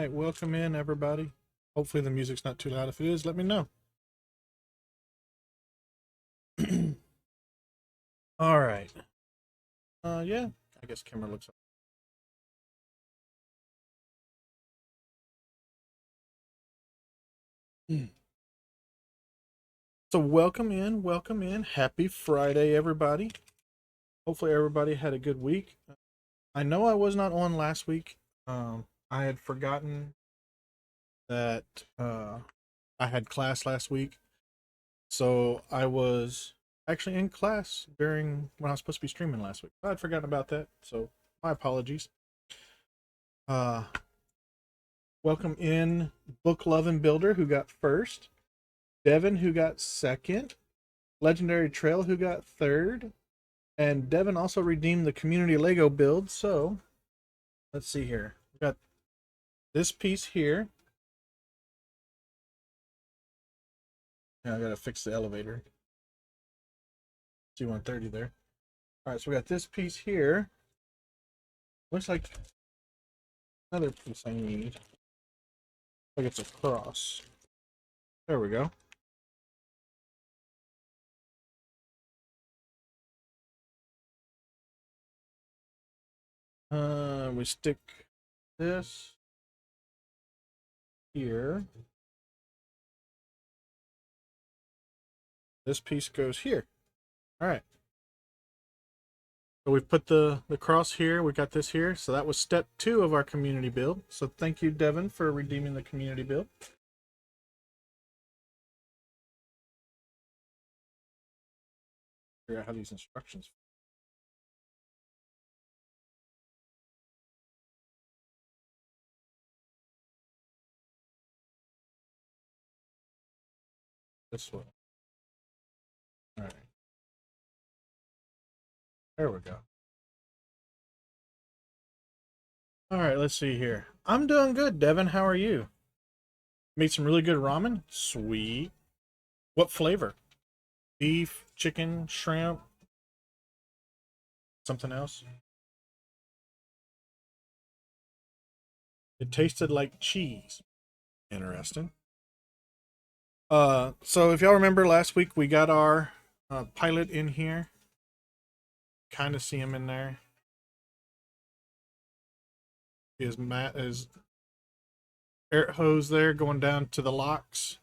right, welcome in everybody. Hopefully the music's not too loud. If it is, let me know. All right. Yeah, I guess camera looks up. So welcome in, welcome in. Happy Friday, everybody. Hopefully everybody had a good week. I know I was not on last week. I had forgotten that I had class last week. So I was actually in class during when I was supposed to be streaming last week. I'd forgotten about that, so my apologies. Uh, Welcome in Book Loving Builder, who got first, Devin, who got second, Legendary Trail, who got third, and Devin also redeemed the community Lego build. So let's see here. We got this piece here. Yeah, I gotta fix the elevator. C-130 there. All right, so we got this piece here. Looks like another piece I need. Like it's a cross. There we go. We stick this here. This piece goes here. All right. So we've put the cross here. We got this here. So that was step 2 of our community build. So thank you, Devin, for redeeming the community build. Figure out how these instructions. This way. All right. There we go. All right, let's see here. I'm doing good, Devin. How are you? Made some really good ramen. Sweet. What flavor? Beef, chicken, shrimp, something else? It tasted like cheese. Interesting. So if y'all remember last week, we got our pilot in here. Kind of see him in there. Is air hose there going down to the locks.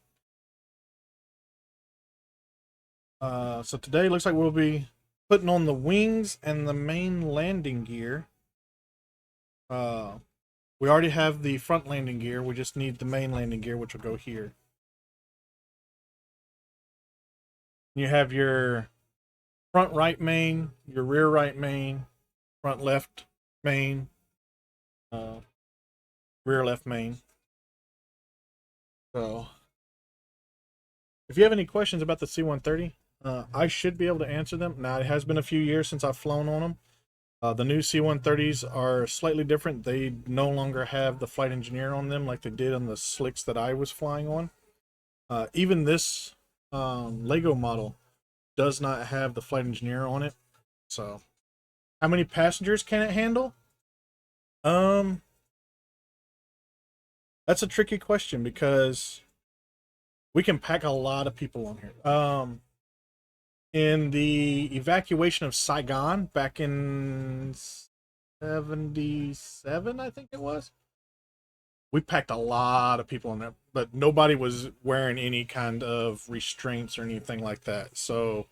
So today looks like we'll be putting on the wings and the main landing gear. We already have the front landing gear. We just need the main landing gear, which will go here. You have your front right main, your rear right main, front left main, rear left main. So, if you have any questions about the C-130, I should be able to answer them. Now, it has been a few years since I've flown on them. The new C-130s are slightly different. They no longer have the flight engineer on them like they did on the slicks that I was flying on. Even this Lego model does not have the flight engineer on it. So, how many passengers can it handle? That's a tricky question because we can pack a lot of people on here. In the evacuation of Saigon back in 77, I think it was, we packed a lot of people in there, but nobody was wearing any kind of restraints or anything like that. So,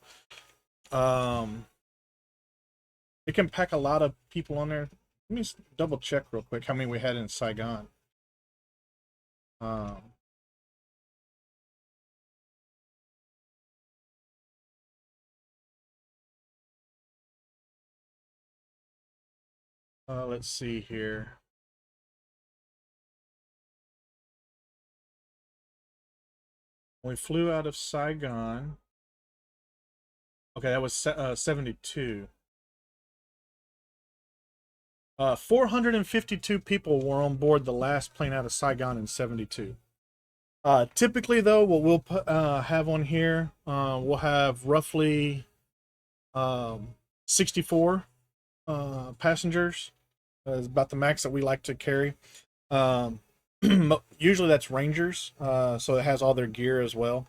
it can pack a lot of people on there. Let me double check real quick how many we had in Saigon. Um, let's see here. We flew out of Saigon. Okay, that was 72. 452 people were on board the last plane out of Saigon in 72. Typically, though, what we'll have on here, we'll have roughly 64 passengers. Is about the max that we like to carry. Usually that's Rangers, so it has all their gear as well.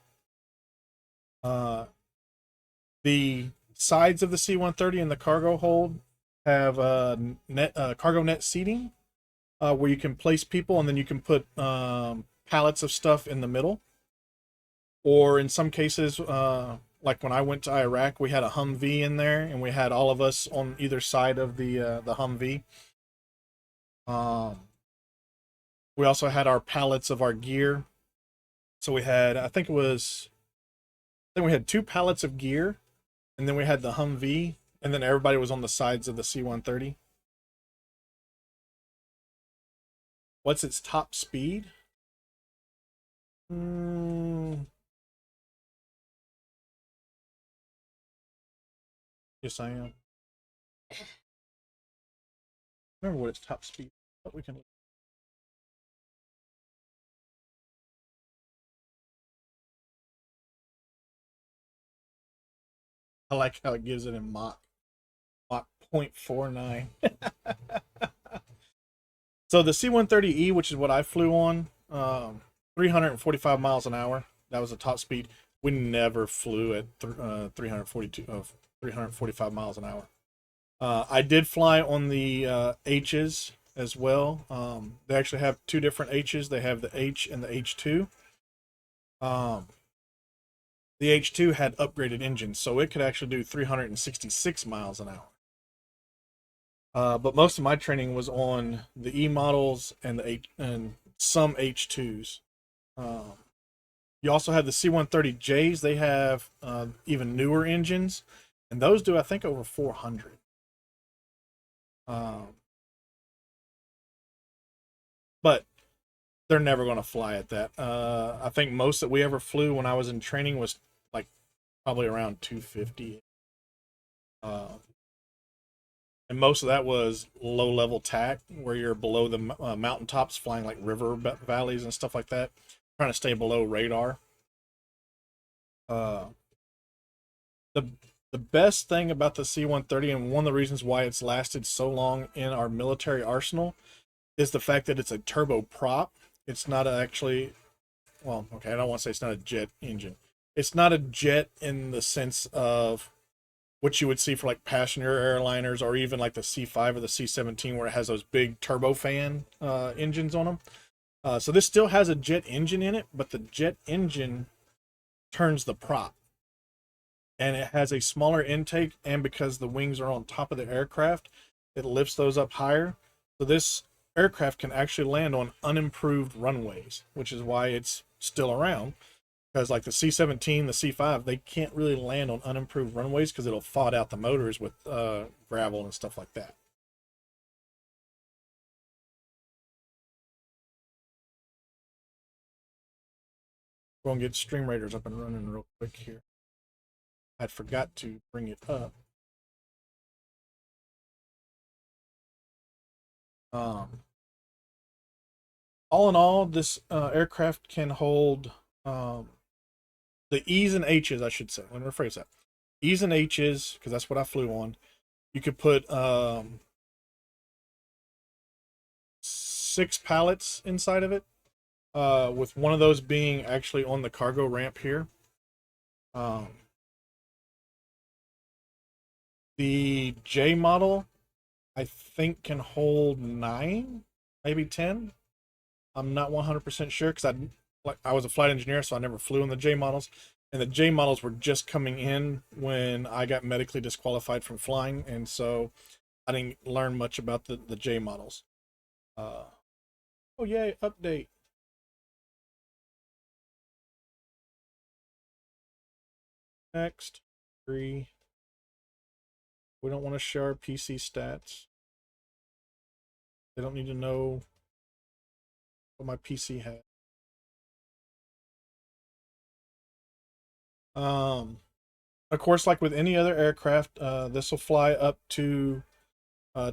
Uh, the sides of the C-130 and the cargo hold have cargo net seating, where you can place people and then you can put pallets of stuff in the middle. Or in some cases, like when I went to Iraq, we had a Humvee in there, and we had all of us on either side of the Humvee. Um, we also had our pallets of our gear. So we had, I think we had two pallets of gear, and then we had the Humvee, and then everybody was on the sides of the C-130. What's its top speed? Mm, yes, I am. Remember what its top speed? But we can. I like how it gives it in Mach 0.49. So the C-130E, which is what I flew on, 345 miles an hour. That was the top speed. We never flew at 345 miles an hour. I did fly on the H's as well. They actually have two different H's. They have the H and the H2. Um, the H2 had upgraded engines, so it could actually do 366 miles an hour. But most of my training was on the E models and and some H2s. Um, you also have the C-130Js. They have even newer engines, and those do I think over 400. Um, but they're never going to fly at that. I think most that we ever flew when I was in training was like probably around 250. Uh, and most of that was low level tack, where you're below the mountaintops, flying like river valleys and stuff like that, trying to stay below radar. Uh, the the best thing about the C-130, and one of the reasons why it's lasted so long in our military arsenal, is the fact that it's a turboprop. It's not actually, well, okay, I don't want to say it's not a jet engine. It's not a jet in the sense of what you would see for like passenger airliners, or even like the C5 or the C-17, where it has those big turbofan engines on them. So this still has a jet engine in it, but the jet engine turns the prop, and it has a smaller intake, and because the wings are on top of the aircraft, it lifts those up higher. So this aircraft can actually land on unimproved runways, which is why it's still around. Because like the C-17, the C-5, they can't really land on unimproved runways because it'll thaw out the motors with gravel and stuff like that. We're gonna get Stream Raiders up and running real quick here. I forgot to bring it up. Um, all in all, this aircraft can hold the E's and H's, I should say. Let me rephrase that. E's and H's, because that's what I flew on. You could put 6 pallets inside of it, with one of those being actually on the cargo ramp here. Um, the J model, I think, can hold 9, maybe 10. I'm not 100% sure because I was a flight engineer, so I never flew in the J models. And the J models were just coming in when I got medically disqualified from flying, and so I didn't learn much about the J models. Uh, oh yay, update. Next. Agree. We don't want to share our PC stats. They don't need to know what my PC had. Of course, like with any other aircraft, this will fly up to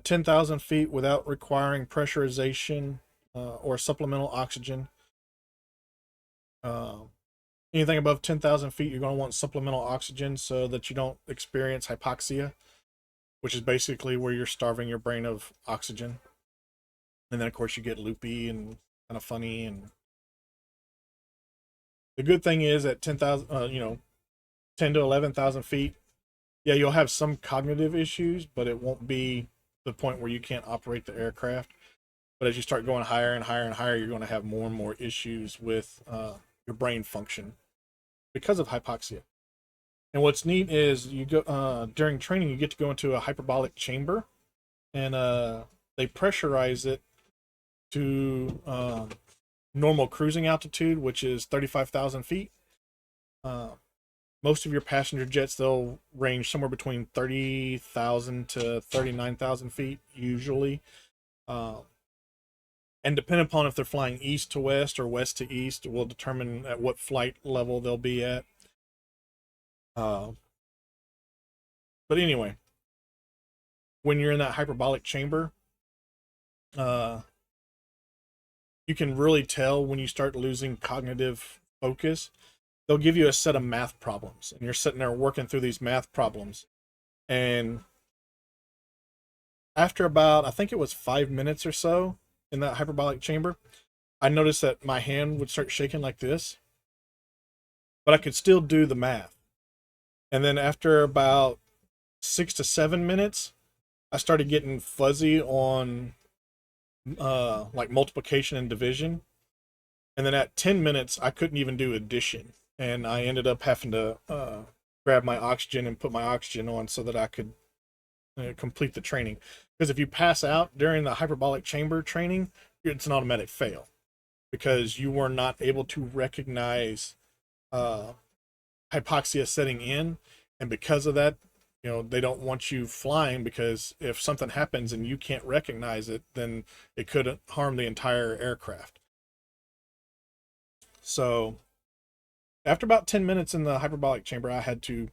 10,000 feet without requiring pressurization or supplemental oxygen. Uh, Anything above 10,000 feet, you're going to want supplemental oxygen so that you don't experience hypoxia, which is basically where you're starving your brain of oxygen. And then, of course, you get loopy and kind of funny. And the good thing is at 10,000, 10 to 11,000 feet, yeah, you'll have some cognitive issues, but it won't be the point where you can't operate the aircraft. But as you start going higher and higher and higher, you're going to have more and more issues with your brain function because of hypoxia. And what's neat is you go during training, you get to go into a hyperbolic chamber, and they pressurize it to normal cruising altitude, which is 35,000 feet. Most of your passenger jets, they'll range somewhere between 30,000 to 39,000 feet usually. And depending upon if they're flying east to west or west to east, will determine at what flight level they'll be at. But anyway, when you're in that hyperbolic chamber, you can really tell when you start losing cognitive focus. They'll give you a set of math problems, and you're sitting there working through these math problems. And after about, I think it was 5 minutes or so in that hyperbolic chamber, I noticed that my hand would start shaking like this, but I could still do the math. And then after about 6 to 7 minutes, I started getting fuzzy on like multiplication and division. And then at 10 minutes, I couldn't even do addition. And I ended up having to grab my oxygen and put my oxygen on so that I could complete the training. Because if you pass out during the hyperbolic chamber training, it's an automatic fail because you were not able to recognize hypoxia setting in. And because of that, they don't want you flying, because if something happens and you can't recognize it, then it could harm the entire aircraft. So after about 10 minutes in the hyperbolic chamber, I had to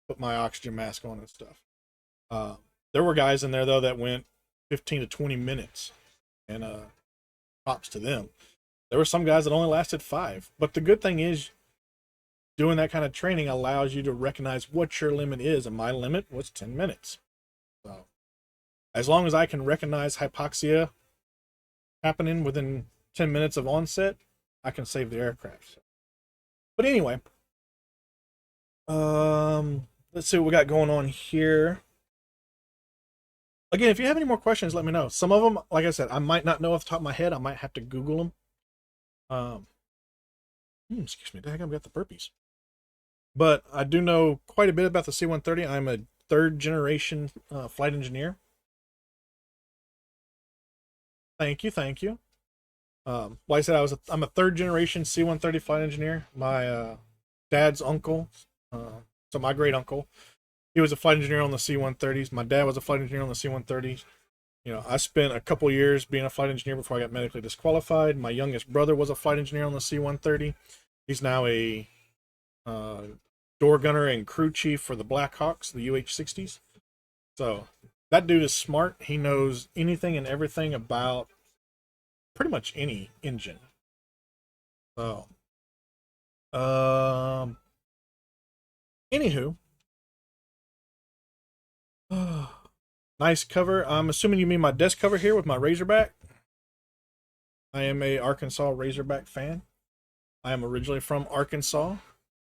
put my oxygen mask on and stuff. There were guys in there, though, that went 15 to 20 minutes, and props to them. There were some guys that only lasted 5. But the good thing is, doing that kind of training allows you to recognize what your limit is, and my limit was 10 minutes. So as long as I can recognize hypoxia happening within 10 minutes of onset, I can save the aircraft. But anyway, let's see what we got going on here. Again, if you have any more questions, let me know. Some of them, like I said, I might not know off the top of my head. I might have to Google them. Excuse me, dang, I've got the burpees. But I do know quite a bit about the C-130. I'm a third generation flight engineer. Thank you, thank you. Like I said, I'm a third generation C-130 flight engineer. My dad's uncle, so my great uncle, he was a flight engineer on the C-130s. My dad was a flight engineer on the C-130s. I spent a couple years being a flight engineer before I got medically disqualified. My youngest brother was a flight engineer on the C-130. He's now a door gunner and crew chief for the Blackhawks, the UH-60s. So that dude is smart. He knows anything and everything about pretty much any engine. So, anywho, nice cover. I'm assuming you mean my desk cover here with my Razorback. I am a Arkansas Razorback fan. I am originally from Arkansas.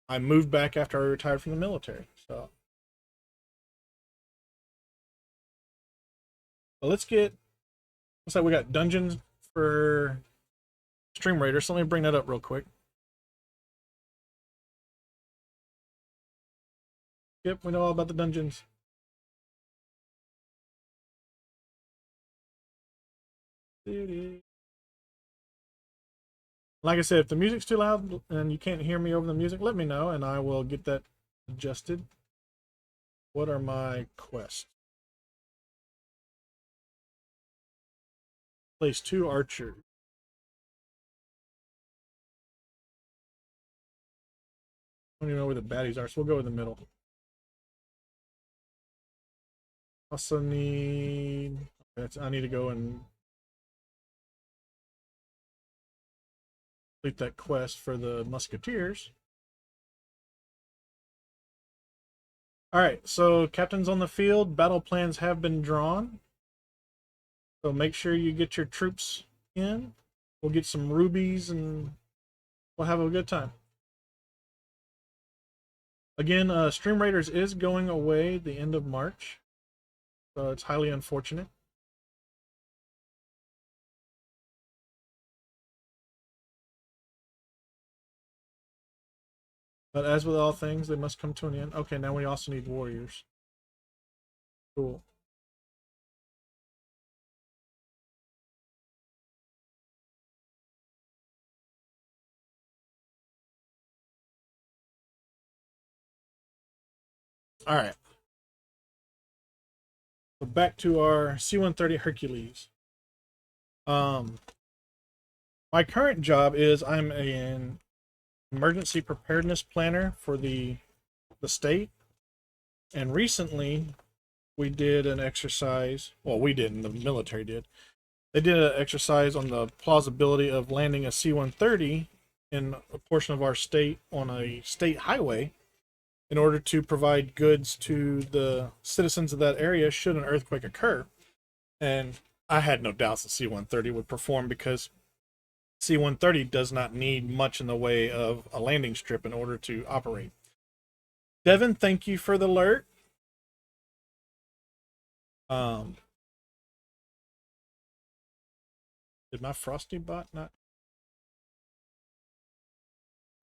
I moved back after I retired from the military. So looks like we got dungeons for Stream Raider. So let me bring that up real quick. Yep, we know all about the dungeons. Like I said, if the music's too loud and you can't hear me over the music, let me know and I will get that adjusted. What are my quests? Place 2 archers. I don't even know where the baddies are, so we'll go in the middle. Also need... I need to go and complete that quest for the musketeers. Alright, so captain's on the field. Battle plans have been drawn. So make sure you get your troops in We'll get some rubies and we'll have a good time. Again, Stream Raiders is going away the end of March, so it's highly unfortunate. But as with all things, they must come to an end. Okay, now we also need warriors. Cool. All right. So back to our C-130 Hercules. My current job is I'm an emergency preparedness planner for the state, and recently we did an exercise. Well, we didn't. The military did. They did an exercise on the plausibility of landing a C-130 in a portion of our state on a state highway in order to provide goods to the citizens of that area should an earthquake occur. And I had no doubts the C-130 would perform because C-130 does not need much in the way of a landing strip in order to operate. Devin, thank you for the alert. Did my Frosty bot not...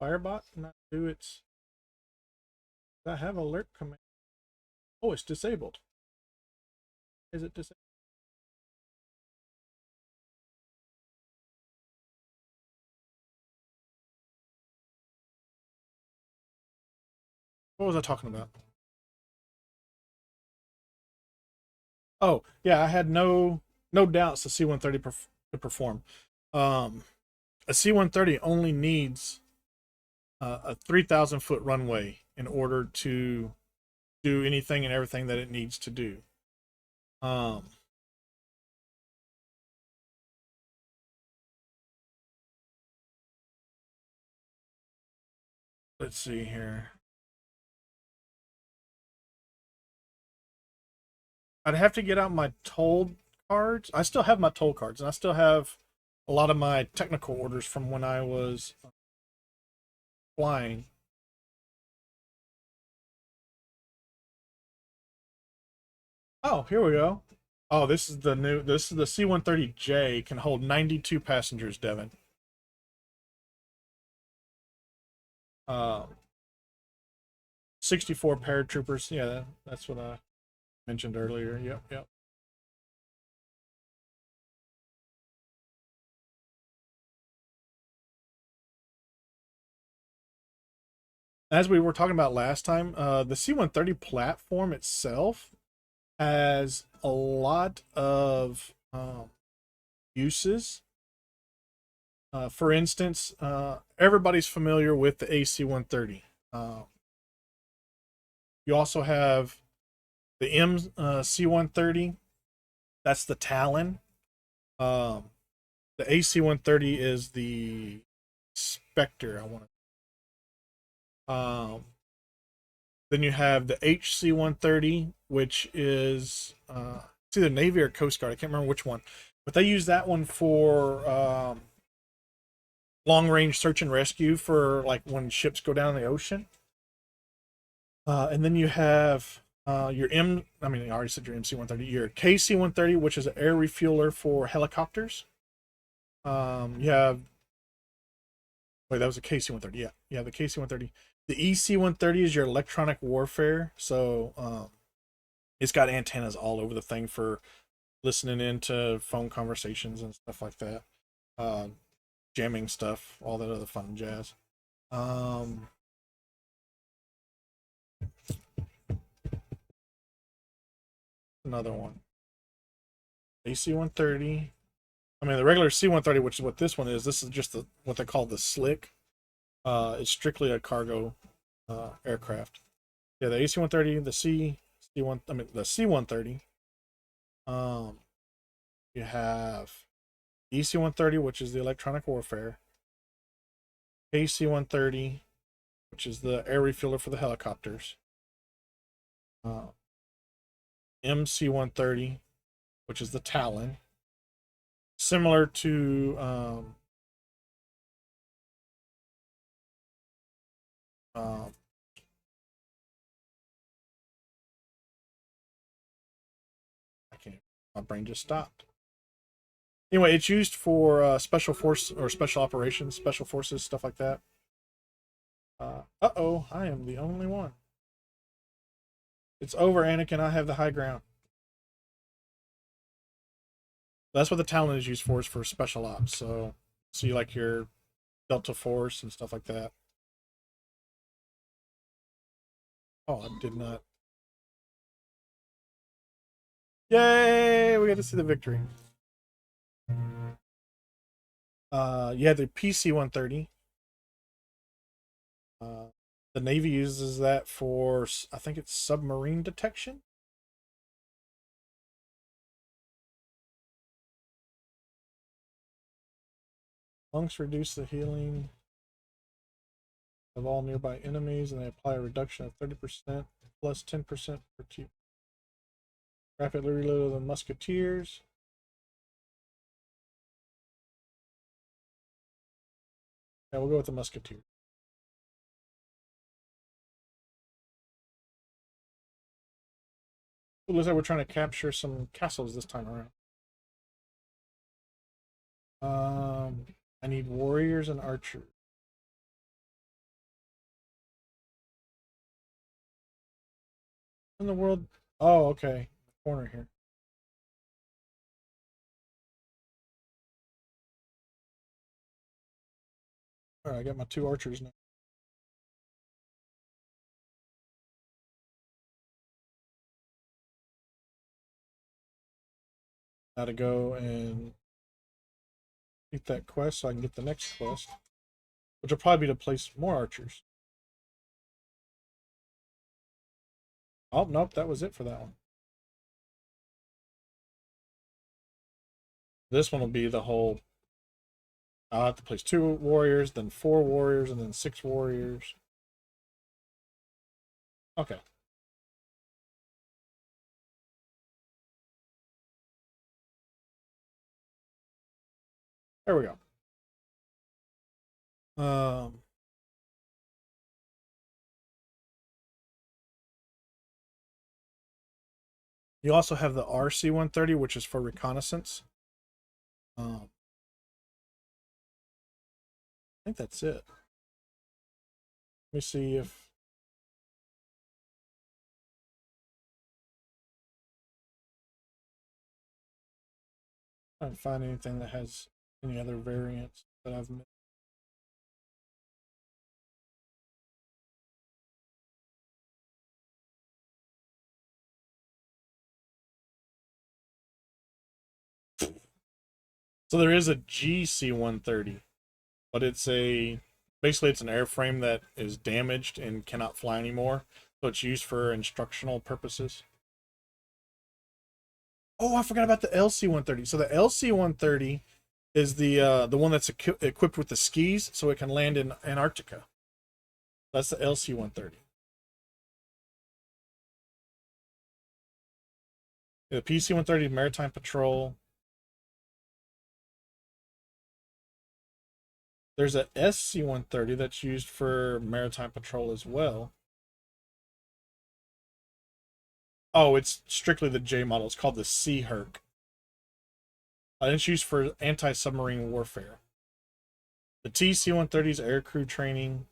Firebot not do its... Does I have alert command? Oh, it's disabled. Is it disabled? What was I talking about? Oh, yeah, I had no doubts the C-130 to perform. A C-130 only needs a 3,000 foot runway in order to do anything and everything that it needs to do. Let's see here. I'd have to get out my toll cards. I still have my toll cards, and I still have a lot of my technical orders from when I was flying. Oh, here we go. Oh, this is the new. This is the C-130J. Can hold 92 passengers, Devin. 64 paratroopers. Yeah, that's what I mentioned earlier. Yep. As we were talking about last time, the C-130 platform itself has a lot of uses. For instance, everybody's familiar with the AC-130. You also have the MC-130. That's the Talon. The AC-130 is the Spectre. I want to. Then you have the HC-130, which is it's either Navy or Coast Guard. I can't remember which one, but they use that one for long range search and rescue for like when ships go down in the ocean. And then you have your I already said your MC-130, your KC-130, which is an air refueler for helicopters. You have, wait, that was a KC-130. Yeah, the KC-130. The EC-130 is your electronic warfare. So it's got antennas all over the thing for listening into phone conversations and stuff like that. Jamming stuff, all that other fun jazz. Another one. AC-130. The regular C-130, which is what this one is. This is just what they call the slick. It's strictly a cargo aircraft. Yeah, the AC-130, the C-130. You have EC-130, which is the electronic warfare. AC-130, which is the air refueler for the helicopters. MC-130, which is the Talon. Similar to My brain just stopped. Anyway, it's used for special force or special operations, special forces, stuff like that. Uh-oh, I am the only one. It's over, Anakin. I have the high ground. That's what the talent is used for, is for special ops. So, see like your Delta Force and stuff like that. Oh, I did not. Yay! We got to see the victory. You had the PC-130. The Navy uses that for, I think it's submarine detection. Monks reduce the healing of all nearby enemies, and they apply a reduction of 30% plus 10% per two. Rapidly reload the musketeers. Yeah, we'll go with the musketeer. It looks like we're trying to capture some castles this time around. I need warriors and archers. In the world. Oh, okay. Corner here. All right, I got my 2 archers now. Now to go and beat that quest so I can get the next quest, which will probably be to place more archers. Oh, nope, that was it for that one. This one will be the whole. I'll have to place 2 warriors, then 4 warriors, and then 6 warriors. Okay. There we go. Um, you also have the RC-130, which is for reconnaissance. I think that's it. Let me see if I can find anything that has any other variants that I've missed. So there is a GC-130, but it's a basically it's an airframe that is damaged and cannot fly anymore. So it's used for instructional purposes. Oh, I forgot about the LC-130. So the LC-130 is the one that's equipped with the skis, so it can land in Antarctica. That's the LC-130. The PC-130 Maritime Patrol. There's a SC-130 that's used for Maritime Patrol as well. Oh, it's strictly the J model. It's called the Sea-Herc. It's used for anti-submarine warfare. The TC-130 is aircrew training.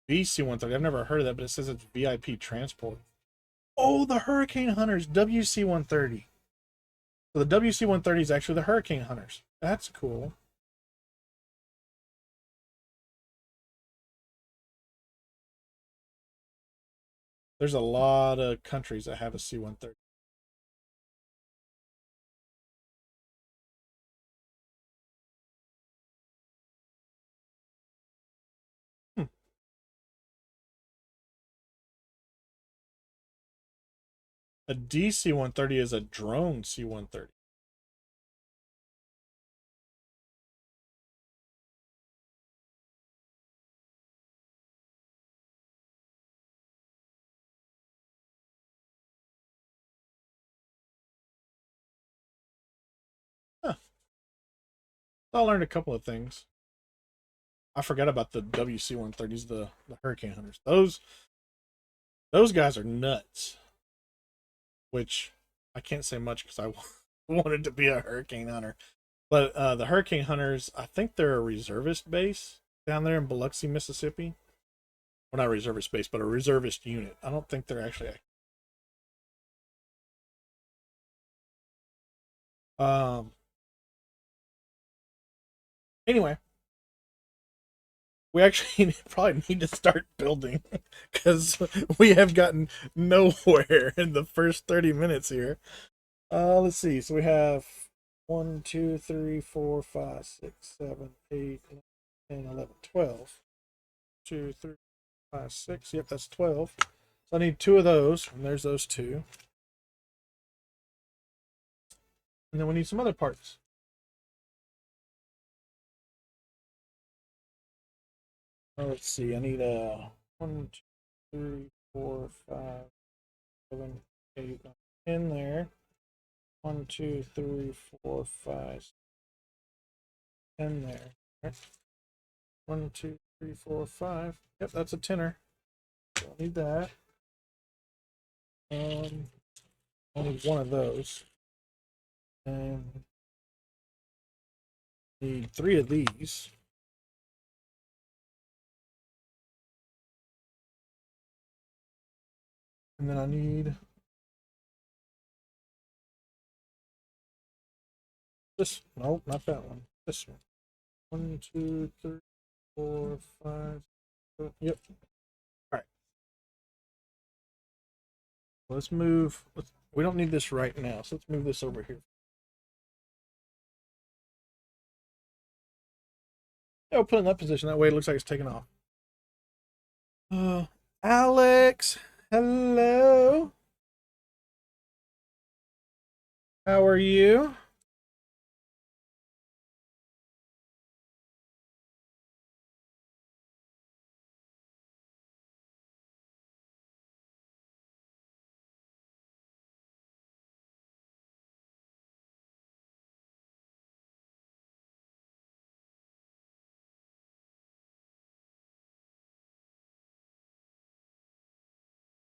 VC-130, I've never heard of that, but it says it's VIP transport. Oh, the Hurricane Hunters, WC-130. So the WC-130 is actually the Hurricane Hunters. That's cool. There's a lot of countries that have a C-130. Hmm. A DC-130 is a drone C-130. Huh. I learned a couple of things. I forgot about the WC-130s, the Hurricane Hunters. Those guys are nuts. Which I can't say much because wanted to be a hurricane hunter. But the hurricane hunters, I think they're a reservist base down there in Biloxi, Mississippi. Well, not a reservist base, but a reservist unit. I don't think they're actually. Um. Anyway, we actually probably need to start building because we have gotten nowhere in the first 30 minutes here. Let's see. So we have 1, 2, 3, 4, 5, 6, 7, 8, 9, 10, 11, 12. 2, 3, 5, 6. Yep, that's 12. So I need two of those, and there's those two. And then we need some other parts. Let's see. I need a 1, 2, 3, 4, 5, 7, 8, 9, 10 there. 1, 2, 3, 4, 5, 10 there. 1, 2, 3, 4, 5. Yep, that's a tenner. So I need that. I need one of those. And need three of these. And then I need this. Nope, not that one. This one. 1, 2, 3, 4, 5. Yep. All right. Let's move. We don't need this right now, so let's move this over here. Yeah, we'll put it in that position. That way it looks like it's taking off. Alex, hello. How are you?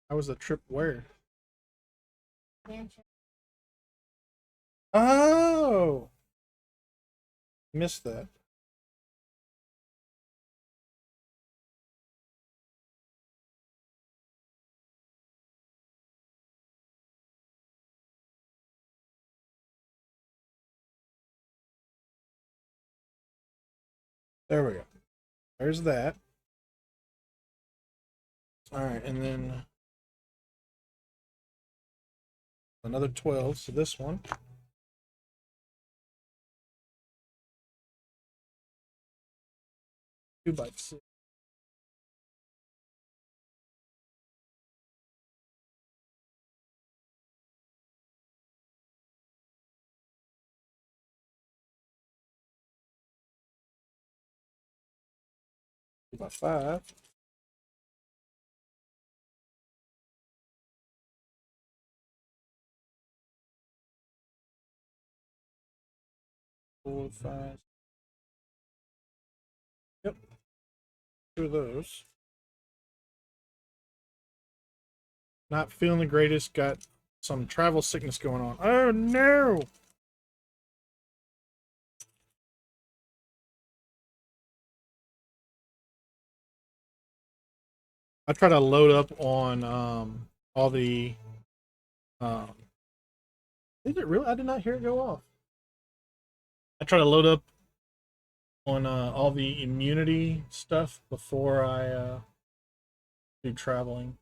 How was the trip where? Oh, missed that. There we go. There's that. All right, and then another 12. So this one, 2 by 6. 2 by 5. 4, 5. Yep, two of those. Not feeling the greatest. Got some travel sickness going on. Oh no! I try to load up on all the. Um, did it really? I did not hear it go off. I try to load up on all the immunity stuff before I do traveling.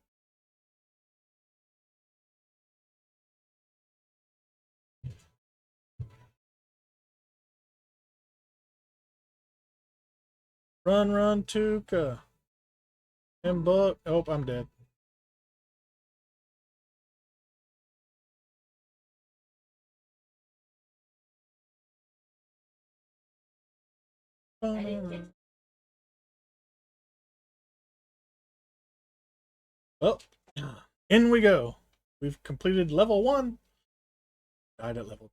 Run, run, Tuca. And book. Oh, I'm dead. Oh, in we go. We've completed level 1. Died at level.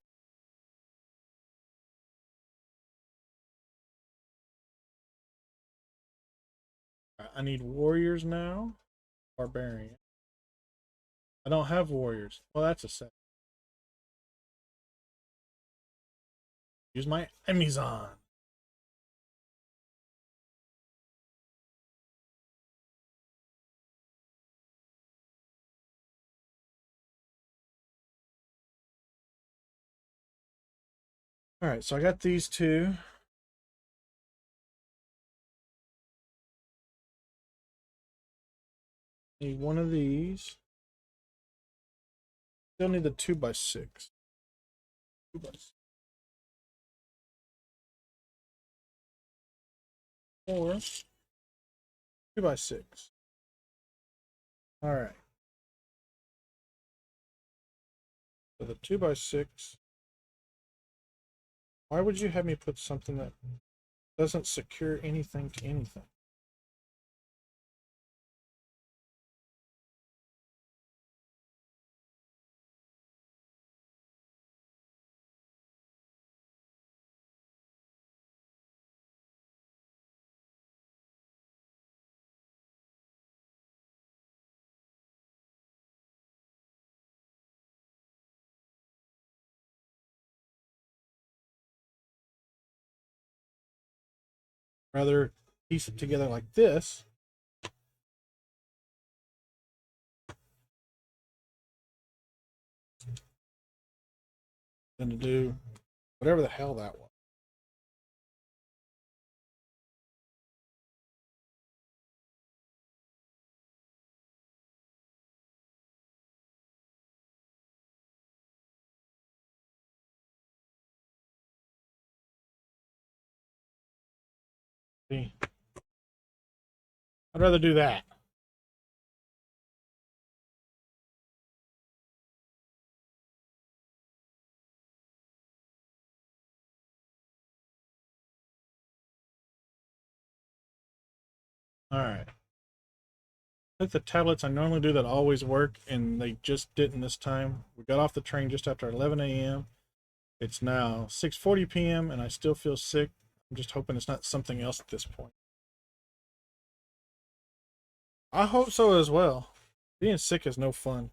I need warriors now. Barbarian. I don't have warriors. Well, that's a set. Use my Amazon. All right, so I got these two. Need one of these. Still need the 2x6. 2x6. Or 2x6. All right. So the 2x6. Why would you have me put something that doesn't secure anything to anything? Rather piece it together like this than to do whatever the hell that was. See, I'd rather do that. All right. Like the tablets, I normally do that always work, and they just didn't this time. We got off the train just after 11 a.m. It's now 6:40 p.m. and I still feel sick. I'm just hoping it's not something else at this point. I hope so as well. Being sick is no fun.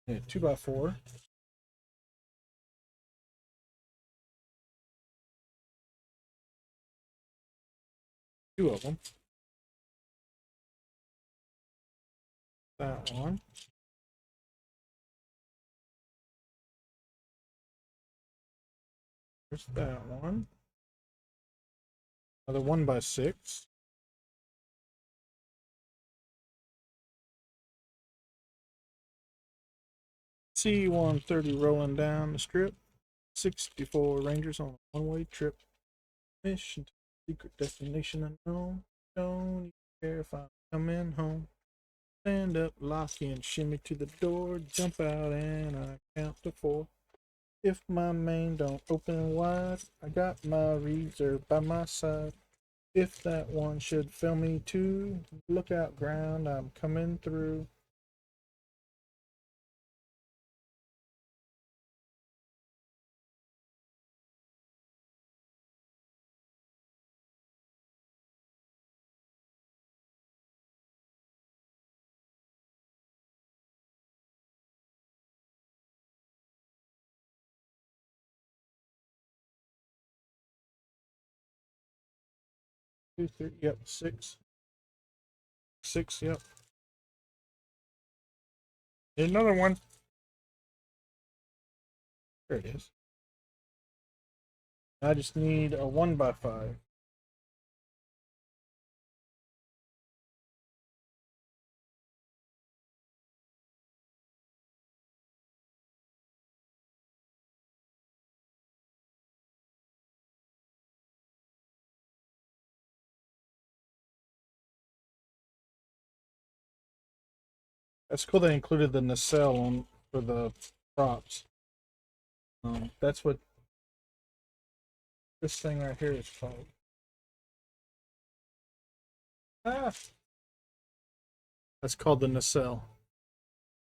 Yeah, 2x4. Two of them. That one. There's that one. Another 1x6. C-130 rolling down the strip. 64 Rangers on a one-way trip. Mission to secret destination unknown. Don't care if I'm coming home. Stand up, lock in, shimmy to the door, jump out, and I count to 4. If my main don't open wide, I got my reserve by my side. If that one should fail me too, look out ground, I'm coming through. Two, three, yep, 6. 6, yep. Another one. There it is. I just need a 1x5. That's cool they included the nacelle on for the props. That's what this thing right here is called. Ah, that's called the nacelle.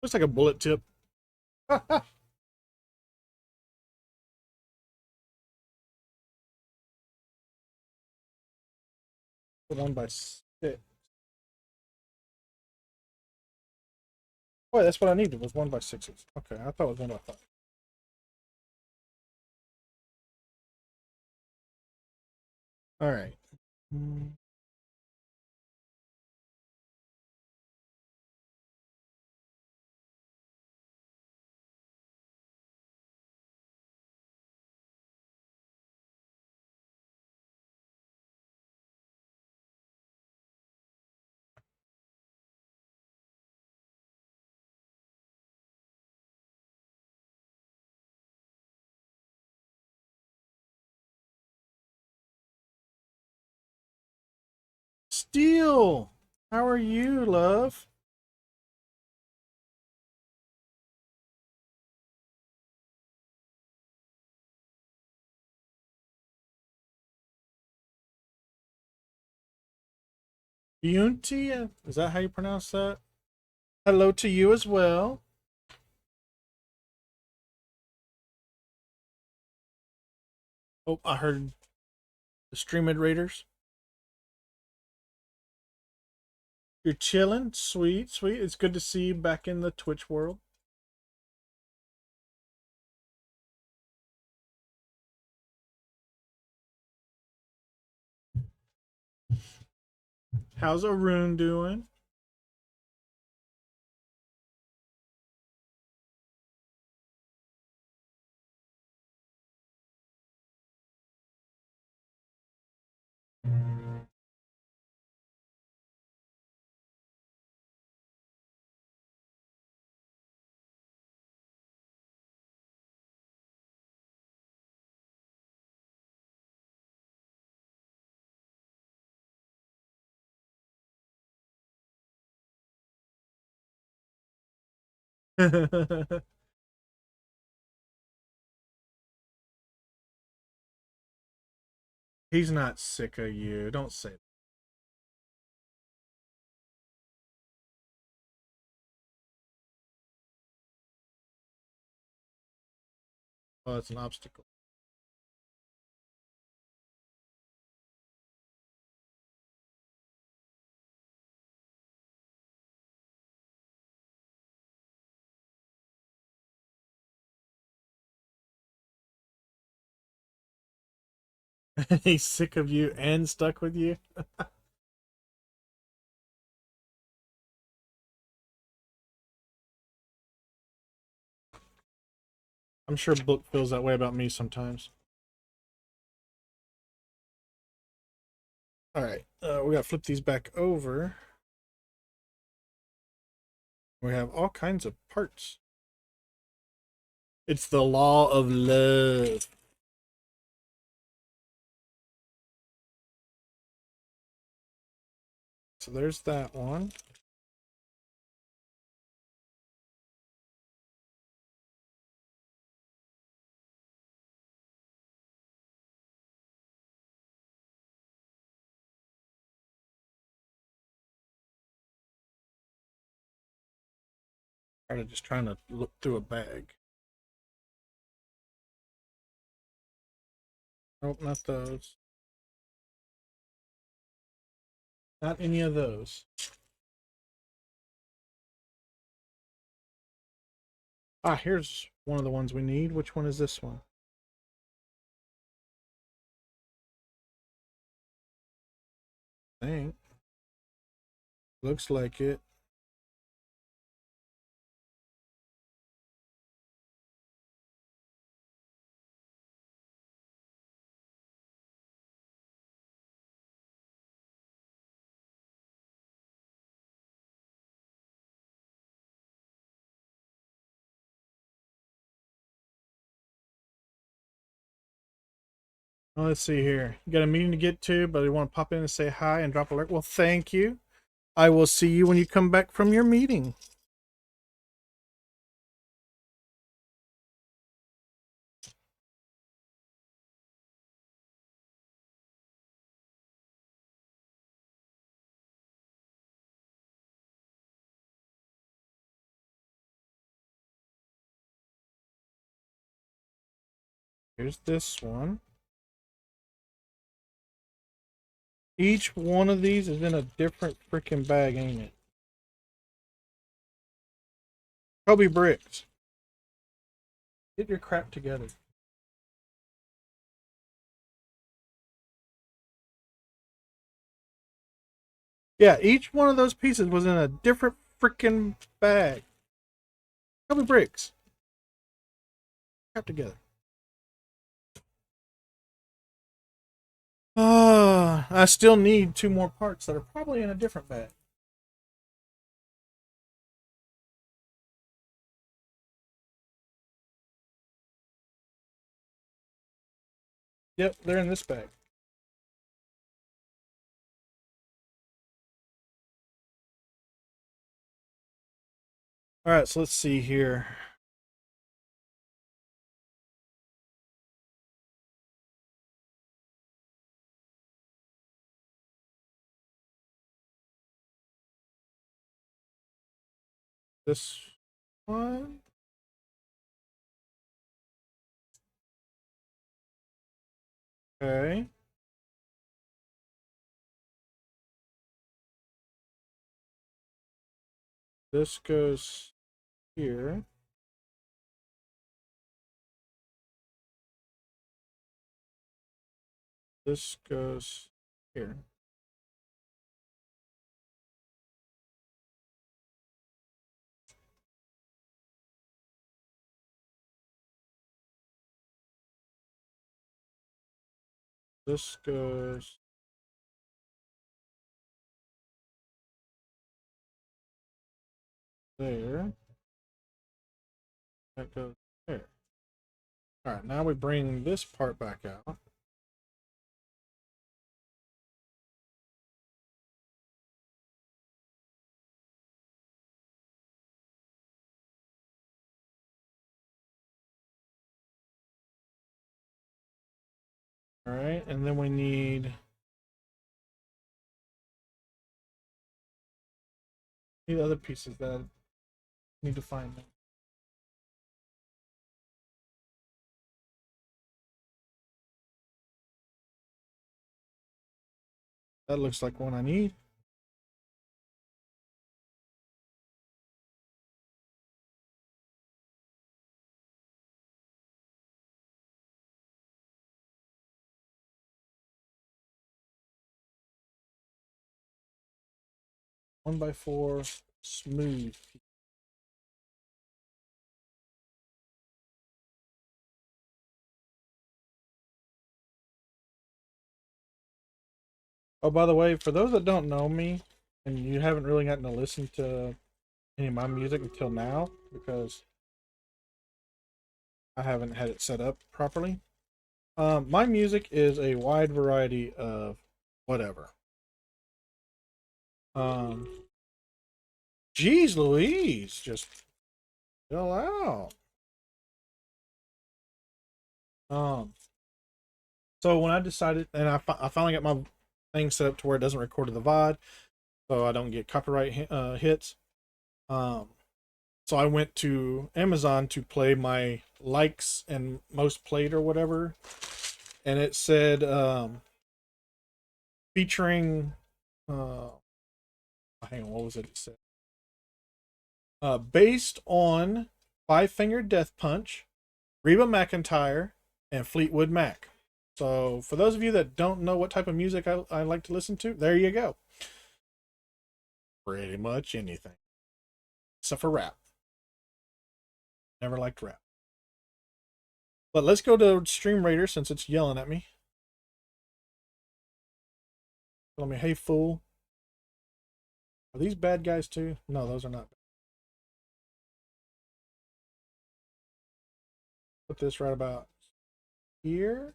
Looks like a bullet tip. The 1x6. Wait, that's what I needed, was 1x6s. Okay, I thought it was 1x5. Alright. Steel! How are you, love? Bounty? Is that how you pronounce that? Hello to you as well. Oh, I heard the Streaming Raiders. You're chilling? Sweet, sweet. It's good to see you back in the Twitch world. How's Arun doing? He's not sick of you. Don't say that. Oh, that's an obstacle. He's sick of you and stuck with you. I'm sure Book feels that way about me sometimes. All right, we got to flip these back over. We have all kinds of parts. It's the law of love. So there's that one. Kind of just trying to look through a bag. Nope, not those. Not any of those. Ah, here's one of the ones we need. Which one is this one? I think. Looks like it. Oh, let's see here. You got a meeting to get to, but you want to pop in and say hi and drop a alert. Well, thank you. I will see you when you come back from your meeting. Here's this one. Each one of these is in a different freaking bag, ain't it? COBI bricks. Get your crap together. Yeah, each one of those pieces was in a different freaking bag. COBI bricks. Crap together. I still need 2 more parts that are probably in a different bag. Yep, they're in this bag. All right, so let's see here. This one. Okay. This goes here. This goes here. This goes there. That goes there. All right, now we bring this part back out. All right, and then we need the other pieces that I need to find them. That looks like one I need. One by four smooth. Oh, by the way, for those that don't know me, and you haven't really gotten to listen to any of my music until now, because I haven't had it set up properly. My music is a wide variety of whatever. Um, Geez Louise, just chill out. Um, so when I decided, and I finally got my thing set up to where it doesn't record to the VOD, so I don't get copyright hits. Um, so I went to Amazon to play my likes and most played or whatever, and it said featuring uh, hang on, what was it? It said based on Five Finger Death Punch, Reba McEntire, and Fleetwood Mac. So for those of you that don't know what type of music I like to listen to, there you go. Pretty much anything, except for rap. Never liked rap. But let's go to Stream Raider since it's yelling at me. Telling me, hey fool. Are these bad guys too? No, those are not. Put this right about here.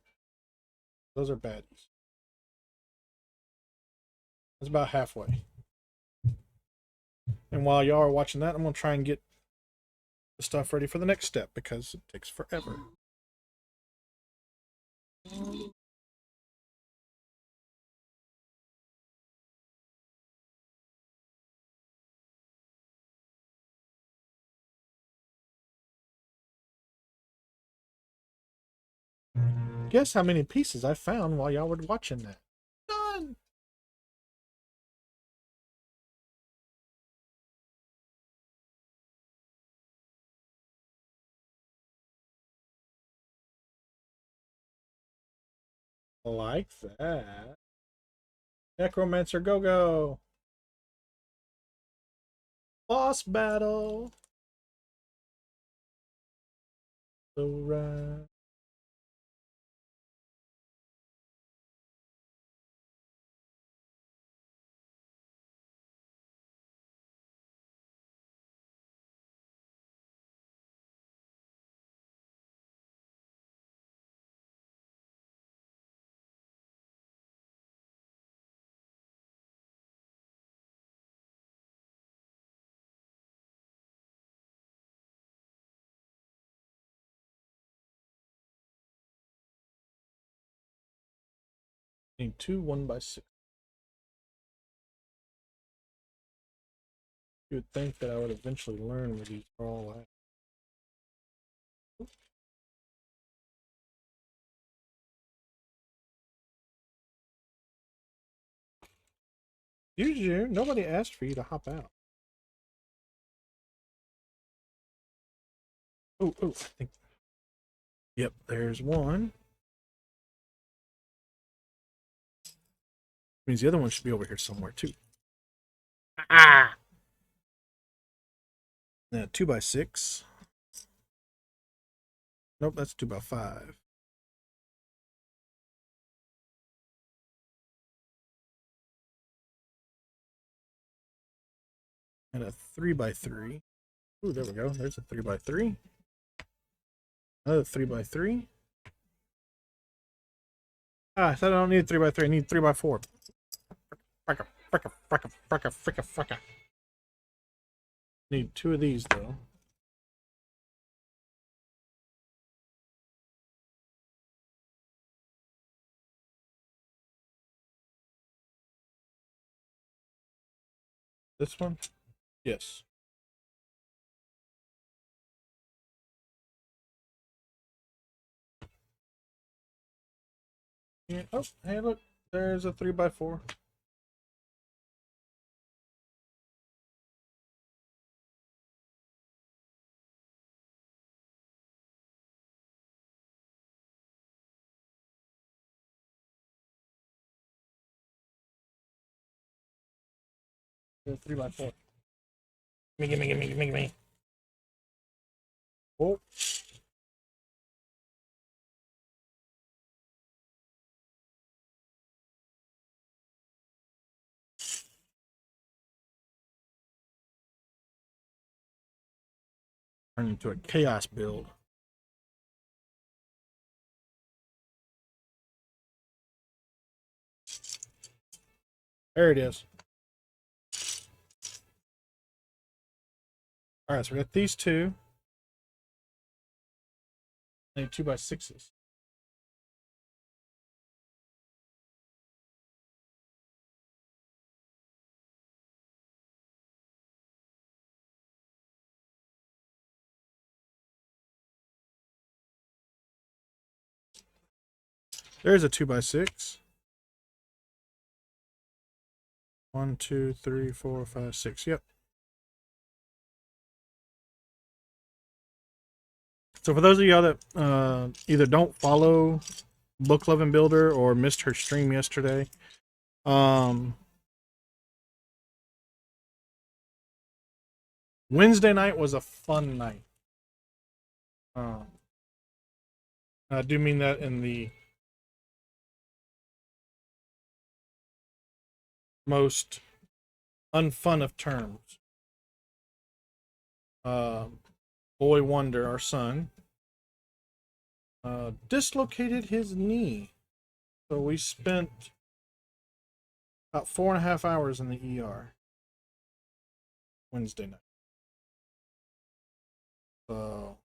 Those are baddies. It's about halfway. And while y'all are watching that, I'm going to try and get the stuff ready for the next step because it takes forever. Guess how many pieces I found while y'all were watching that? None. Like that. Necromancer, go go! Boss battle! So right. Need two 1x6. You would think that I would eventually learn where these are all at. Usually, nobody asked for you to hop out. Oh, I think. Yep, there's one. Means the other one should be over here somewhere too. Ah! 2x6. Nope, that's 2x5. And a 3x3. Ooh, there we go. There's a 3x3. Another 3x3. Ah, I said I don't need a 3x3. I need 3x4. Fricka. Need two of these though. This one? Yes. Yeah. Oh, hey, look. There's a 3x4. There's a 3x4. Gimme. Oh. Turn into a chaos build. There it is. Alright, so we got these two. I need 2x6s. There's a 2x6. 1, 2, 3, 4, 5, 6. Yep. So for those of y'all that either don't follow Book Loving Builder or missed her stream yesterday, Wednesday night was a fun night. I do mean that in the most unfun of terms. Boy Wonder, our son, dislocated his knee. So we spent about 4.5 hours in the ER Wednesday night. So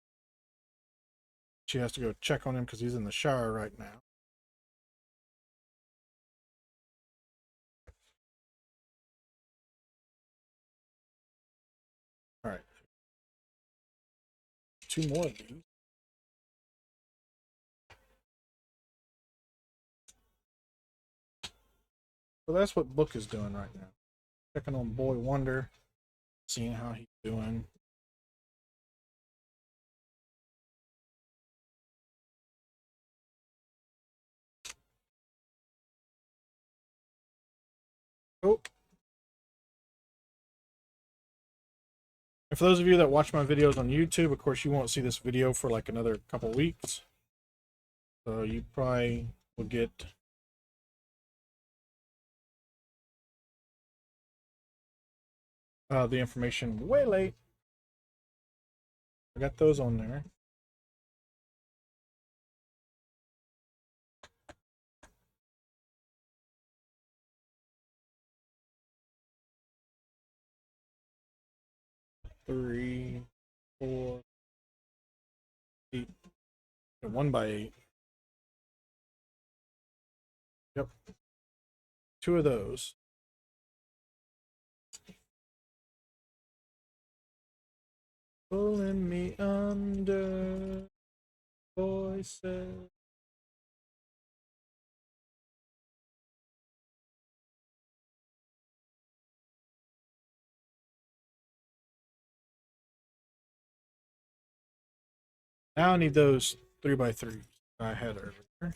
she has to go check on him because he's in the shower right now. All right. Two more of these. So that's what Book is doing right now. Checking on Boy Wonder, seeing how he's doing. Oh. And for those of you that watch my videos on YouTube, of course, you won't see this video for like another couple weeks. So you probably will get the information way late. I got those on there. Three, 4, 8, and 1x8. Yep, 2 of those. Pulling me under, voices. Now I need those 3x3s I had earlier.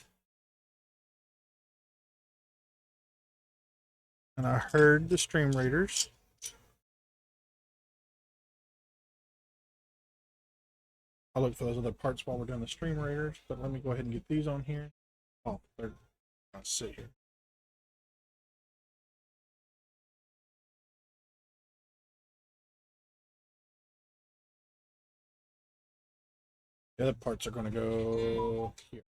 And I heard the stream raiders. I'll look for those other parts while we're doing the stream raiders, but let me go ahead and get these on here. Oh, they're gonna sit here. The other parts are gonna go here.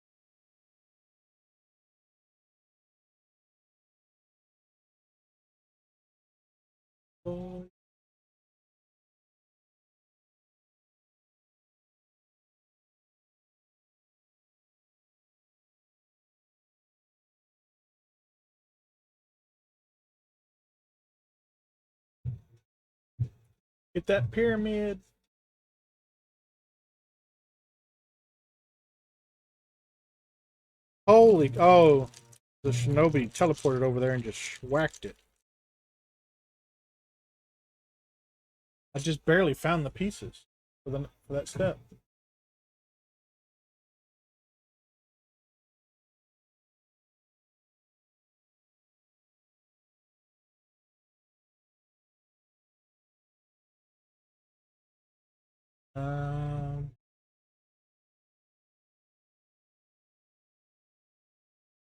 Oh. Get that pyramid. Holy, oh, the shinobi teleported over there and just whacked it. I just barely found the pieces for that step. Um,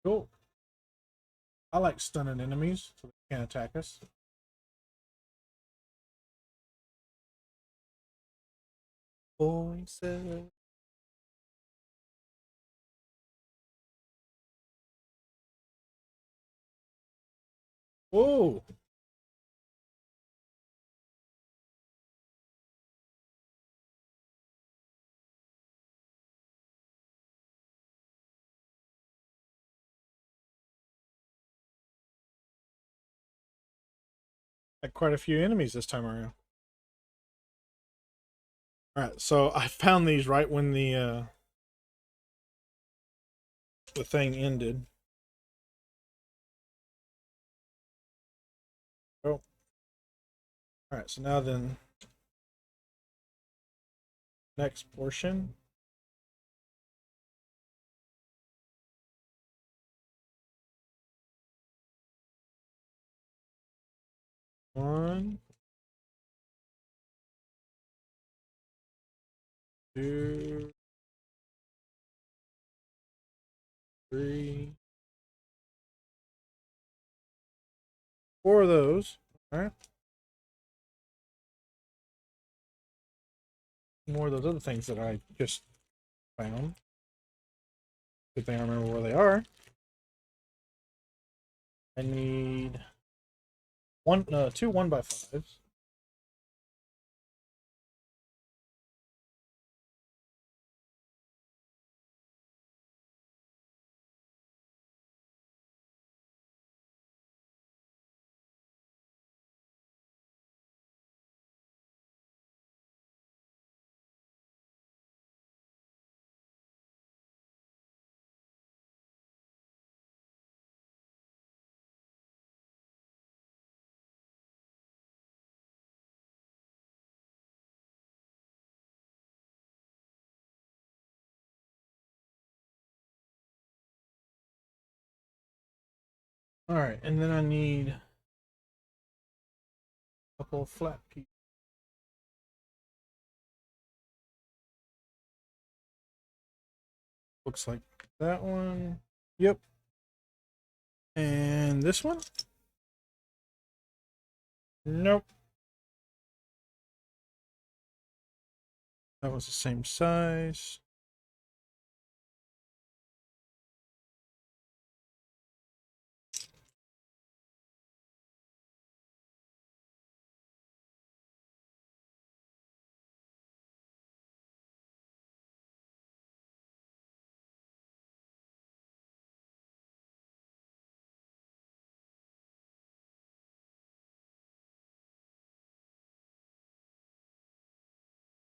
cool. I like stunning enemies so they can't attack us. Voices. Whoa. Had quite a few enemies this time around. Alright, so I found these right when the thing ended. Oh. Alright, so now then, next portion. One, two, 3, 4 of those. Alright. More of those other things that I just found. Good thing I remember where they are. I need two 1x5s. Alright, and then I need Couple of flat pieces. Looks like that one. Yep. And this one? Nope. That was the same size.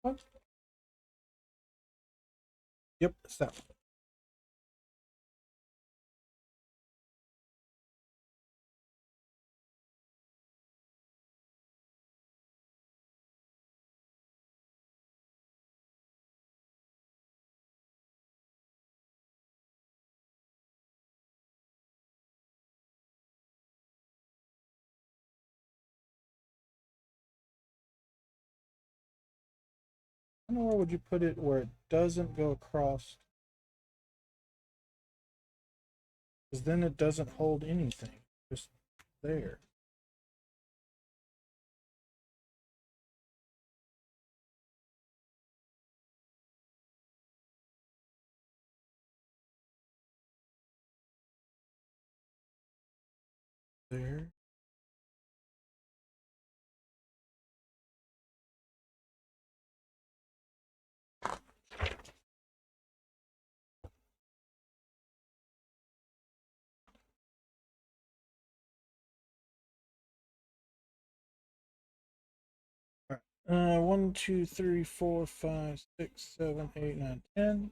Oh, yep, it's that one. I don't know where would you put it where it doesn't go across, because then it doesn't hold anything. Just there. There. All right. 1, 2, 3, 4, 5, 6, 7, 8, 9, 10.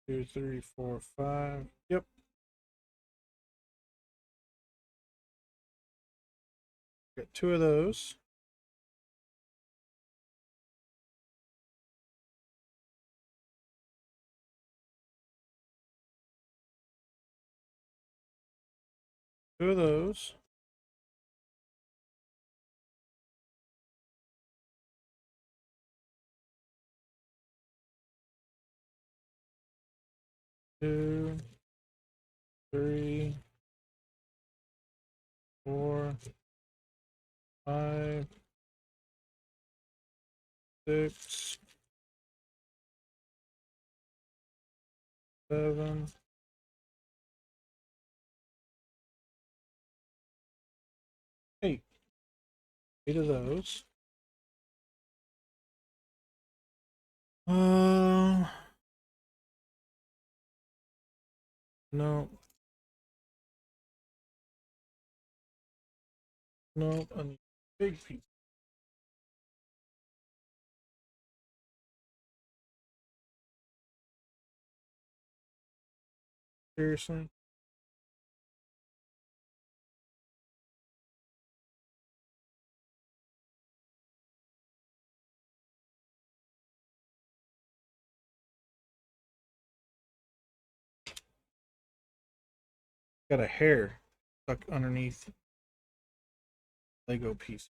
2, 3, 4, 5. Yep. Got two of those. Two of those. Two, three, 4, 5, 6, 7, 8. 8 of those. Uh, no, no, I need big piece. Seriously? Got a hair stuck underneath Lego piece.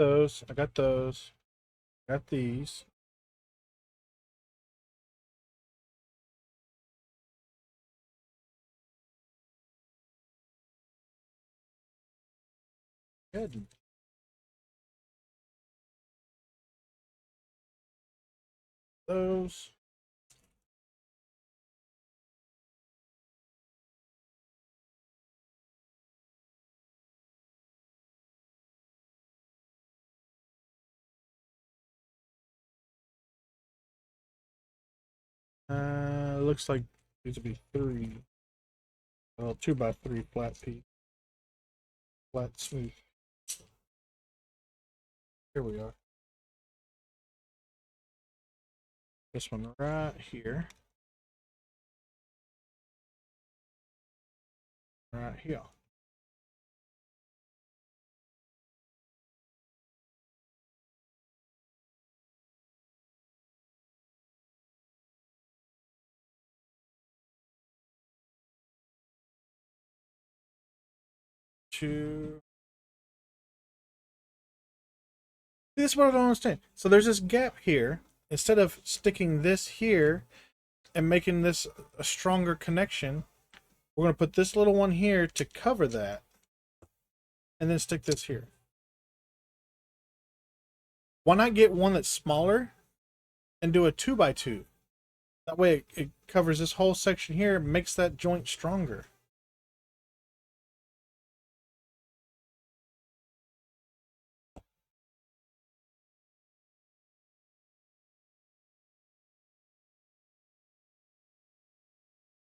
Those. I got those. Got these. Good. Those. looks like these would be three. Well, 2x3 flat piece. Flat smooth. Here we are. This one right here. Right here. Two. This is what I don't understand. So there's this gap here. Instead of sticking this here and making this a stronger connection, we're going to put this little one here to cover that. And then stick this here. Why not get one that's smaller and do a 2x2? That way it covers this whole section here, makes that joint stronger.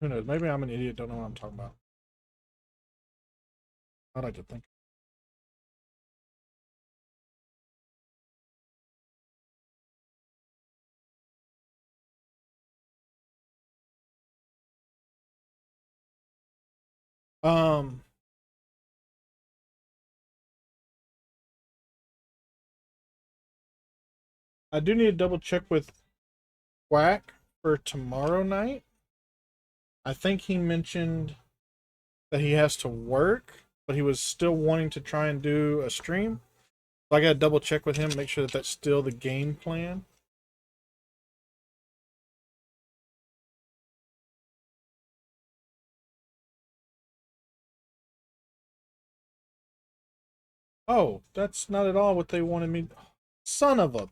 Who knows? Maybe I'm an idiot, don't know what I'm talking about. I'd like to think. Um, I do need to double check with Quack for tomorrow night. I think he mentioned that he has to work, but he was still wanting to try and do a stream. So I gotta double check with him, make sure that that's still the game plan. Oh, that's not at all what they wanted me. Son of a.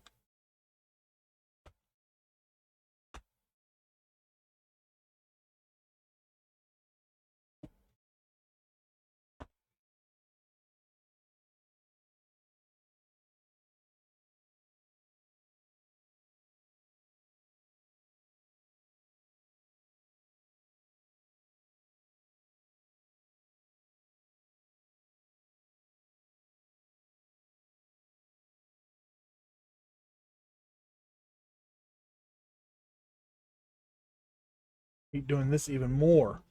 Keep doing this even more.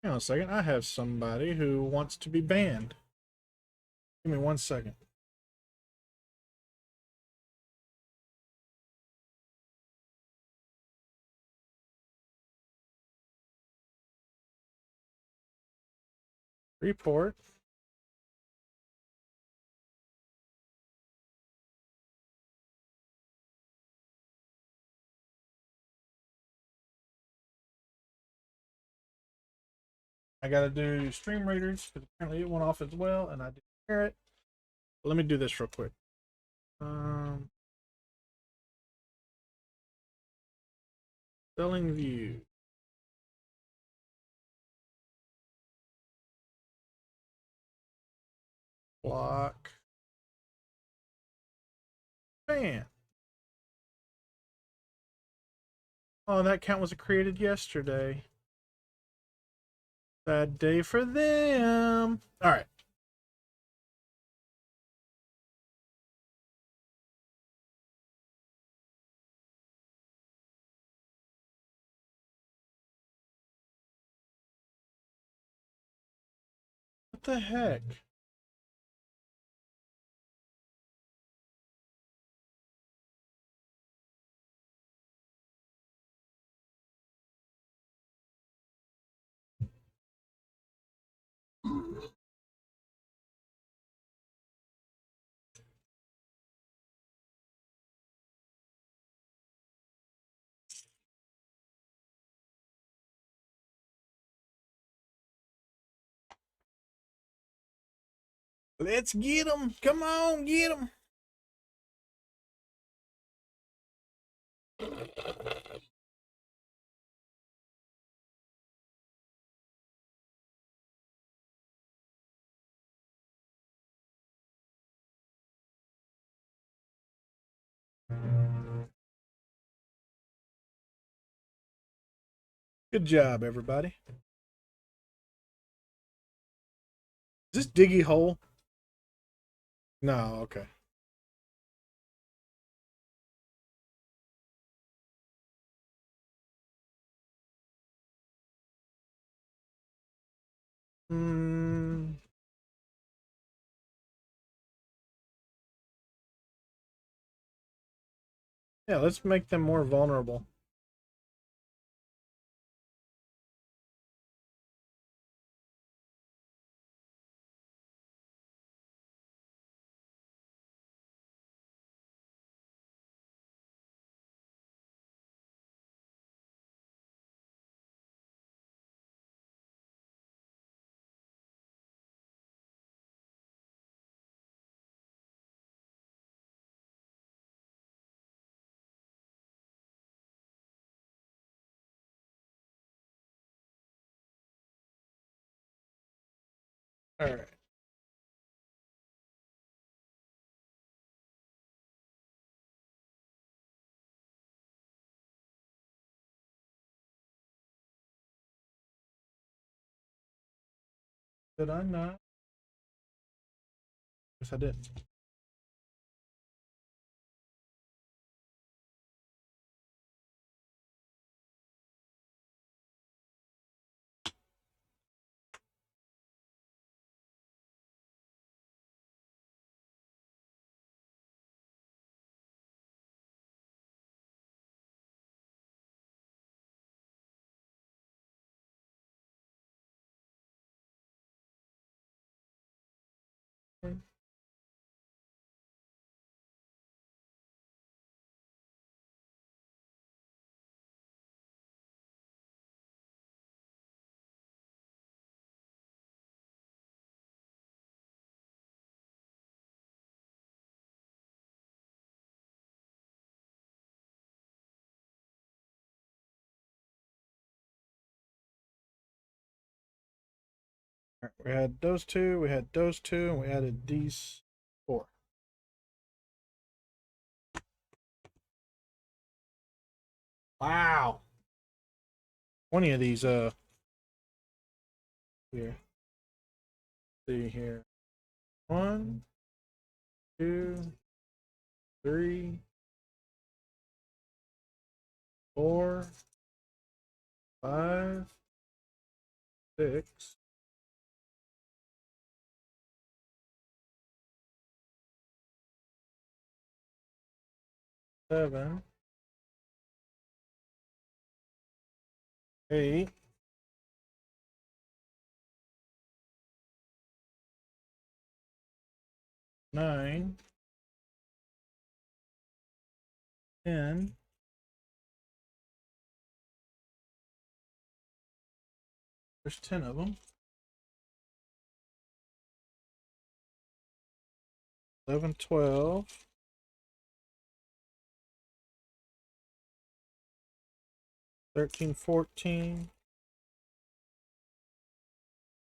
Hang on a second. I have somebody who wants to be banned. Give me 1 second. Report. I gotta do stream readers because apparently it went off as well, and I didn't hear it. But let me do this real quick. Selling view. Block. Ban. Oh, that count was created yesterday. Bad day for them. All right. What the heck? Let's get them. Come on, get them. Good job, everybody. Is this Diggy Hole? No, okay. Hmm. Yeah, let's make them more vulnerable. All right. Did I not? Yes, I did. All right, we had those two, we had those two, and we added these four. Wow. 20 of these, here. See here. One, two, three, four, five, six, seven, eight, nine, 10. There's 10 of them. 11, 12, 13, 14,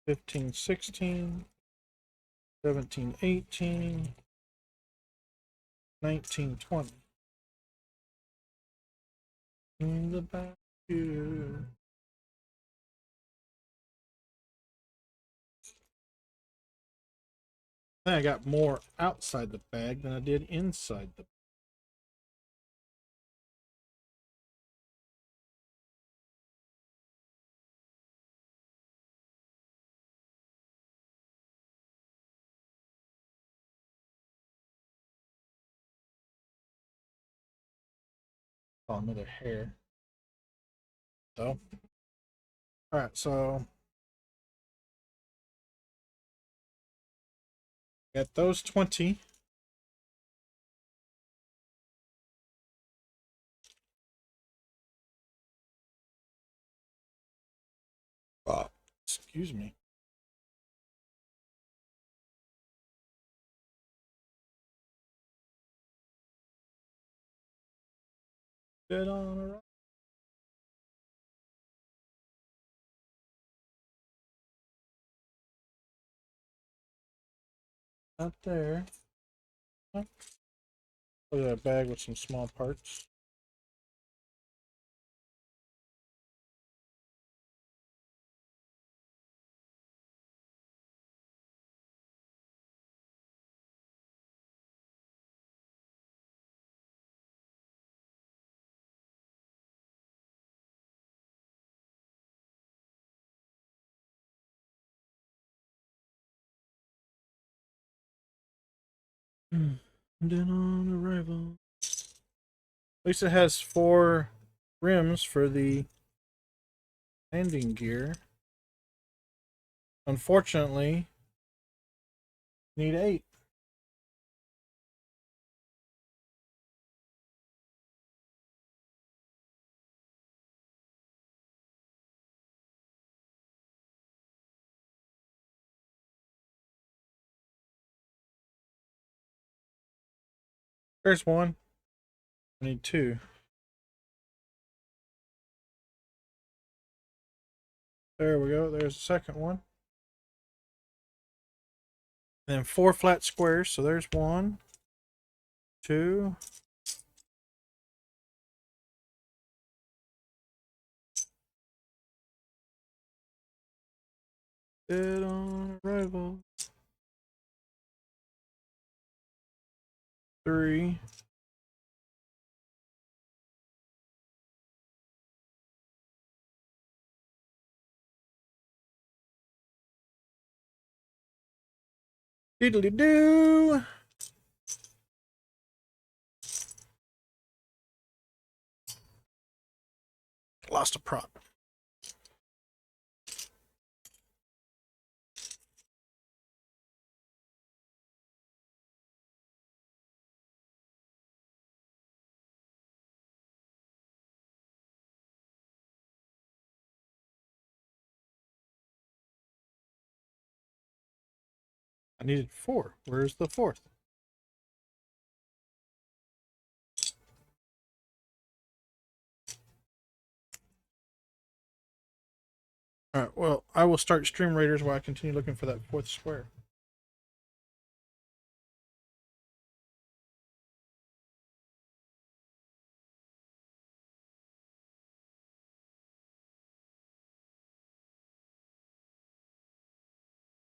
15, 16, 17, 18, 19, 20. In the back here. Then I got more outside the bag than I did inside the bag. Oh, another hair. So, all right, so got those 20. Oh, excuse me. Dead on arrival. Out there. Look at that bag with some small parts. Dead on arrival. At least it has 4 rims for the landing gear. Unfortunately, need 8. There's 1. I need 2. There we go. There's the second one. And then 4 flat squares. So there's 1, 2. Dead on arrival. 3. Diddly doo. Lost a prop. I needed 4. Where's the 4th? Alright, well, I will start Stream Raiders while I continue looking for that 4th square.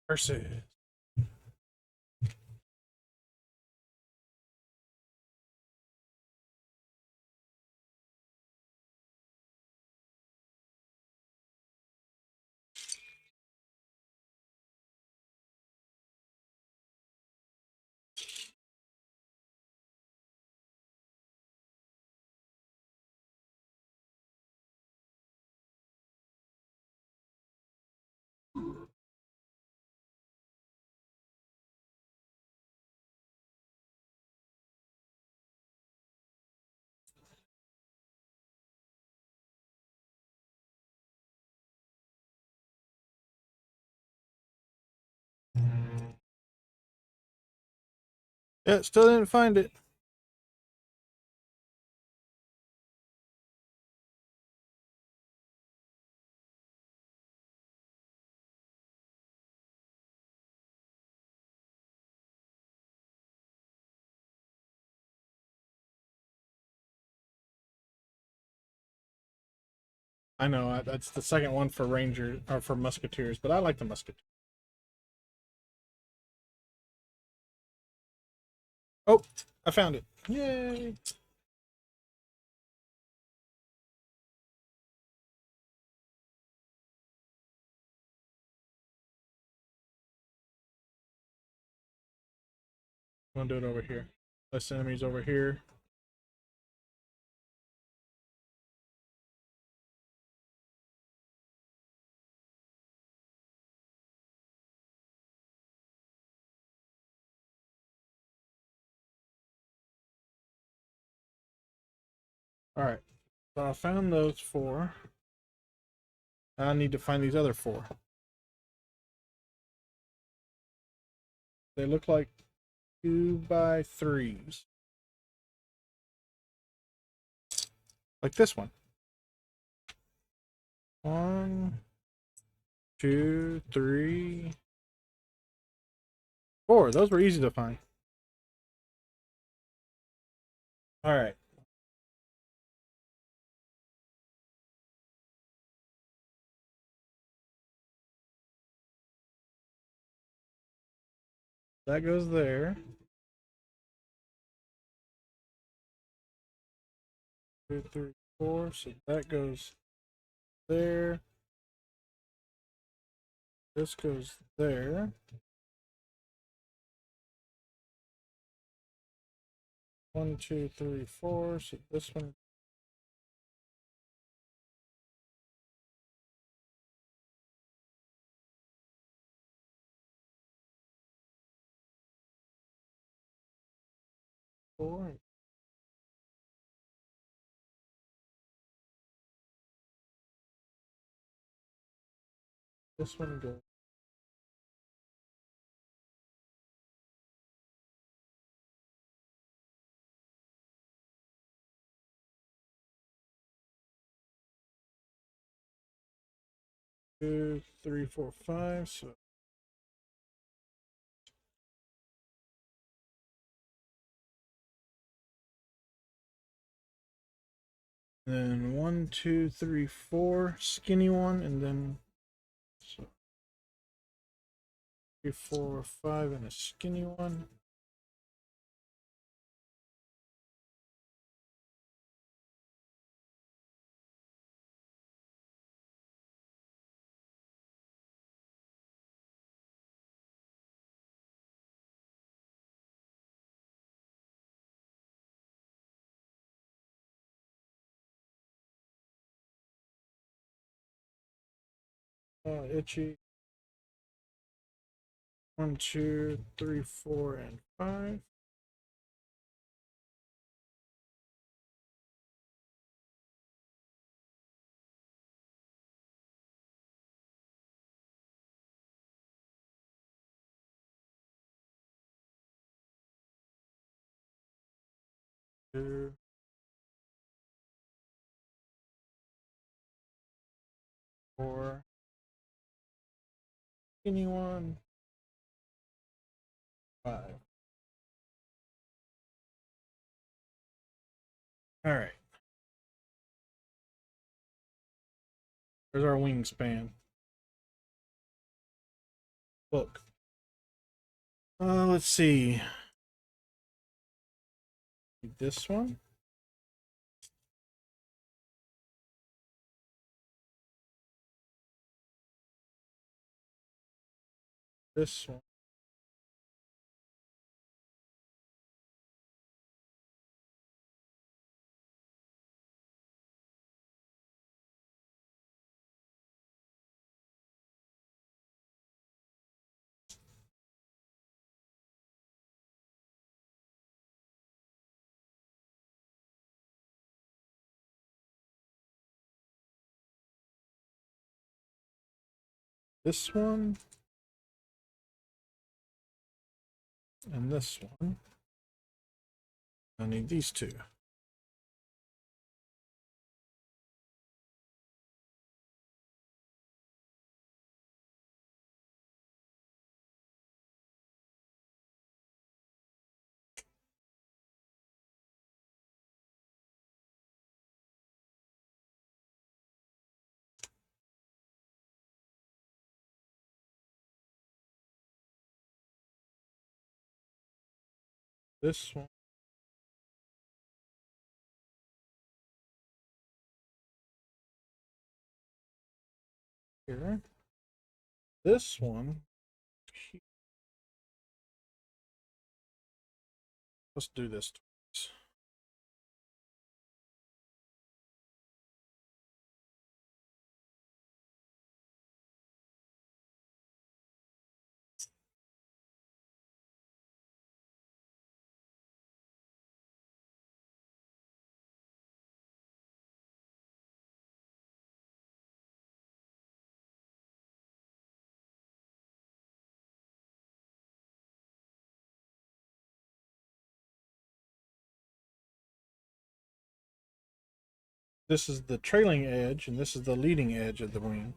Versus. Yeah, still didn't find it. I know, that's the second one for Ranger, or for Musketeers, but I like the Musketeers. Oh, I found it. Yay! I'm gonna do it over here. Less enemies over here. Alright, so I found those 4. Now I need to find these other 4. They look like 2x3s. like this one. 1, 2, 3, 4. Those were easy to find. All right. That goes there. 2, 3, 4. So that goes there. This goes there. 1, 2, 3, 4. So this one. Four. This one goes. Two, three, four, five. So then 1, 2, 3, 4. Skinny one, and then so 3, 4, 5, and a skinny one. Itchy. 1, 2, 3, 4, and 5. Two, 4. Skinny one. 5. All right. There's our wingspan. Look. Let's see. This one. This one. This one. And this one. I need these two. This one. Here. This one. Let's do this twice. This is the trailing edge, and this is the leading edge of the wing.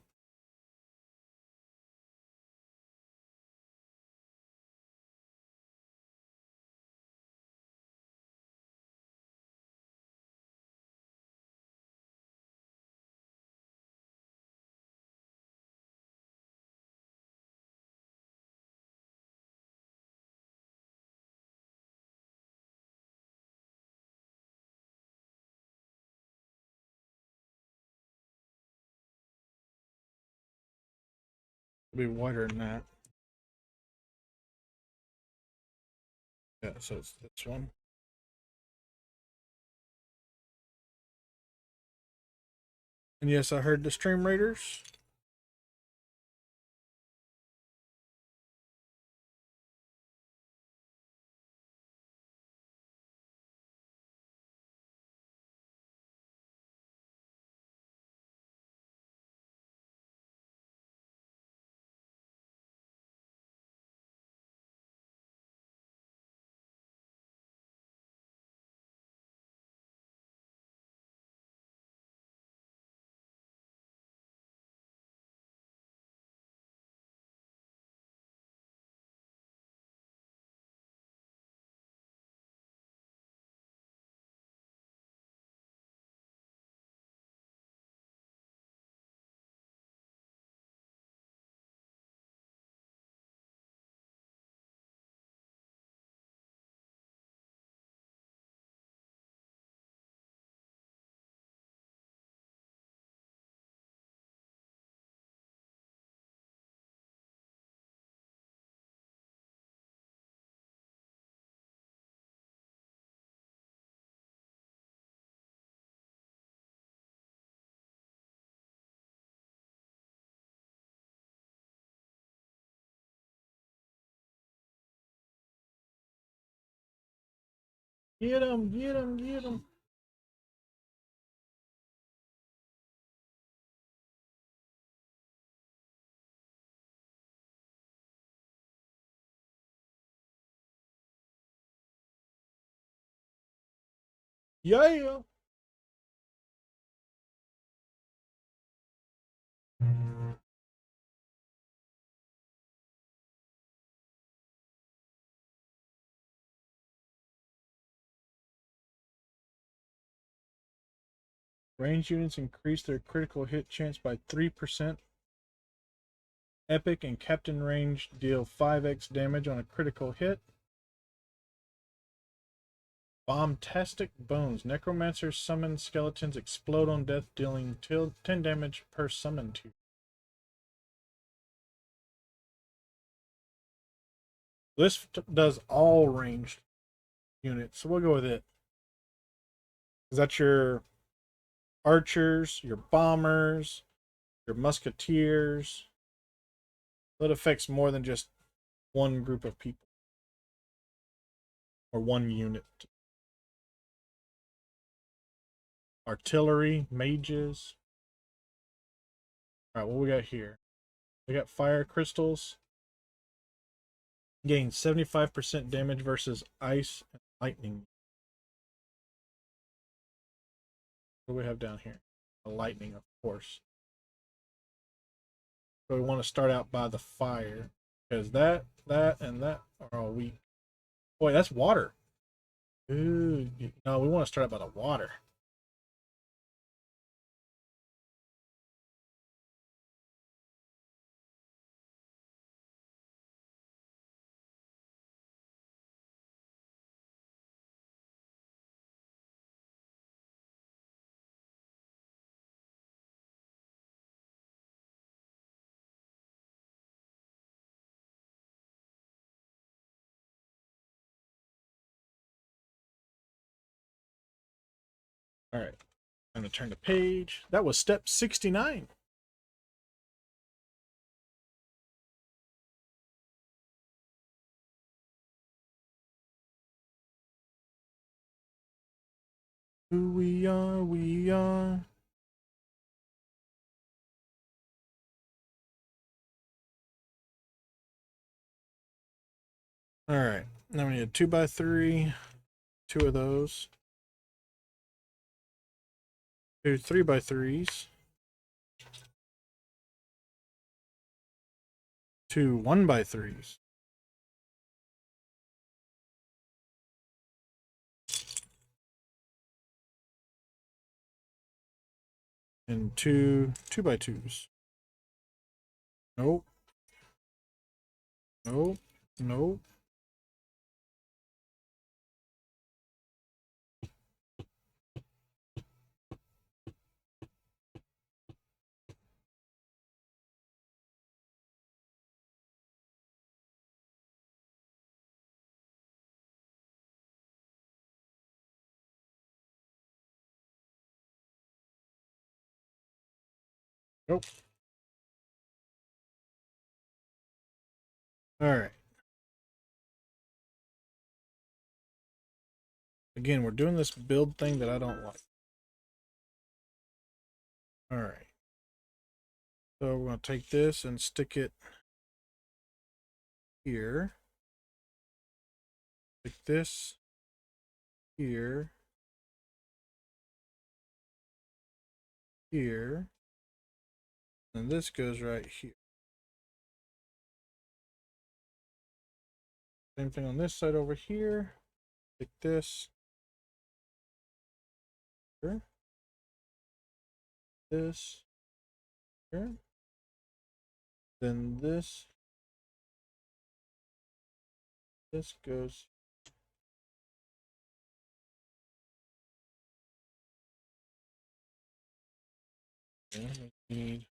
It'll be wider than that. Yeah, so it's this one. And yes, I heard the stream raiders. Get him, get him, get him. Yeah. Range units increase their critical hit chance by 3%. Epic and Captain Range deal 5x damage on a critical hit. Bombastic Bones. Necromancer summon skeletons explode on death, dealing 10 damage per summon to. This does all ranged units, so we'll go with it. Is that your archers, your bombers, your musketeers? That affects more than just one group of people or one unit. Artillery, mages. All right, what we got here? We got fire crystals. Gain 75% damage versus ice and lightning. What do we have down here? The lightning, of course. So we want to start out by the fire. Because that, and that are all weak. Boy, that's water. Ooh, no, we want to start out by the water. All right, I'm going to turn the page. That was step 69. Who we are, we are. All right, now we need a 2x3, two of those. 2 3x3s, 2 1x3s, and 2 2x2s. Nope. Nope. Nope. Nope. All right. Again, we're doing this build thing that I don't like. All right. So we're going to take this and stick it here. Stick this here. Here. And this goes right here. Same thing on this side over here. Stick this here. This here. Then this goes here. We need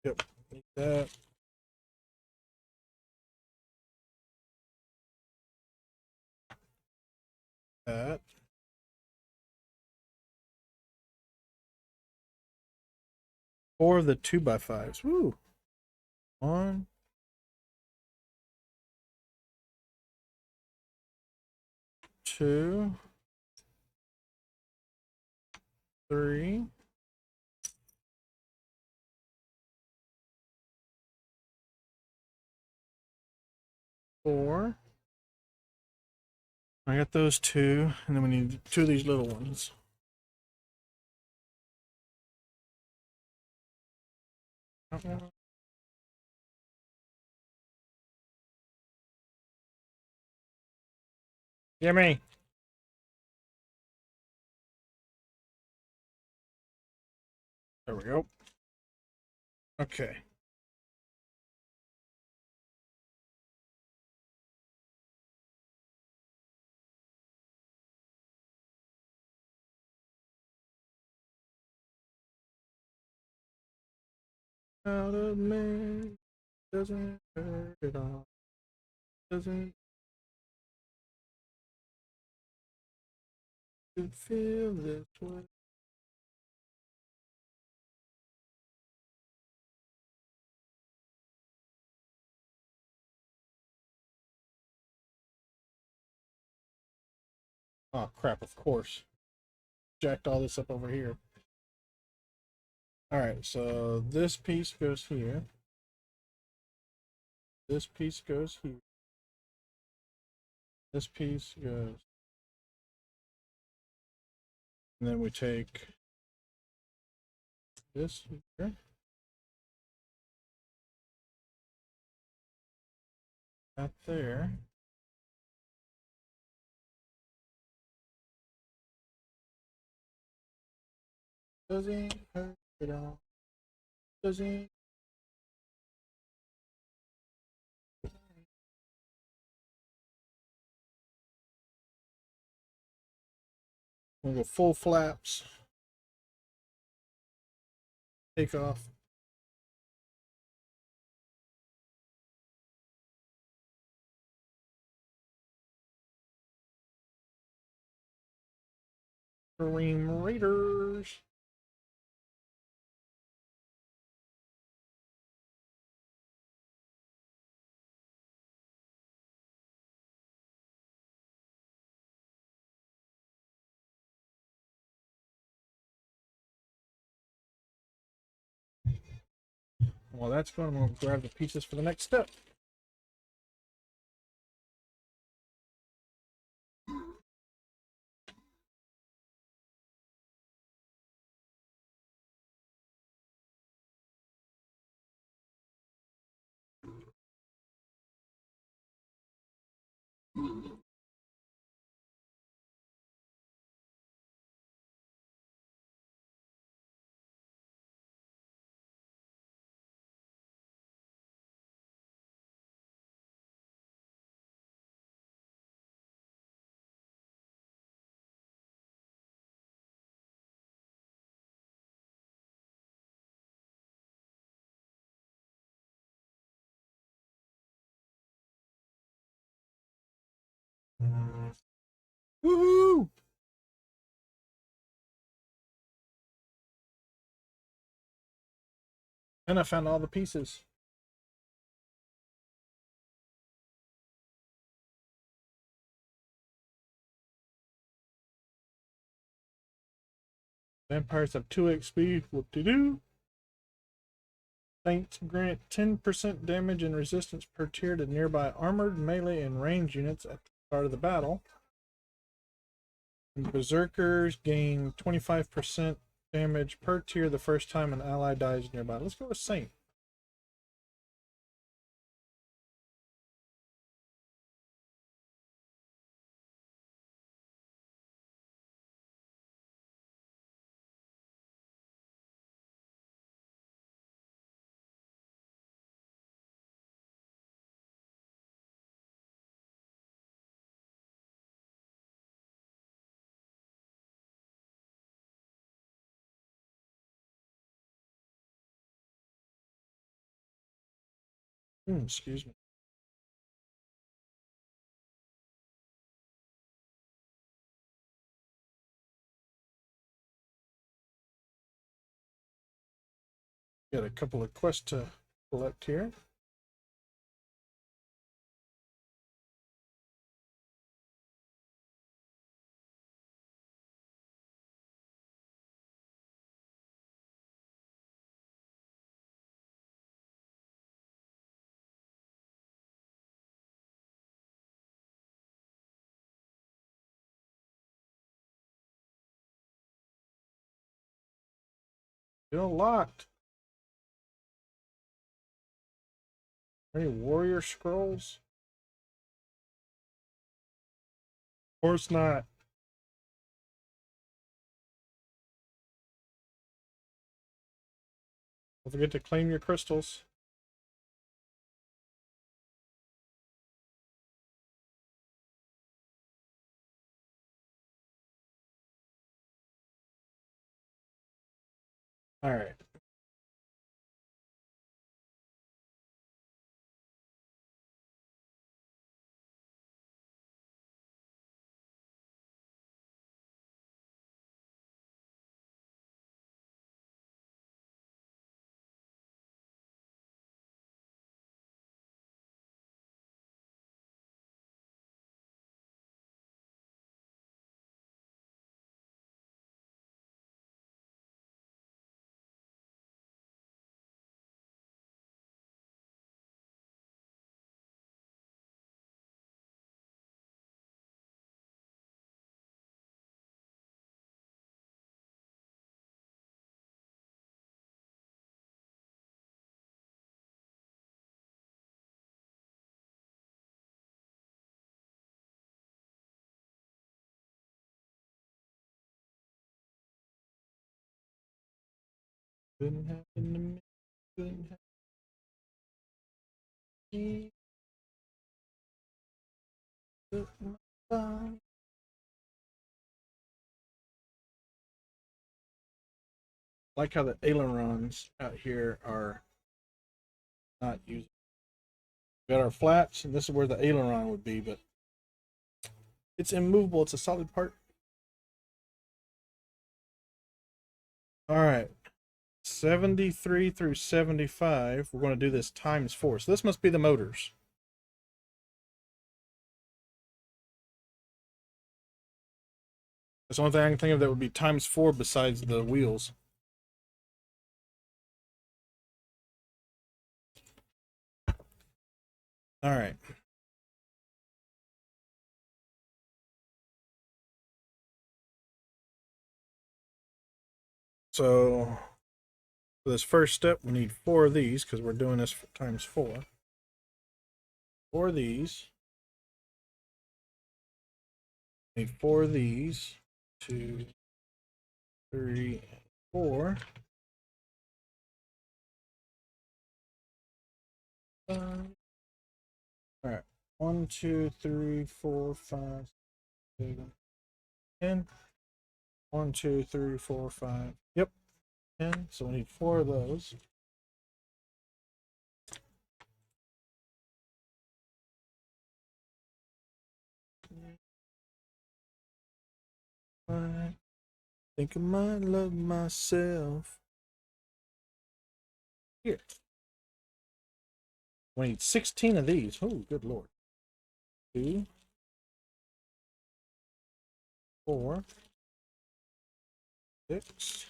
yep, need that. That. Four of the 2x5s. Woo. 1, 2, 3, 4. I got those 2, and then we need 2 of these little ones. Gimme. There we go. Okay. Out of me doesn't hurt at all. Doesn't you feel this way? Oh crap, of course. Jacked all this up over here. Alright, so this piece goes here. This piece goes here. This piece goes. And then we take this here. That there. Doesn't hurt at all. Doesn't. We'll go full flaps. Take off. Dream Raiders. While that's going, I'm going to grab the pieces for the next step. Woohoo! And I found all the pieces. Vampires have 2 XP. Whoop-de-doo. Saints grant 10% damage and resistance per tier to nearby armored, melee, and range units at the start of the battle. And Berserkers gain 25% damage per tier the first time an ally dies nearby. Let's go with Saint. Excuse me. Got a couple of quests to collect here. Still locked. Any warrior scrolls? Of course not. Don't forget to claim your crystals. All right. Couldn't happen to me. Couldn't happen to me. Like how the ailerons out here are not used. We got our flats, and this is where the aileron would be, but it's immovable. It's a solid part. All right. 73 through 75. We're going to do this times 4. So this must be the motors. That's the only thing I can think of that would be times 4 besides the wheels. All right. So for this first step, we need 4 of these because we're doing this times 4. 4 of these. Need 4 of these. 2, 3, 4. All right. 1, 2, 3, 4, 5, 6, 10. 1, 2, 3, 4, 5. Yep. 10. So we need 4 of those. I think I might love myself. Here. We need 16 of these. Oh, good lord. 2, 4, 6,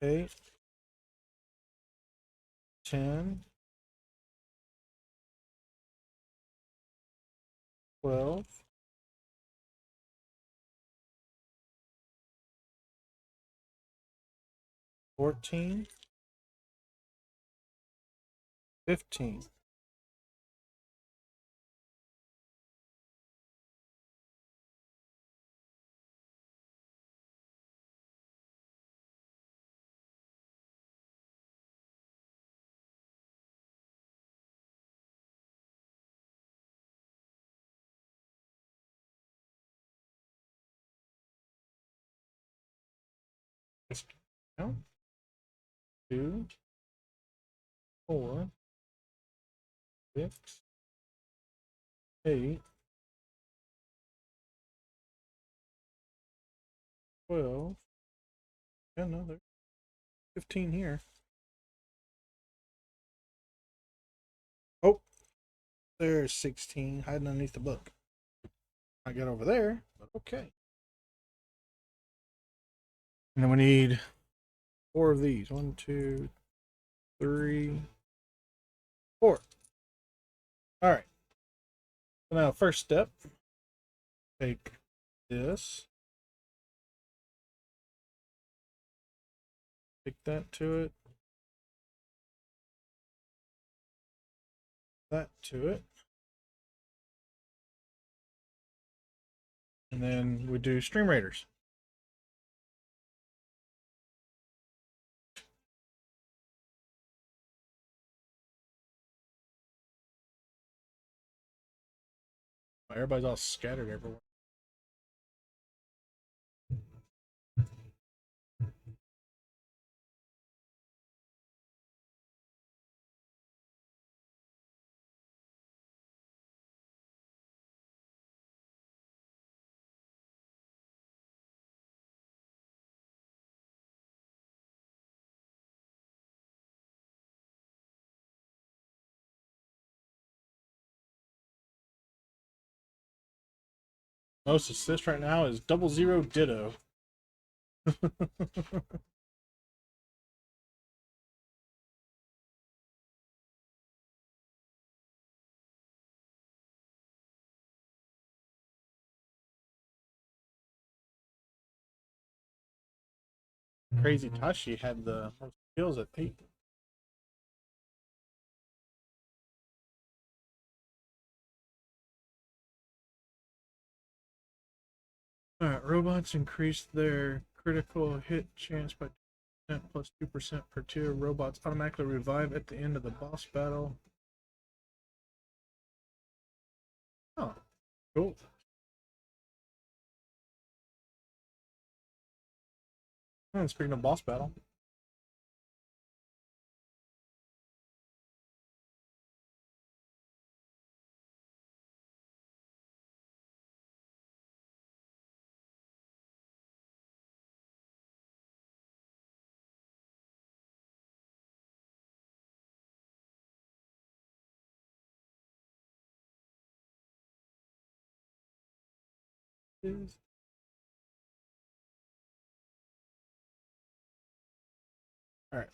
8, 10, 12, 14, 15. Now, 2, 4, 6, 8, 12. Yeah, no, there's 15 here. Oh, there's 16 hiding underneath the book. I got over there, but okay. And then we need 4 of these. 1, 2, 3, 4. All right. So now, first step, take this, take that to it, that to it, and then we do Stream Raiders. Everybody's all scattered everywhere. Most assist right now is 00 Ditto. Crazy Tashi had the most kills at 8. Alright, robots increase their critical hit chance by 2% plus 2% per tier. Robots automatically revive at the end of the boss battle. Oh, cool. Oh, speaking of boss battle, is alright.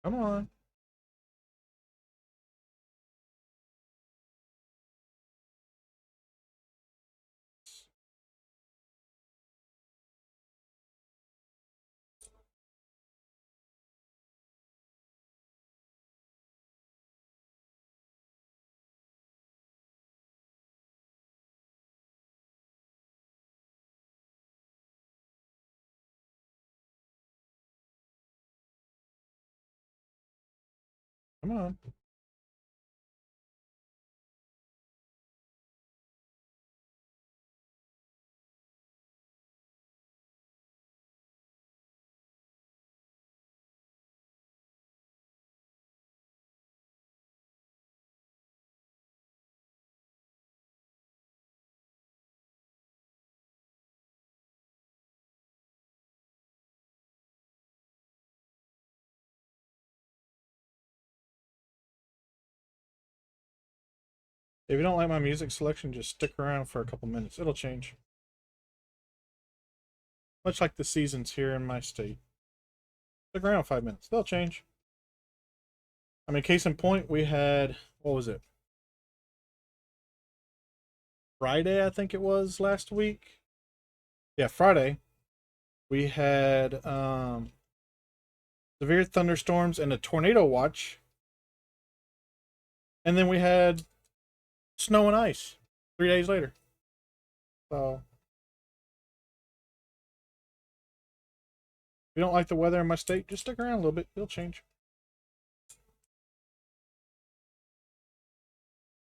Come on. Come on. If you don't like my music selection, just stick around for a couple minutes. It'll change. Much like the seasons here in my state. Stick around 5 minutes. They'll change. I mean, case in point, we had, what was it? Friday, I think it was last week. Yeah, Friday. We had severe thunderstorms and a tornado watch. And then we had snow and ice 3 days later. So, if you don't like the weather in my state, just stick around a little bit. It'll change.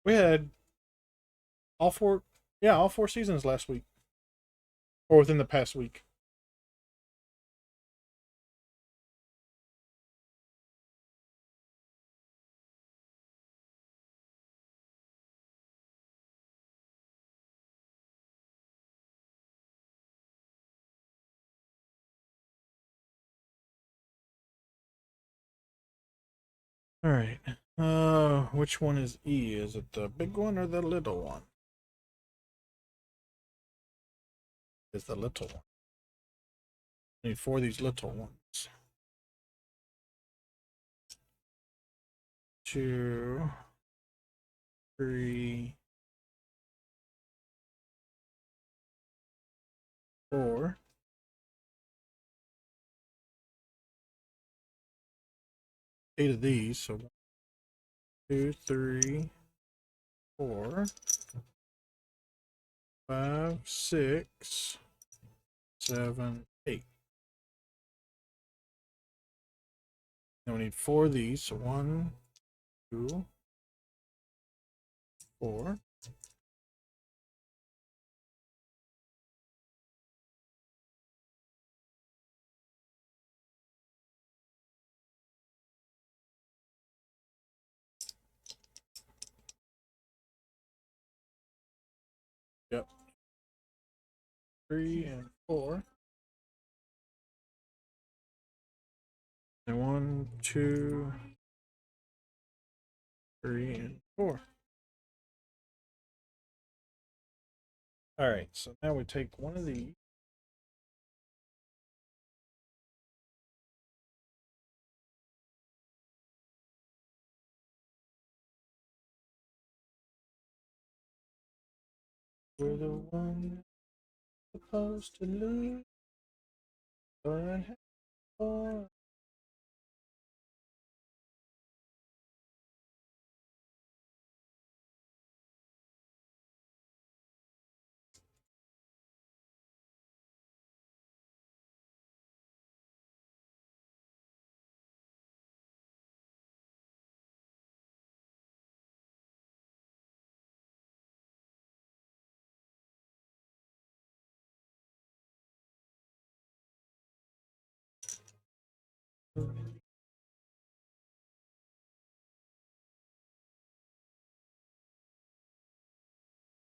We had all four, yeah, all 4 seasons last week, or within the past week. All right. Which one is E? Is it the big one or the little one? It's the little one. I need 4 of these little ones. 2, 3, 4. 8 of these. So 1, 2, 3, 4, 5, 6, 7, 8. Then we need 4 of these. So 1, 2, 4. Yep. 3 and 4. And 1, 2, 3, and 4. All right. So now we take one of these. We're the one supposed to lose, but for.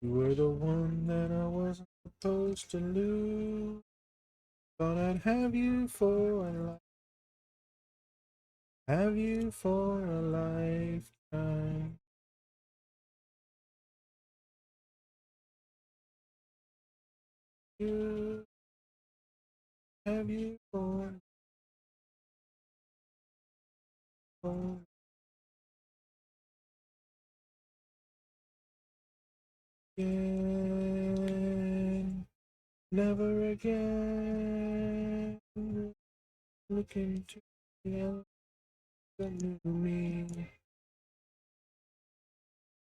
You were the one that I wasn't supposed to lose. Thought I'd have you for a have you for a lifetime. You have you for again, never again. Look into the eyes that knew me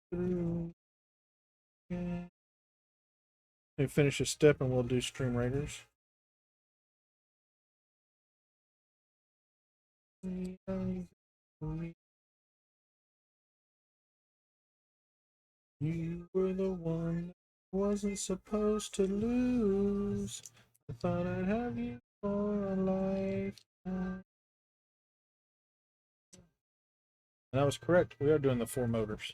through again. And finish a step, and we'll do Stream Raiders. You were the one I wasn't supposed to lose. I thought I'd have you for a lifetime. And I was correct. We are doing the 4 motors.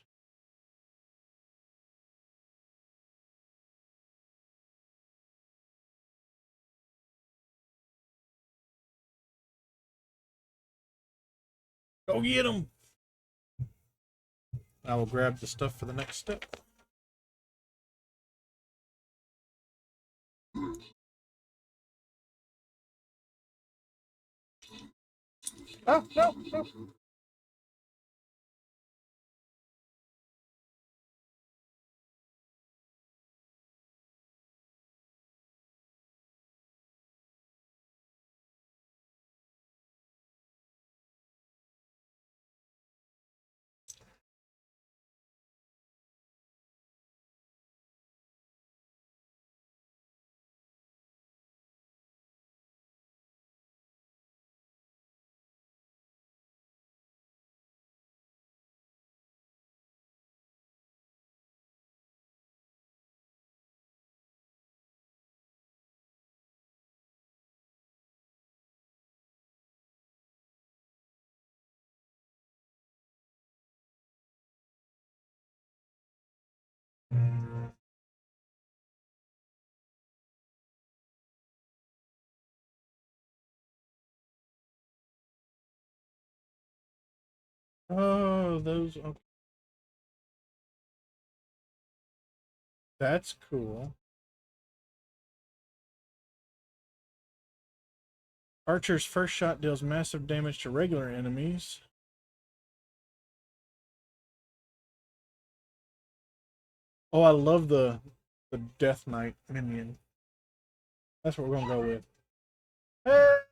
Go get them. I will grab the stuff for the next step. Oh, no, no. Oh, those. Okay. That's cool. Archer's first shot deals massive damage to regular enemies. Oh, I love the Death Knight minion. That's what we're gonna go with.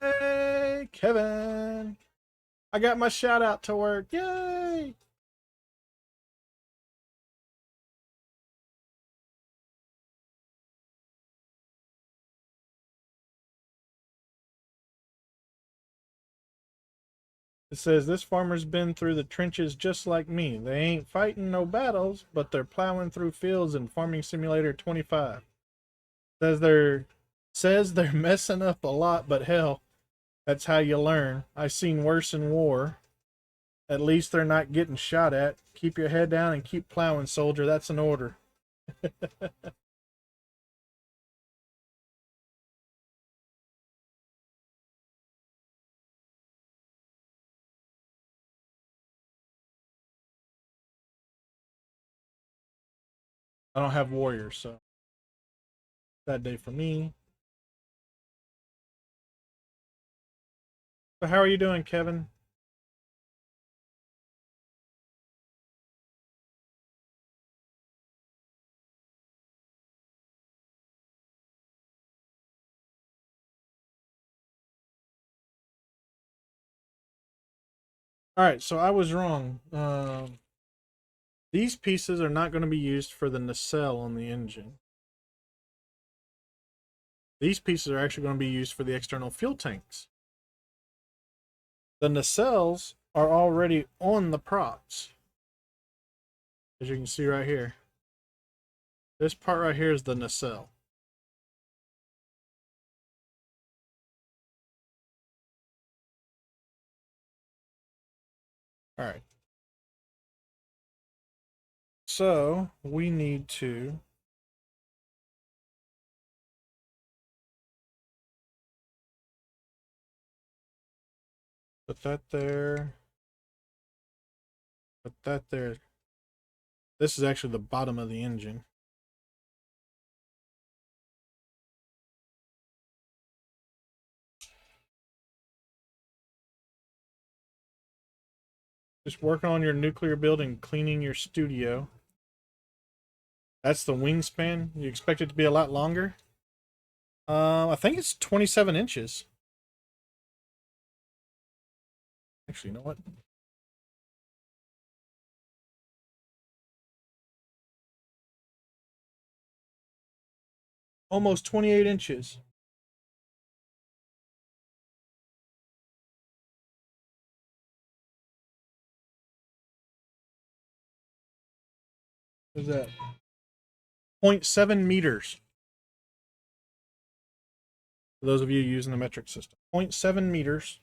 Hey, Kevin! I got my shout out to work. Yay! It says this farmer's been through the trenches just like me. They ain't fighting no battles, but they're plowing through fields in Farming Simulator 25. Says they're messing up a lot, but hell, that's how you learn. I seen worse in war. At least they're not getting shot at. Keep your head down and keep plowing, soldier. That's an order. I don't have warriors, so that day for me. So how are you doing, Kevin? All right, so I was wrong. These pieces are not going to be used for the nacelle on the engine. These pieces are actually going to be used for the external fuel tanks. The nacelles are already on the props, as you can see right here. This part right here is the nacelle. All right. So we need to put that there. Put that there. This is actually the bottom of the engine. Just working on your nuclear building, cleaning your studio. That's the wingspan. You expect it to be a lot longer? I think it's 27 inches. Actually, you know what? Almost 28 inches. What is that? 0.7 meters. For those of you using the metric system. 0.7 meters.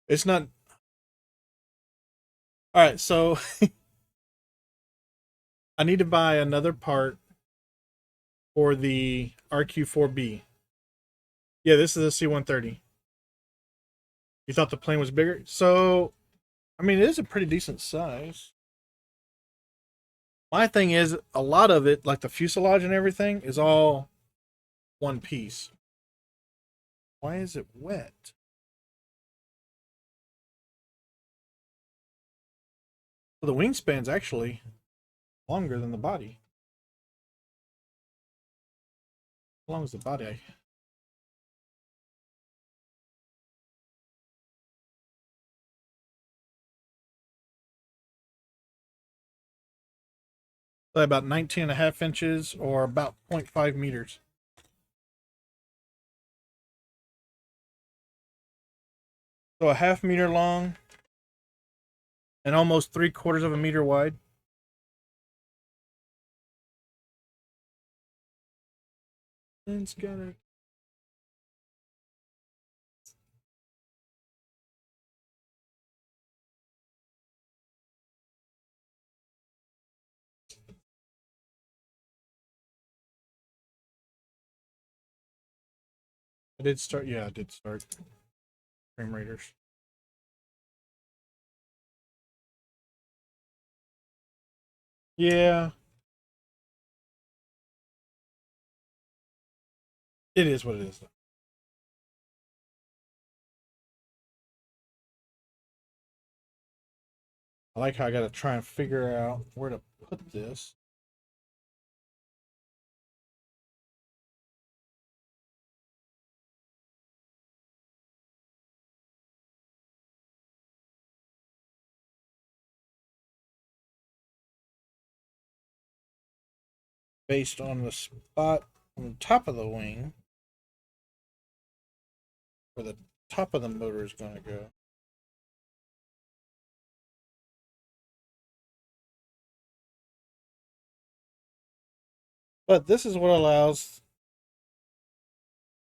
It's not. All right, so I need to buy another part for the RQ-4B. Yeah, this is a C-130. You thought the plane was bigger? So, I mean, it is a pretty decent size. My thing is, a lot of it, like the fuselage and everything, is all one piece. Why is it wet? Well, the wingspan's actually longer than the body. How long is the body? About 19.5 inches or about 0.5 meters. So a half meter long and almost 3/4 of a meter wide. It's gonna. I did start. Yeah, I did start. Frame Raiders. Yeah, it is what it is. I like how I got to try and figure out where to put this. Based on the spot on the top of the wing where the top of the motor is going to go. But this is what allows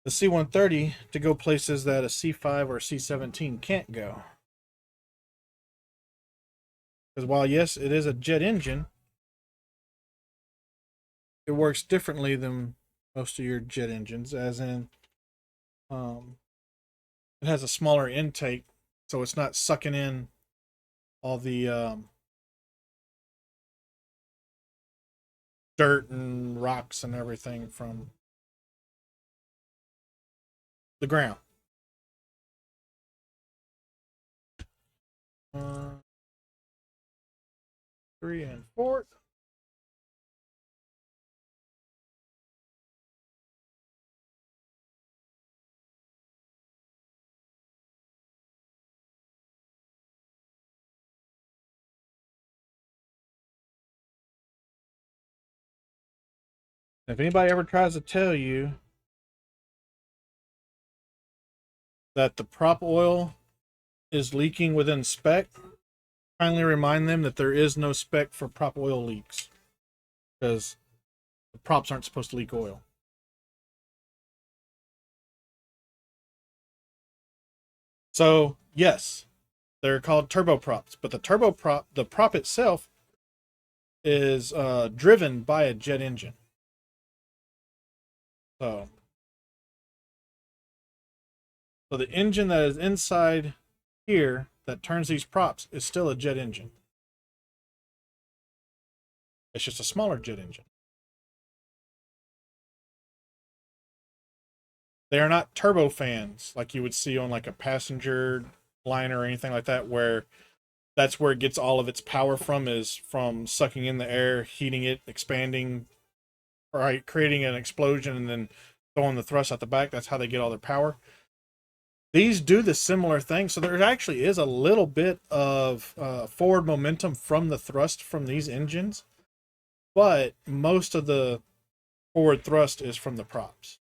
the C-130 to go places that a C-5 or a C-17 can't go. Because while, yes, it is a jet engine, it works differently than most of your jet engines, as in it has a smaller intake, so it's not sucking in all the dirt and rocks and everything from the ground. 3 and 4. If anybody ever tries to tell you that the prop oil is leaking within spec, kindly remind them that there is no spec for prop oil leaks, because the props aren't supposed to leak oil. So yes, they're called turboprops, but the prop itself is driven by a jet engine. So the engine that is inside here that turns these props is still a jet engine. It's just a smaller jet engine. They are not turbofans like you would see on like a passenger liner or anything like that, where that's where it gets all of its power from, is from sucking in the air, heating it, expanding, right, creating an explosion, and then throwing the thrust out the back. That's how they get all their power. These do the similar thing, so there actually is a little bit of forward momentum from the thrust from these engines, but most of the forward thrust is from the props.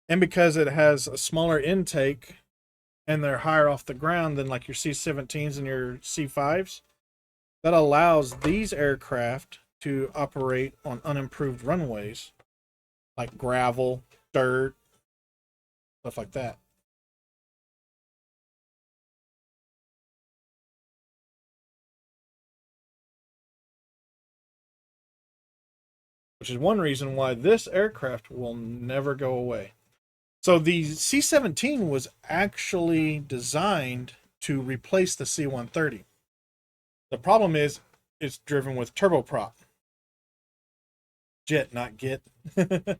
And because it has a smaller intake and they're higher off the ground than like your C-17s and your C-5s, that allows these aircraft to operate on unimproved runways like gravel, dirt, stuff like that. Which is one reason why this aircraft will never go away. So the C-17 was actually designed to replace the C-130. The problem is it's driven with turboprop. Jet, not get. They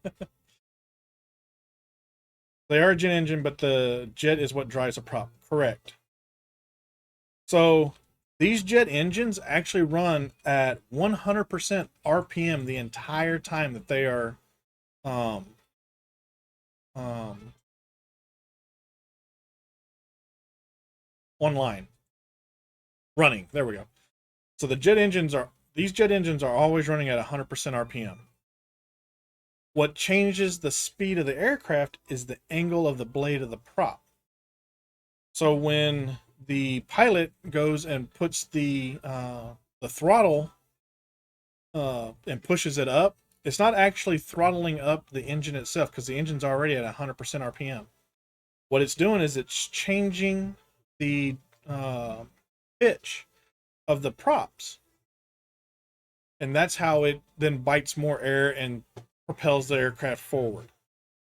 are a jet engine, but the jet is what drives a prop. Correct. So these jet engines actually run at 100% RPM the entire time that they are um, um, online running. There we go. So these jet engines are always running at 100% RPM. What changes the speed of the aircraft is the angle of the blade of the prop. So when the pilot goes and puts the throttle and pushes it up, it's not actually throttling up the engine itself because the engine's already at 100% RPM. What it's doing is it's changing the pitch of the props, and that's how it then bites more air and propels the aircraft forward.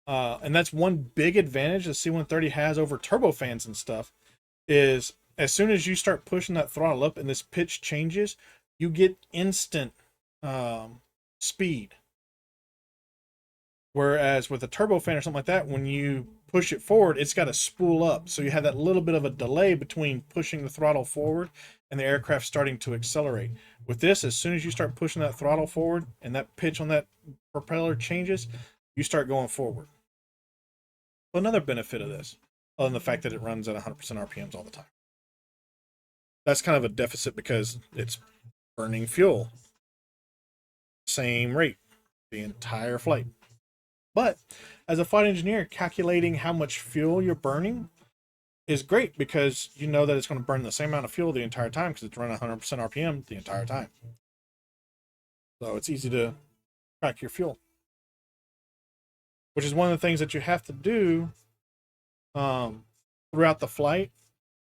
And that's one big advantage the C-130 has over turbofans and stuff, is as soon as you start pushing that throttle up and this pitch changes, you get instant speed. Whereas with a turbofan or something like that, when you push it forward, it's got to spool up. So you have that little bit of a delay between pushing the throttle forward and the aircraft starting to accelerate. With this, as soon as you start pushing that throttle forward and that pitch on that propeller changes, you start going forward. So another benefit of this, other than the fact that it runs at 100% RPMs all the time. That's kind of a deficit because it's burning fuel. Same rate the entire flight. But as a flight engineer, calculating how much fuel you're burning is great because you know that it's going to burn the same amount of fuel the entire time because it's running 100% RPM the entire time. So it's easy to track your fuel, which is one of the things that you have to do throughout the flight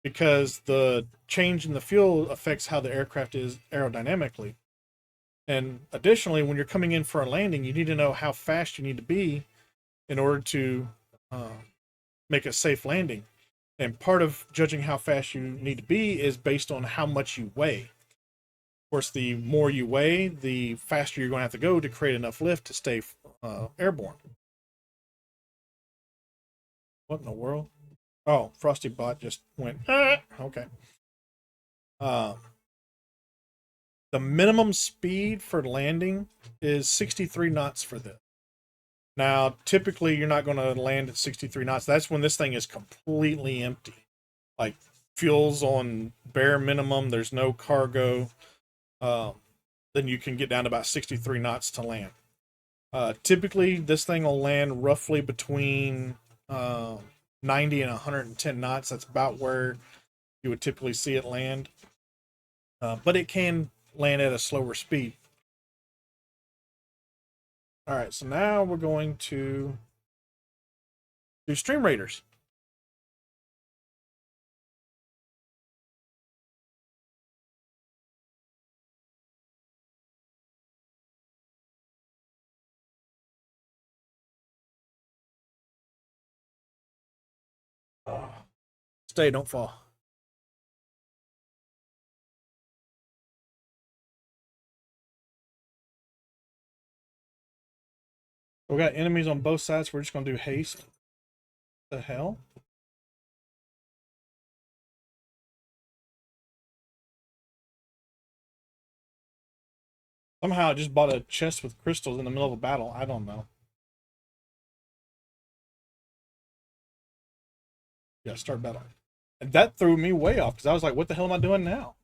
because the change in the fuel affects how the aircraft is aerodynamically. And additionally, when you're coming in for a landing, you need to know how fast you need to be in order to make a safe landing. And part of judging how fast you need to be is based on how much you weigh. Of course, the more you weigh, the faster you're going to have to go to create enough lift to stay airborne. What in the world? Oh, Frosty Bot just went, okay. The minimum speed for landing is 63 knots for this. Now, typically, you're not going to land at 63 knots. That's when this thing is completely empty. Like, fuel's on bare minimum. There's no cargo. Then you can get down to about 63 knots to land. Typically, this thing will land roughly between 90 and 110 knots. That's about where you would typically see it land. But it can land at a slower speed. All right, so now we're going to do stream raiders. Stay, don't fall. We got enemies on both sides. We're just going to do haste. The hell? Somehow I just bought a chest with crystals in the middle of a battle. I don't know. Yeah, start battle. And that threw me way off because I was like, what the hell am I doing now?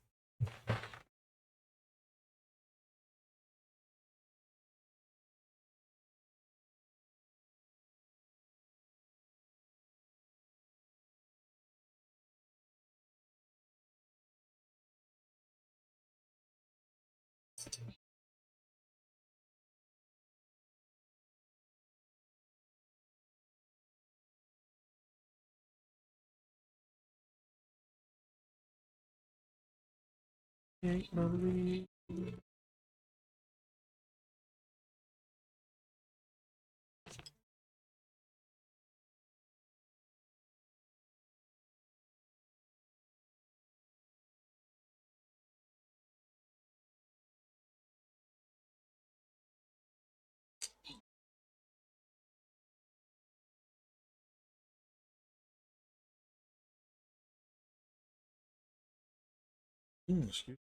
Marie. Excuse.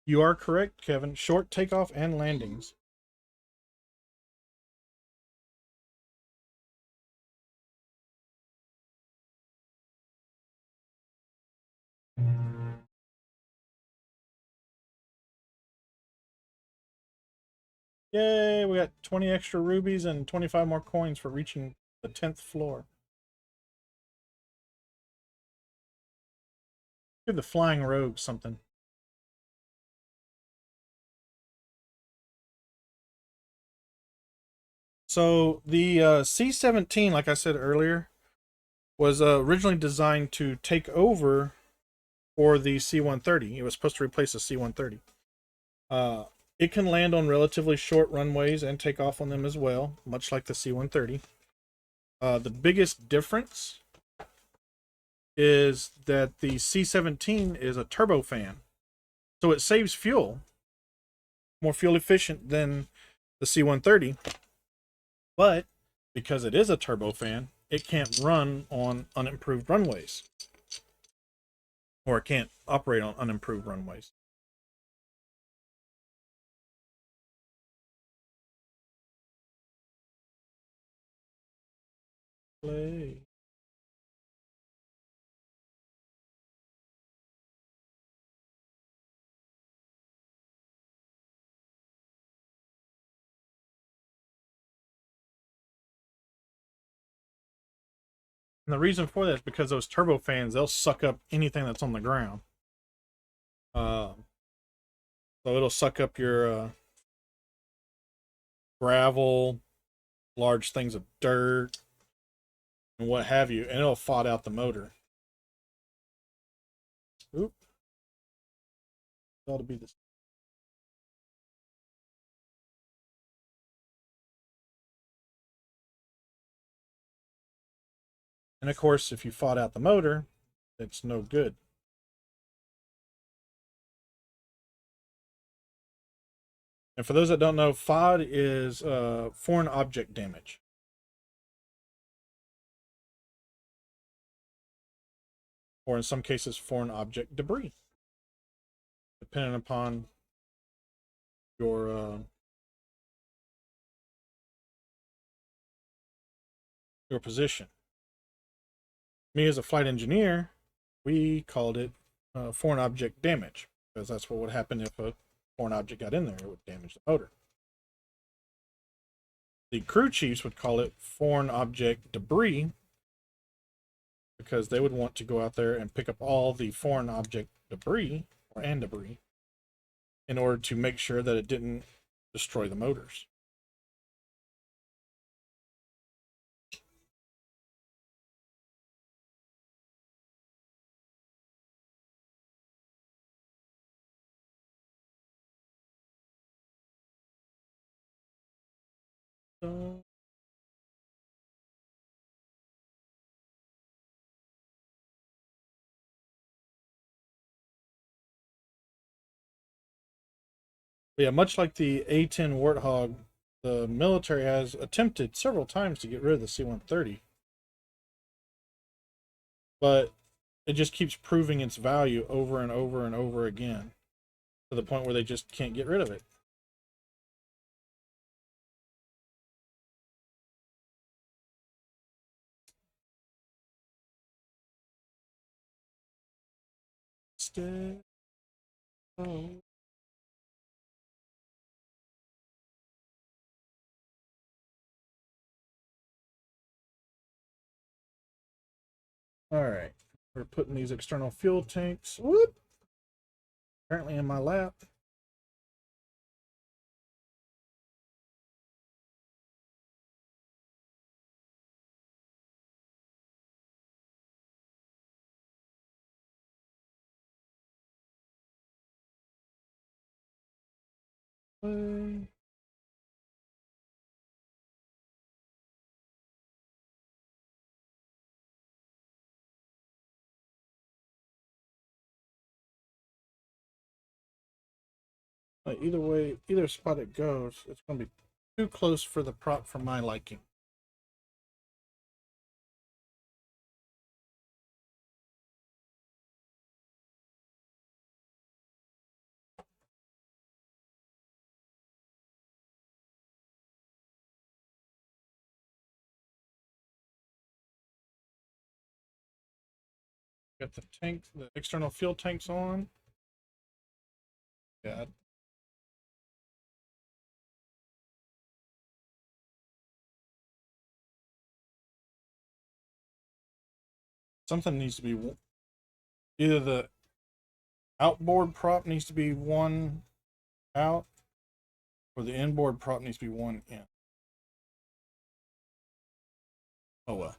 You are correct, Kevin. Short takeoff and landings. Yay, we got 20 extra rubies and 25 more coins for reaching the 10th floor. Give the flying rogue something. So the C-17, like I said earlier, was originally designed to take over for the C-130. It was supposed to replace the C-130. It can land on relatively short runways and take off on them as well, much like the C-130. The biggest difference is that the C-17 is a turbofan, so it saves fuel, more fuel efficient than the C-130, but because it is a turbofan, it can't run on unimproved runways, or it can't operate on unimproved runways. Play. And the reason for that is because those turbofans, they'll suck up anything that's on the ground. So it'll suck up your gravel, large things of dirt, and what have you, and it'll fought out the motor. Oop. It ought to be this. And of course, if you fought out the motor, it's no good. And for those that don't know, FOD is foreign object damage. Or in some cases, foreign object debris, depending upon your position. Me as a flight engineer, we called it foreign object damage, because that's what would happen if a foreign object got in there. It would damage the motor. The crew chiefs would call it foreign object debris, because they would want to go out there and pick up all the foreign object debris in order to make sure that it didn't destroy the motors. So, yeah, much like the A-10 Warthog, the military has attempted several times to get rid of the C-130, but it just keeps proving its value over and over and over again, to the point where they just can't get rid of it. Stay. Oh. All right, we're putting these external fuel tanks, whoop, apparently in my lap. Play. Either way, either spot it goes, it's going to be too close for the prop for my liking. Got the tank, the external fuel tanks on. Yeah. Something needs to be either the outboard prop needs to be one out, or the inboard prop needs to be one in. Oh well.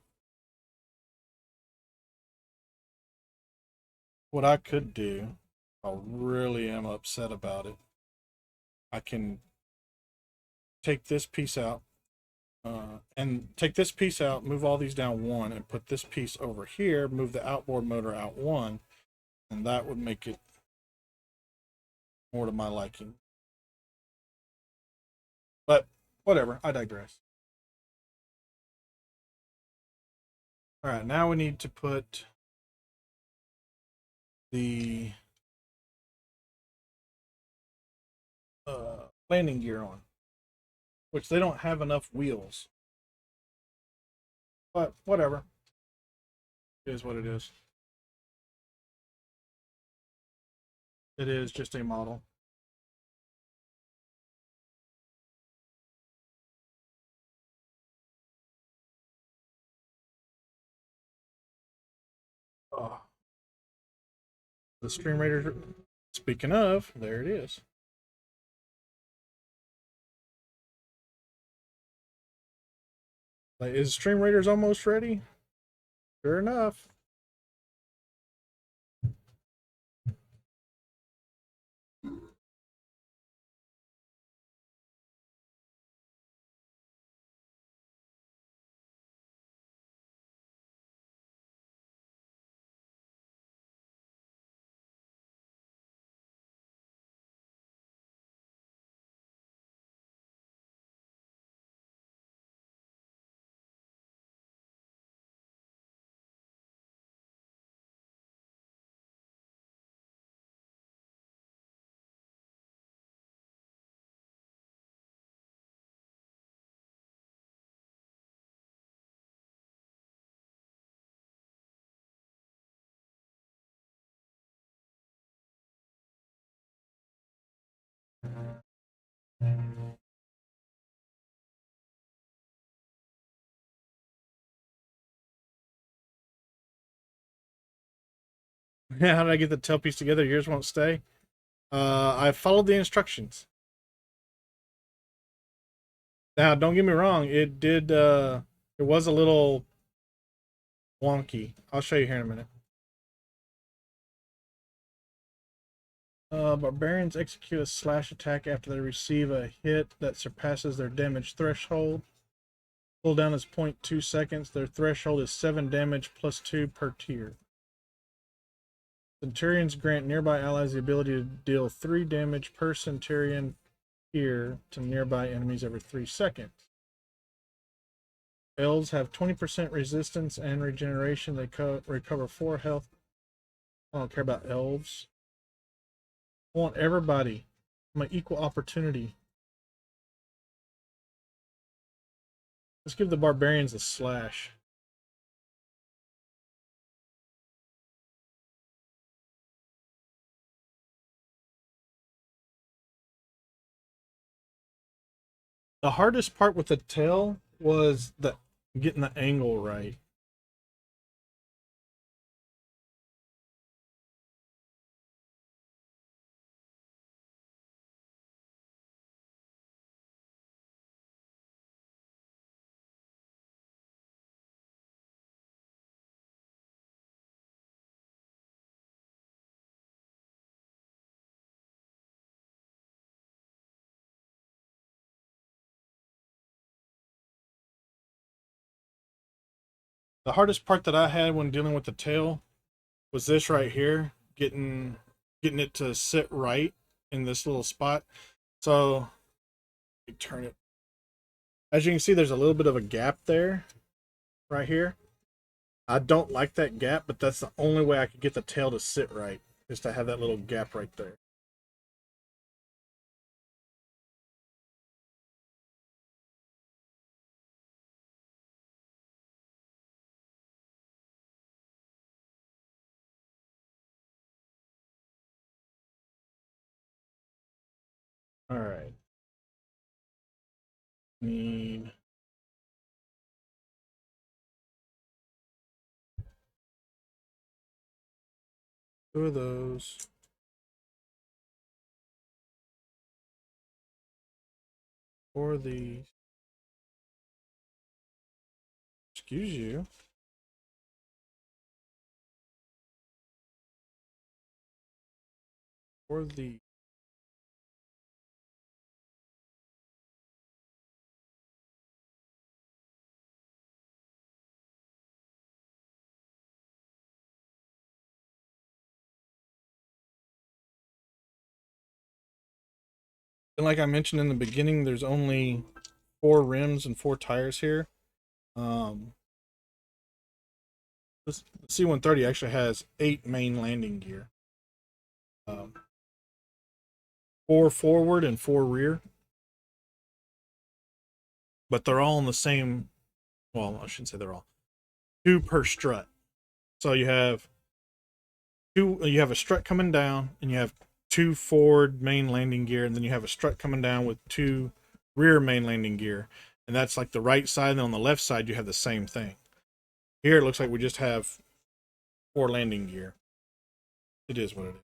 What I could do, I really am upset about it. I can take this piece out, and take this piece out, move all these down one, and put this piece over here, move the outboard motor out one, and that would make it more to my liking. But whatever, I digress. All right, now we need to put the landing gear on, which they don't have enough wheels. But whatever, it is what it is. It is just a model. Oh, the Stream Raider. Speaking of, there it is. Like, is Stream Raiders almost ready? Sure enough. How did I get the tailpiece together? Yours won't stay. I followed the instructions. Now, don't get me wrong. It did. It was a little wonky. I'll show you here in a minute. Barbarians execute a slash attack after they receive a hit that surpasses their damage threshold. Cooldown is 0.2 seconds. Their threshold is 7 damage plus 2 per tier. Centurions grant nearby allies the ability to deal 3 damage per Centurion tier to nearby enemies every 3 seconds. Elves have 20% resistance and regeneration. They recover 4 health. I don't care about elves. I want everybody. I'm an equal opportunity. Let's give the barbarians a slash. The hardest part with the tail was getting the angle right. The hardest part that I had when dealing with the tail was this right here, getting it to sit right in this little spot. So you turn it. As you can see, there's a little bit of a gap there, right here. I don't like that gap, but that's the only way I could get the tail to sit right, is to have that little gap right there. All right. Need 2 of those. 4 of these. Excuse you. 4 of these. And like I mentioned in the beginning, there's only 4 rims and 4 tires here. This C-130 actually has 8 main landing gear. 4 forward and 4 rear. But they're all in the same, well, I shouldn't say they're all. 2 per strut. So you have a strut coming down, and you have 2 forward main landing gear, and then you have a strut coming down with 2 rear main landing gear. And that's like the right side, and then on the left side you have the same thing. Here it looks like we just have 4 landing gear. It is what it is.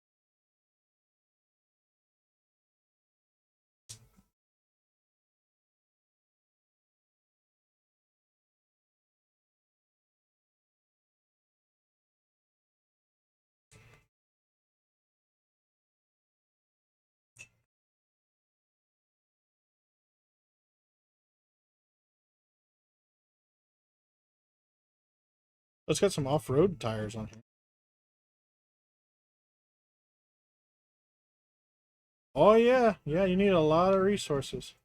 Let's get some off-road tires on here. Oh yeah, yeah, you need a lot of resources.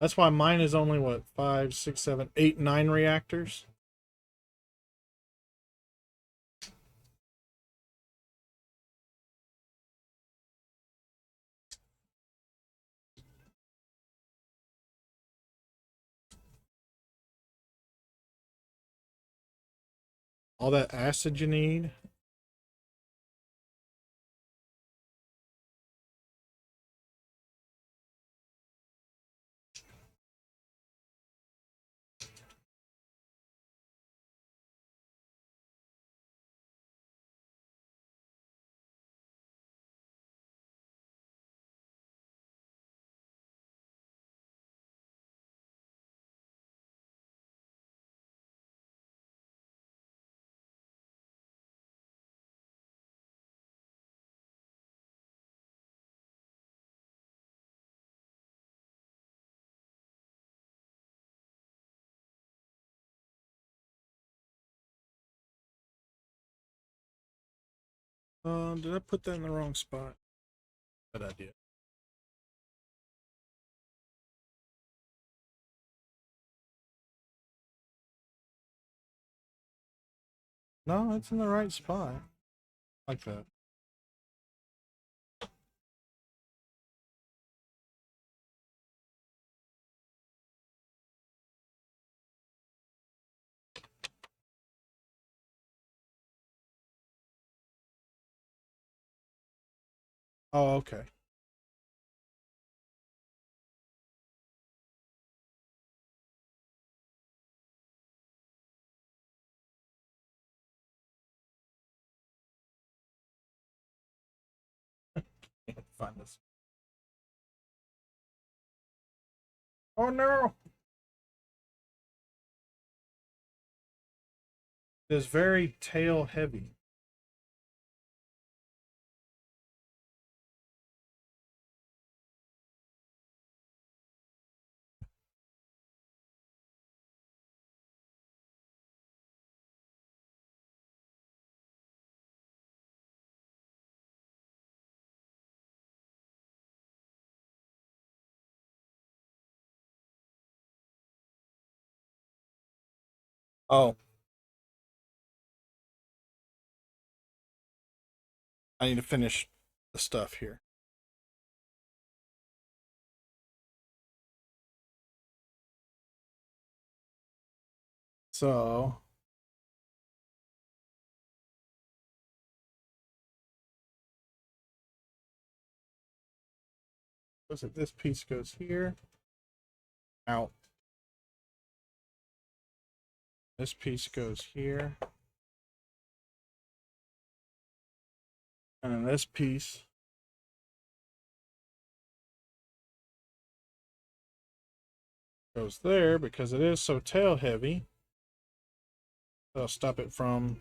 That's why mine is only what, 5, 6, 7, 8, 9 reactors. All that acid you need. Did I put that in the wrong spot? Bad idea. No, it's in the right spot. Like that. Oh, okay. Can't find this. Oh no! It is very tail heavy. Oh, I need to finish the stuff here. So, looks like this piece goes here, out. This piece goes here, and then this piece goes there because it is so tail heavy. That'll stop it from.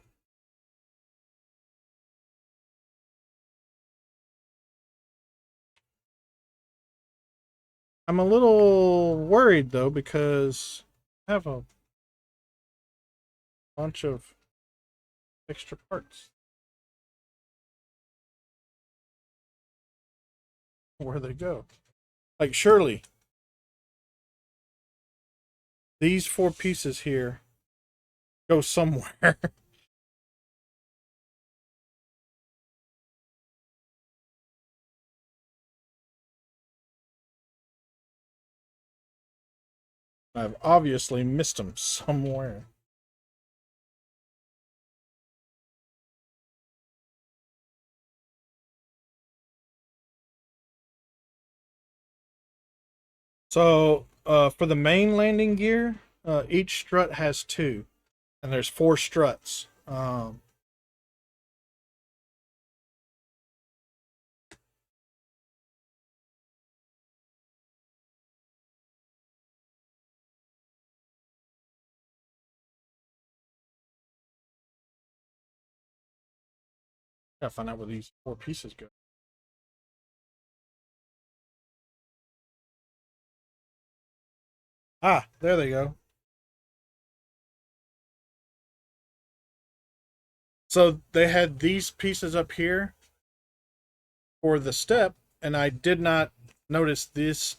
I'm a little worried though because I have a bunch of extra parts. Where they go? Like surely these four pieces here go somewhere. I've obviously missed them somewhere. So for the main landing gear, each strut has two, and there's four struts. Gotta find out where these four pieces go. Ah, there they go. So they had these pieces up here for the step, and I did not notice this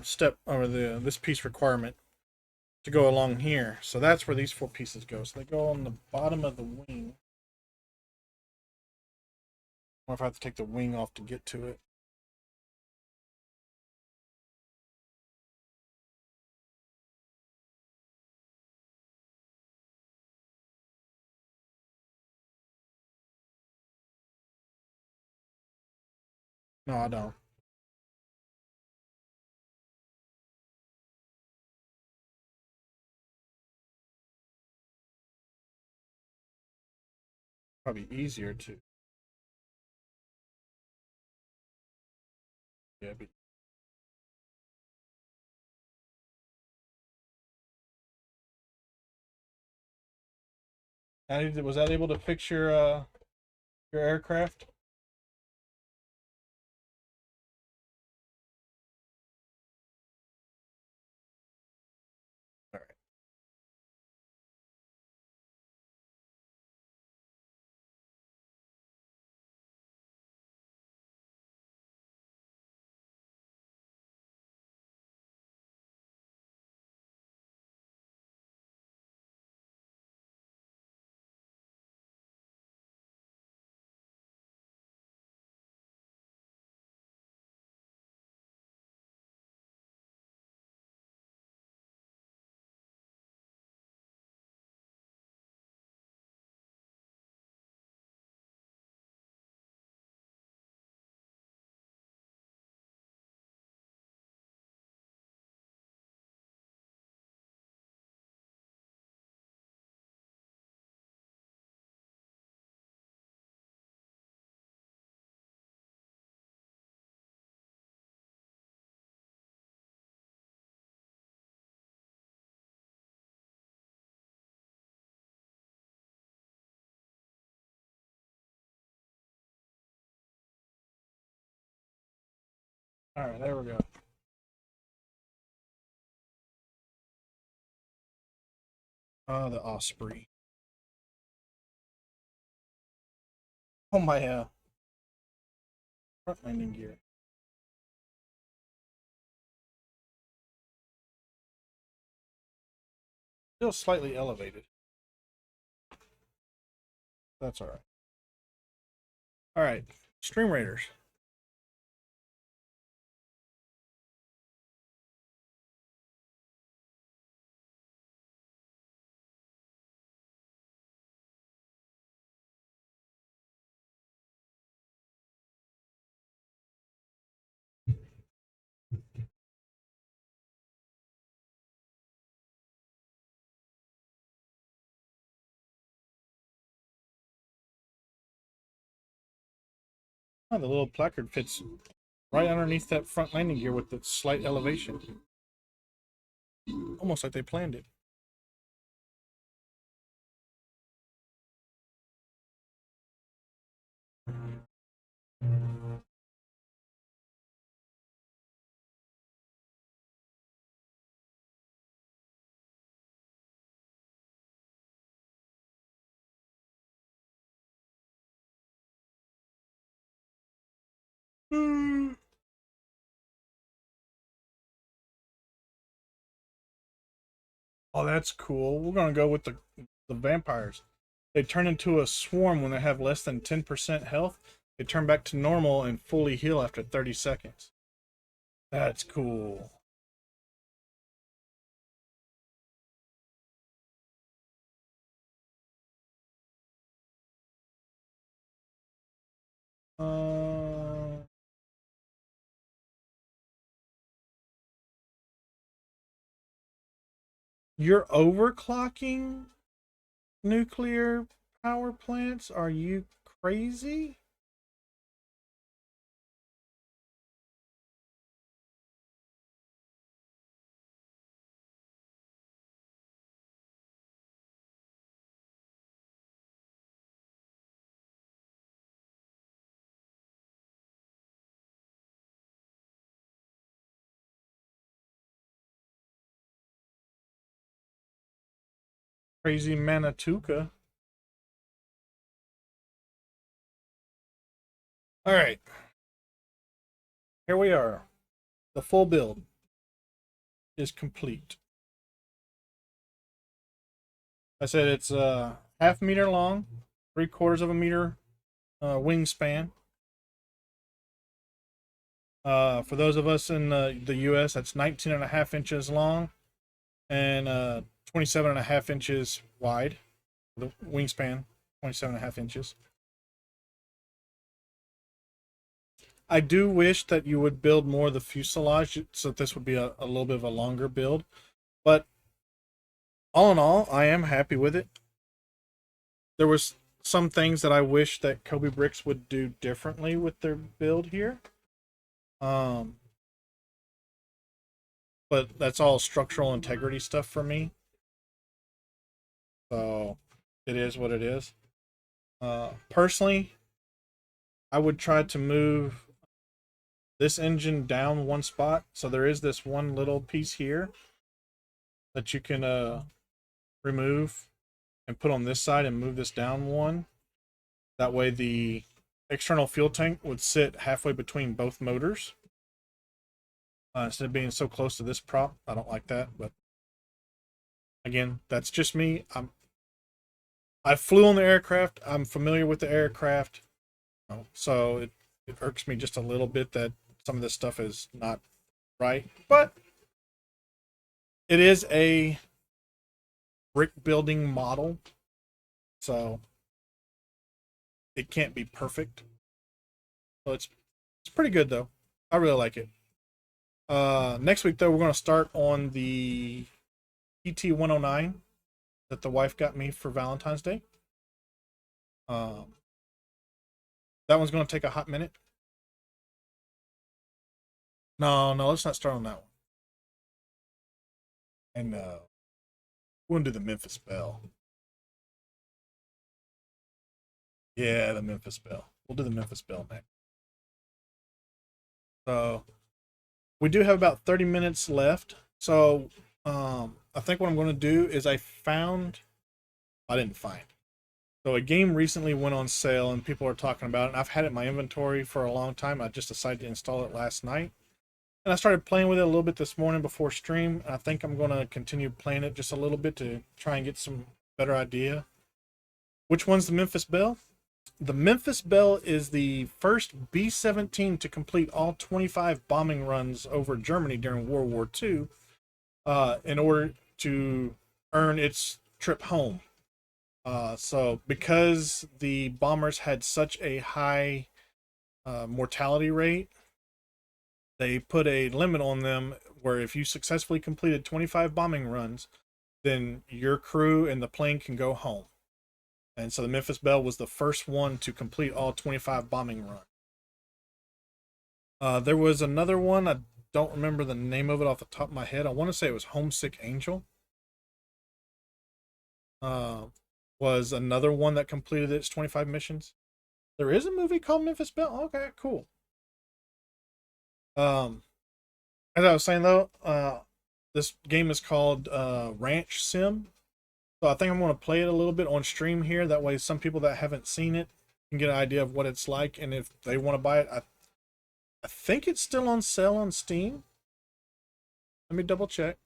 step or the this piece requirement to go along here. So that's where these four pieces go. So they go on the bottom of the wing. Or if I have to take the wing off to get to it. No, I don't. Probably easier to. Yeah, but was that able to fix your aircraft? All right. All right, there we go. The Osprey. Oh my front landing gear. Still slightly elevated. That's all right. All right, Stream Raiders. Oh, the little placard fits right underneath that front landing gear with the slight elevation. Almost like they planned it. Oh, that's cool. We're gonna go with the vampires. They turn into a swarm when they have less than 10% health. They turn back to normal and fully heal after 30 seconds. That's cool. Uh, you're overclocking nuclear power plants? Are you crazy? Crazy Manituka. All right, here we are. The full build is complete. I said it's half meter long, 3/4 of a meter wingspan. For those of us in the US, that's 19.5 inches long and 27.5 inches wide. The wingspan, 27.5 inches. I do wish that you would build more of the fuselage so that this would be a little bit of a longer build. But all in all, I am happy with it. There was some things that I wish that COBI Bricks would do differently with their build here. Um, but that's all structural integrity stuff for me. So it is what it is. Personally, I would try to move this engine down one spot. So there is this one little piece here that you can remove and put on this side and move this down one. That way the external fuel tank would sit halfway between both motors. Instead of being so close to this prop. I don't like that, but again, that's just me. I flew on the aircraft. I'm familiar with the aircraft. So it irks me just a little bit that some of this stuff is not right. But it is a brick building model. So it can't be perfect. So it's pretty good though. I really like it. Next week though, we're gonna start on the PT-109 that the wife got me for Valentine's Day. Um, that one's gonna take a hot minute. No, no, let's not start on that one. And we're gonna do the Memphis Belle. Yeah, the Memphis Belle. We'll do the Memphis Belle next. So we do have about 30 minutes left. So I think what I'm going to do is I didn't find. So a game recently went on sale and people are talking about it. And I've had it in my inventory for a long time. I just decided to install it last night. And I started playing with it a little bit this morning before stream. I think I'm going to continue playing it just a little bit to try and get some better idea. Which one's the Memphis Belle? The Memphis Belle is the first B-17 to complete all 25 bombing runs over Germany during World War II in order to earn its trip home. So because the bombers had such a high mortality rate, they put a limit on them where if you successfully completed 25 bombing runs, then your crew and the plane can go home. And so the Memphis Belle was the first one to complete all 25 bombing runs. There was another one. I don't remember the name of it off the top of my head. I want to say it was Homesick Angel. Uh, was another one that completed its 25 missions. There is a movie called Memphis Belle. Okay, cool. Um, as I was saying though, this game is called Ranch Sim. So I think I'm going to play it a little bit on stream here. That way, some people that haven't seen it can get an idea of what it's like, and if they want to buy it, I think it's still on sale on Steam. Let me double check.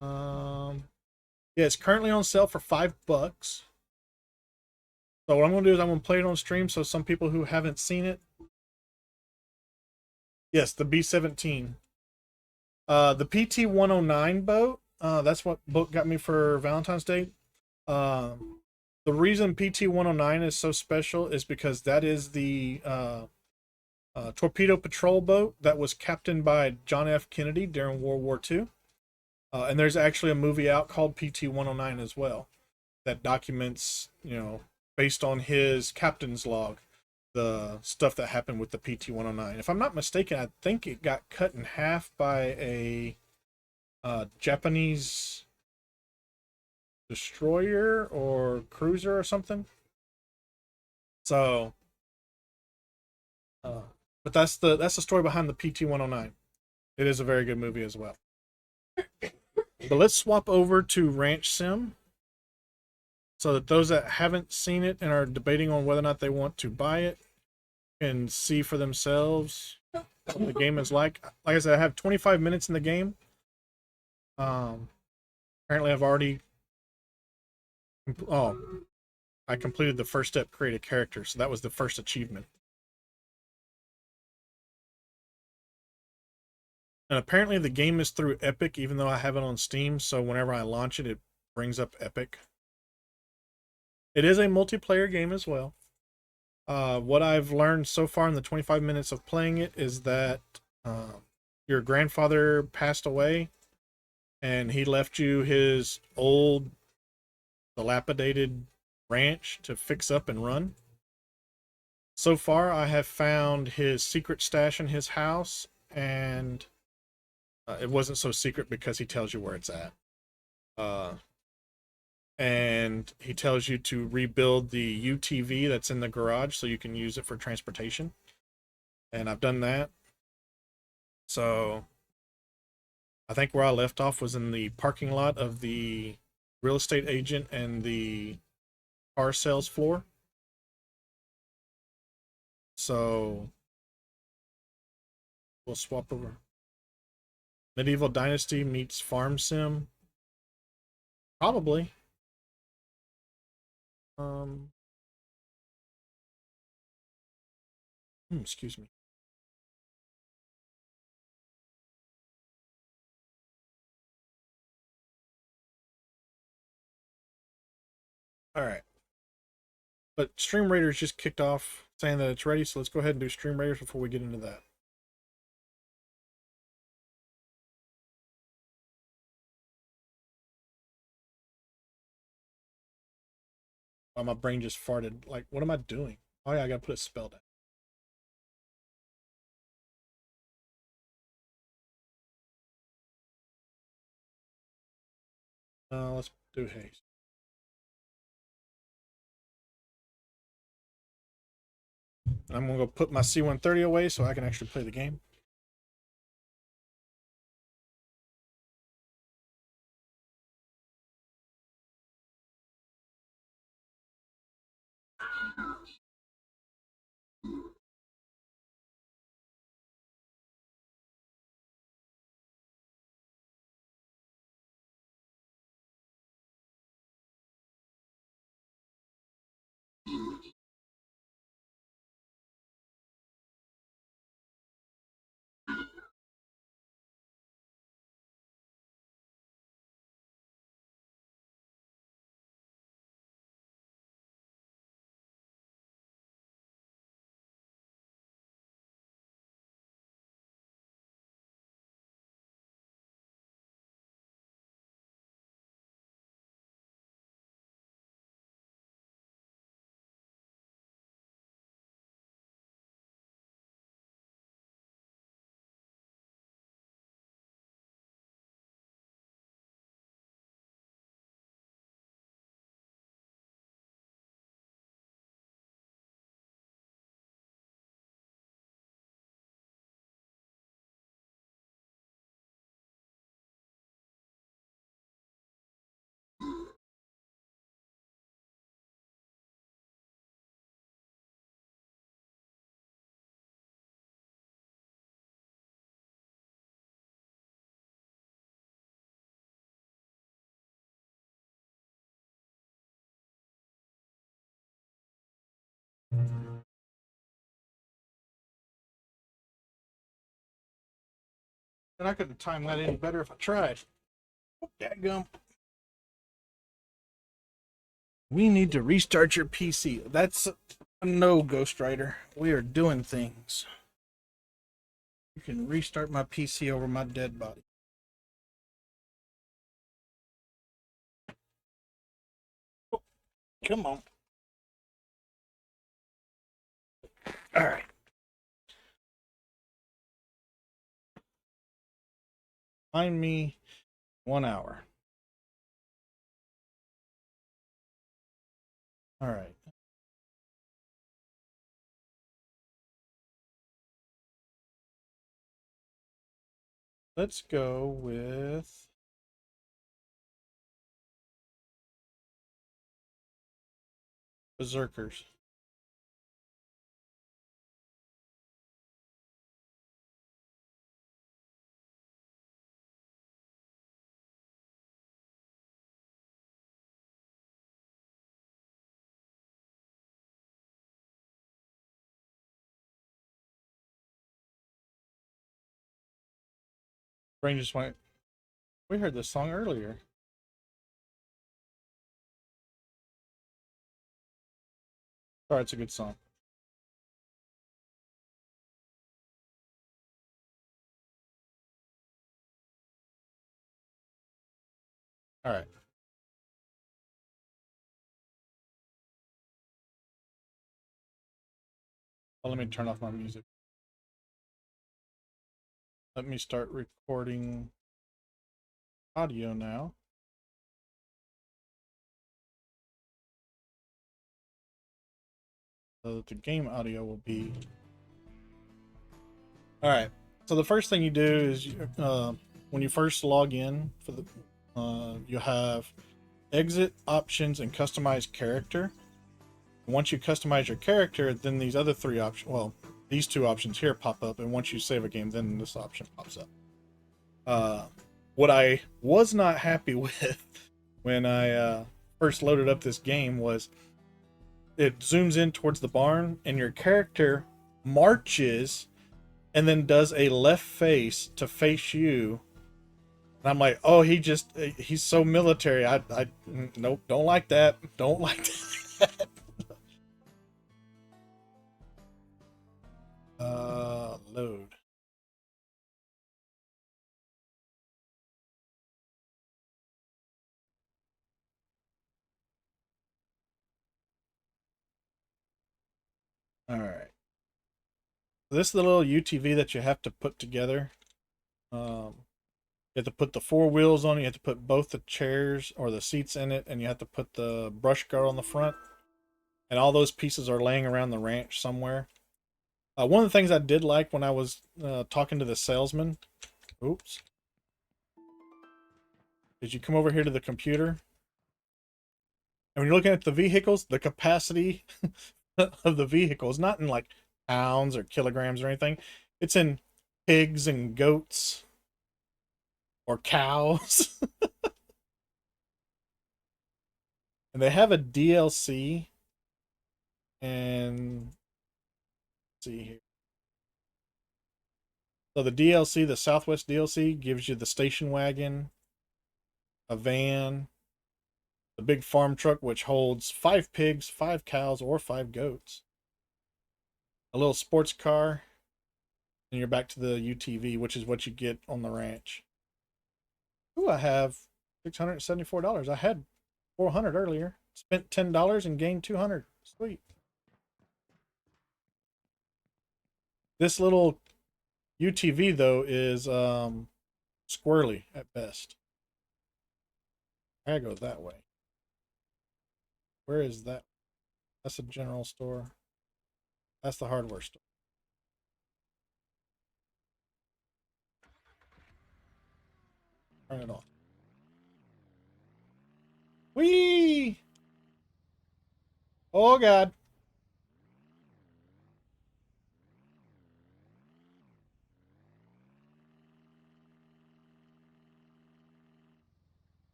Yeah, it's currently on sale for $5. So what I'm going to do is I'm going to play it on stream so some people who haven't seen it. Yes, the B-17. The PT-109 boat. That's what boat got me for Valentine's Day. The reason PT-109 is so special is because that is the torpedo patrol boat that was captained by John F. Kennedy during World War II. And there's actually a movie out called PT-109 as well that documents, based on his captain's log, the stuff that happened with the PT-109. If I'm not mistaken, I think it got cut in half by a Japanese destroyer or cruiser or something. So, but that's the story behind the PT-109. It is a very good movie as well. But let's swap over to Ranch Sim so that those that haven't seen it and are debating on whether or not they want to buy it can see for themselves what the game is like. Like I said, I have 25 minutes in the game. Apparently I've already I completed the first step, create a character, so that was the first achievement. And apparently the game is through Epic, even though I have it on Steam, so whenever I launch it, it brings up Epic. It is a multiplayer game as well. What I've learned so far in the 25 minutes of playing it is that your grandfather passed away, and he left you his old, dilapidated ranch to fix up and run. So far, I have found his secret stash in his house, and it wasn't so secret because he tells you where it's at. And he tells you to rebuild the UTV that's in the garage so you can use it for transportation. And I've done that. So I think where I left off was in the parking lot of the real estate agent and the car sales floor. So we'll swap over. Medieval Dynasty meets Farm Sim. Probably. Excuse me. All right. But Stream Raiders just kicked off saying that it's ready, so let's go ahead and do Stream Raiders before we get into that. Oh, my brain just farted. Like, what am I doing? Oh yeah, I gotta put a spell down. Let's do haste. I'm gonna go put my C-130 away so I can actually play the game. And I couldn't time that any better if I tried. Dadgum. We need to restart your PC. That's a no, Ghost Rider. We are doing things. You can restart my PC over my dead body. Oh, come on. All right. Find me 1 hour. All right. Let's go with Berserkers. Brain just went. We heard this song earlier. Sorry, it's a good song. All right. Well, let me turn off my music. Let me start recording audio now. So that the game audio will be. All right. So the first thing you do is when you first log in for the, you have exit options and customize character. Once you customize your character, then these other three options, well, these two options here pop up, and once you save a game, then this option pops up. What I was not happy with when I first loaded up this game was it zooms in towards the barn, and your character marches and then does a left face to face you. And I'm like, oh, he's so military. I nope, don't like that. Don't like that. Load. All right. This is the little UTV that you have to put together. You have to put the four wheels on it. You have to put both the chairs or the seats in it, and you have to put the brush guard on the front. And all those pieces are laying around the ranch somewhere. One of the things I did like when I was talking to the salesman, oops, is you come over here to the computer, and when you're looking at the vehicles, the capacity of the vehicle is not in like pounds or kilograms or anything. It's in pigs and goats or cows. And they have a DLC, and let's see here. So the DLC, the Southwest DLC, gives you the station wagon, a van, the big farm truck, which holds 5 pigs, 5 cows, or 5 goats, a little sports car, and you're back to the UTV, which is what you get on the ranch. Ooh, I have $674. I had 400 earlier. Spent $10 and gained 200. Sweet. This little UTV though is squirrely at best. I gotta go that way. Where is that? That's a general store. That's the hardware store. Turn it on. Whee! Oh God.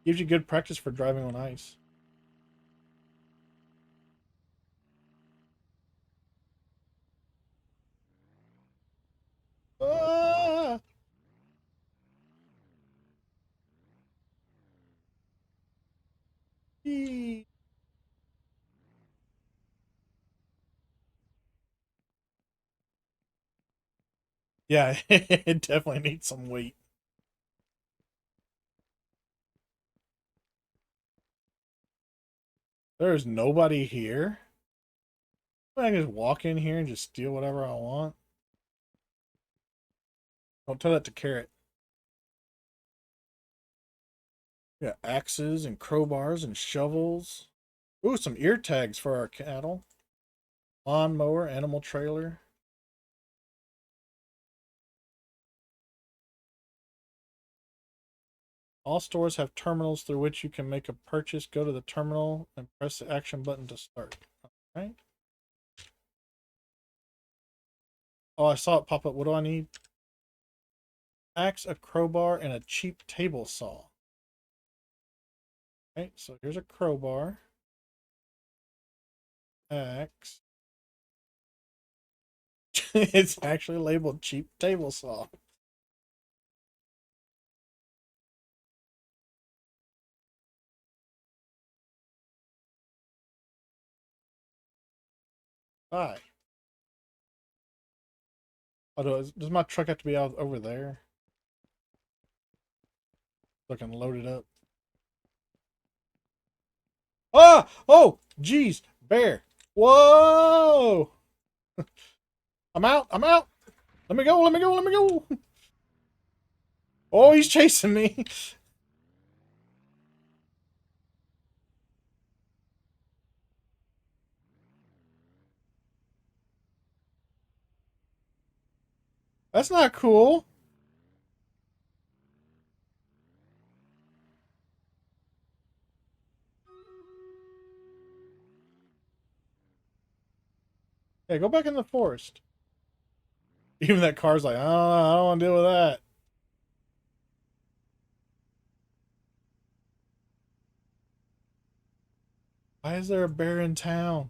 Gives you good practice for driving on ice. Yeah, it definitely needs some weight. There's nobody here. I can just walk in here and just steal whatever I want. Don't tell that to Carrot. Yeah, axes and crowbars and shovels. Ooh, some ear tags for our cattle. Lawnmower, animal trailer. All stores have terminals through which you can make a purchase. Go to the terminal and press the action button to start. All right. Oh, I saw it pop up. What do I need? Axe, a crowbar, and a cheap table saw. Okay, so here's a crowbar. Axe. It's actually labeled cheap table saw. Hi. Oh, does my truck have to be out over there? So I can load it up. Ah! Oh! Jeez! Bear! Whoa! I'm out! I'm out! Let me go! Let me go! Let me go! Oh, he's chasing me! That's not cool. Yeah, go back in the forest. Even that car's like, oh, I don't want to deal with that. Why is there a bear in town?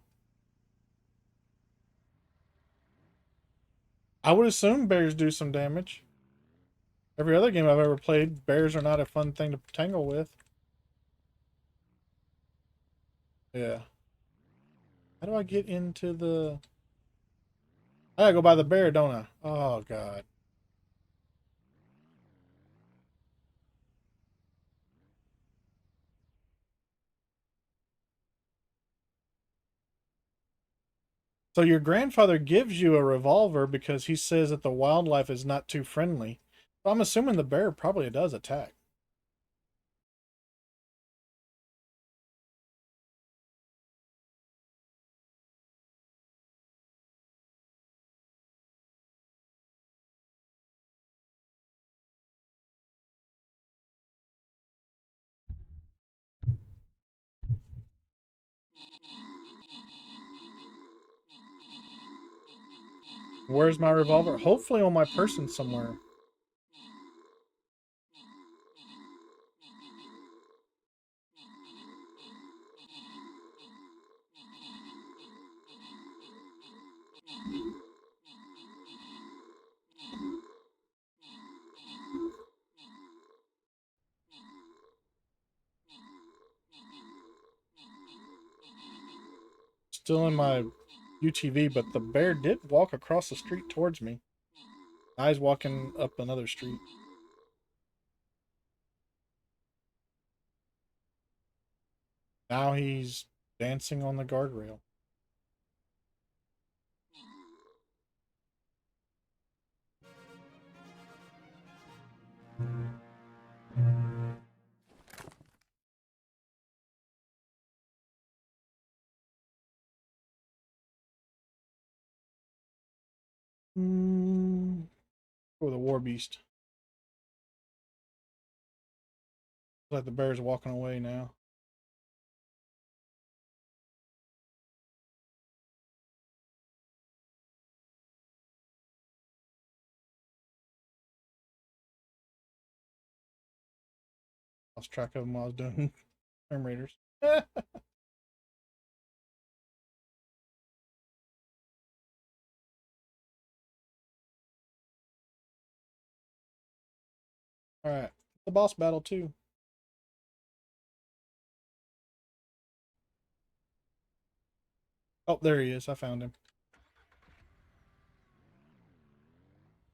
I would assume bears do some damage. Every other game I've ever played, bears are not a fun thing to tangle with. Yeah. How do I get into the... I gotta go by the bear, don't I? Oh, God. So your grandfather gives you a revolver because he says that the wildlife is not too friendly. So I'm assuming the bear probably does attack. Where's my revolver? Hopefully on my person somewhere. Still in my UTV, but the bear did walk across the street towards me. Now he's walking up another street. Now he's dancing on the guardrail. Mm. Oh, the war beast. Looks like the bear's walking away now. Lost track of him while I was doing Tomb Raiders. All right, the boss battle too. Oh, there he is. I found him.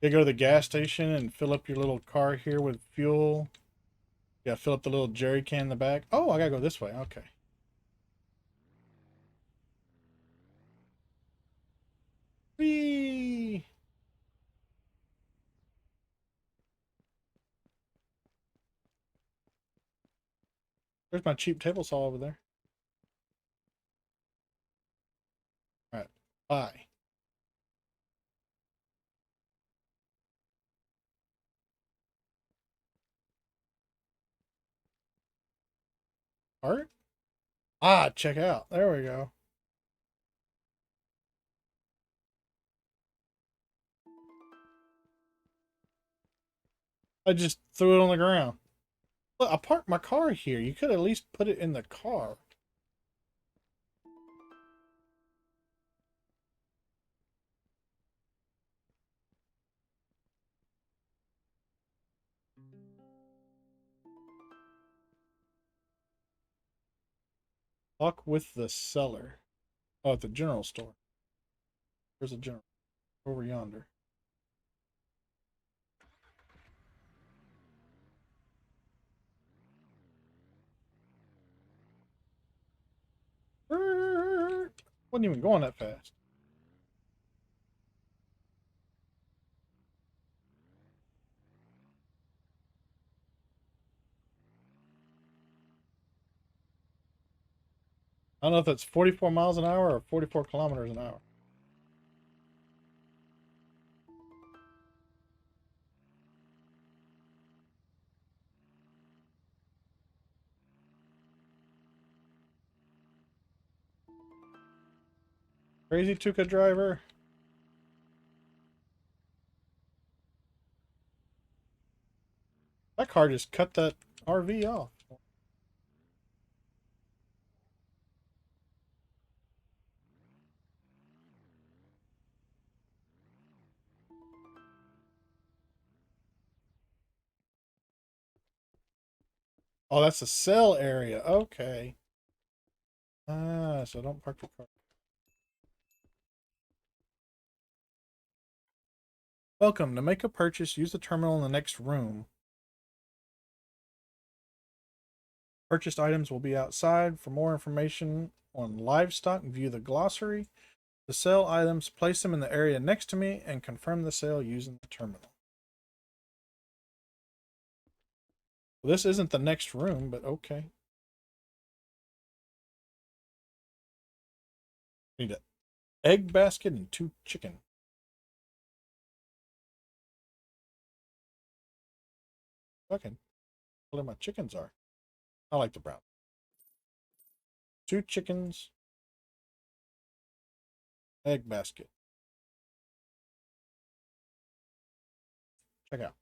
You go to the gas station and fill up your little car here with fuel. Yeah, fill up the little jerry can in the back. Oh, I gotta go this way. Okay. Whee! There's my cheap table saw over there. All right. Bye. Art? Ah, check out. There we go. I just threw it on the ground. Look, I parked my car here. You could at least put it in the car. Talk with the seller. Oh, at the general store. There's a general over yonder. Wasn't even going that fast. I don't know if that's 44 miles an hour or 44 kilometers an hour. Crazy Tuca driver. That car just cut that RV off. Oh, that's the sell area. Okay. Ah, so don't park your car. Welcome. To make a purchase, use the terminal in the next room. Purchased items will be outside. For more information on livestock, view the glossary. To sell items, place them in the area next to me and confirm the sale using the terminal. Well, this isn't the next room, but okay. Need an egg basket and 2 chicken. Fucking where my chickens are. I like the brown. 2 chickens, egg basket. Check out.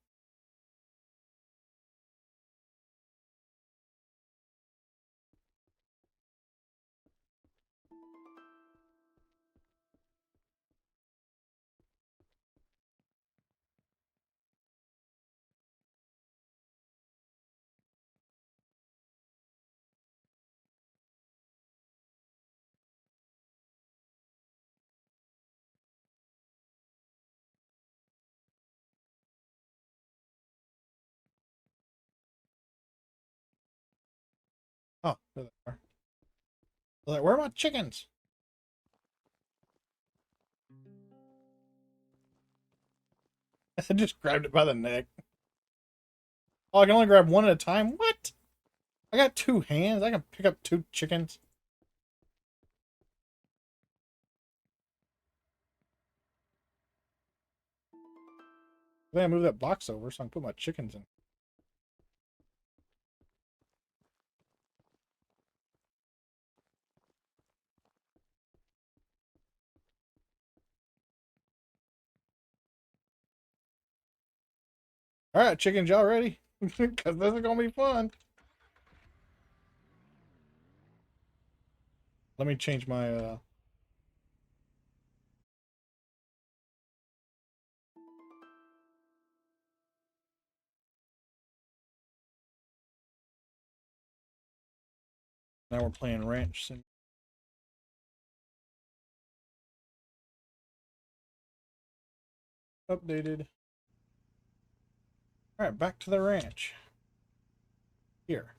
Oh, there they are. Like, where are my chickens? I just grabbed it by the neck. Oh, I can only grab one at a time? What? I got 2 hands. I can pick up 2 chickens. Then I move that box over so I can put my chickens in. All right, chickens, y'all ready? Because this is going to be fun. Let me change my... Now we're playing Ranch Sim. Updated. All right, back to the ranch. Here.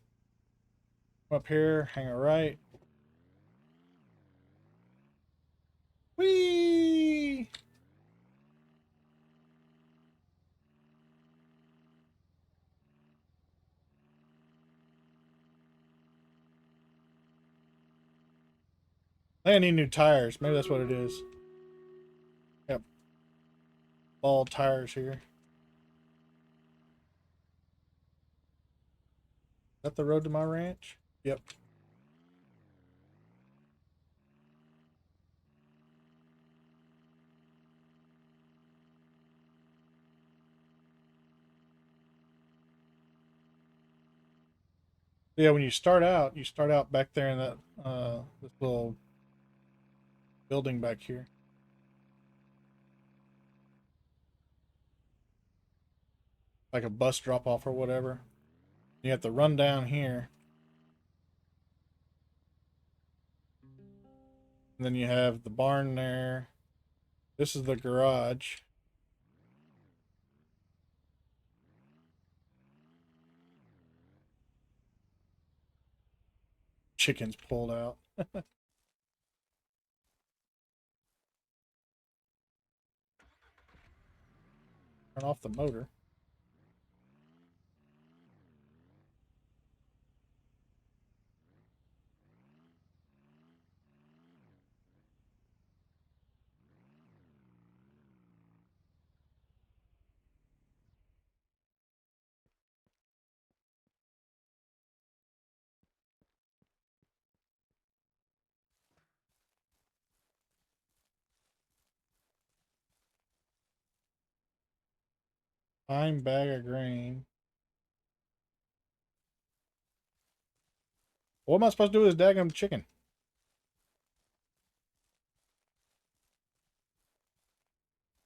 Come up here, hang a right. Whee! I need new tires. Maybe that's what it is. Yep. Ball tires here. Is that the road to my ranch? Yep. Yeah, when you start out back there in that this little building back here. Like a bus drop off or whatever. You have to run down here. And then you have the barn there. This is the garage. Chickens pulled out. Turn off the motor. Fine bag of grain. What am I supposed to do with this daggum chicken?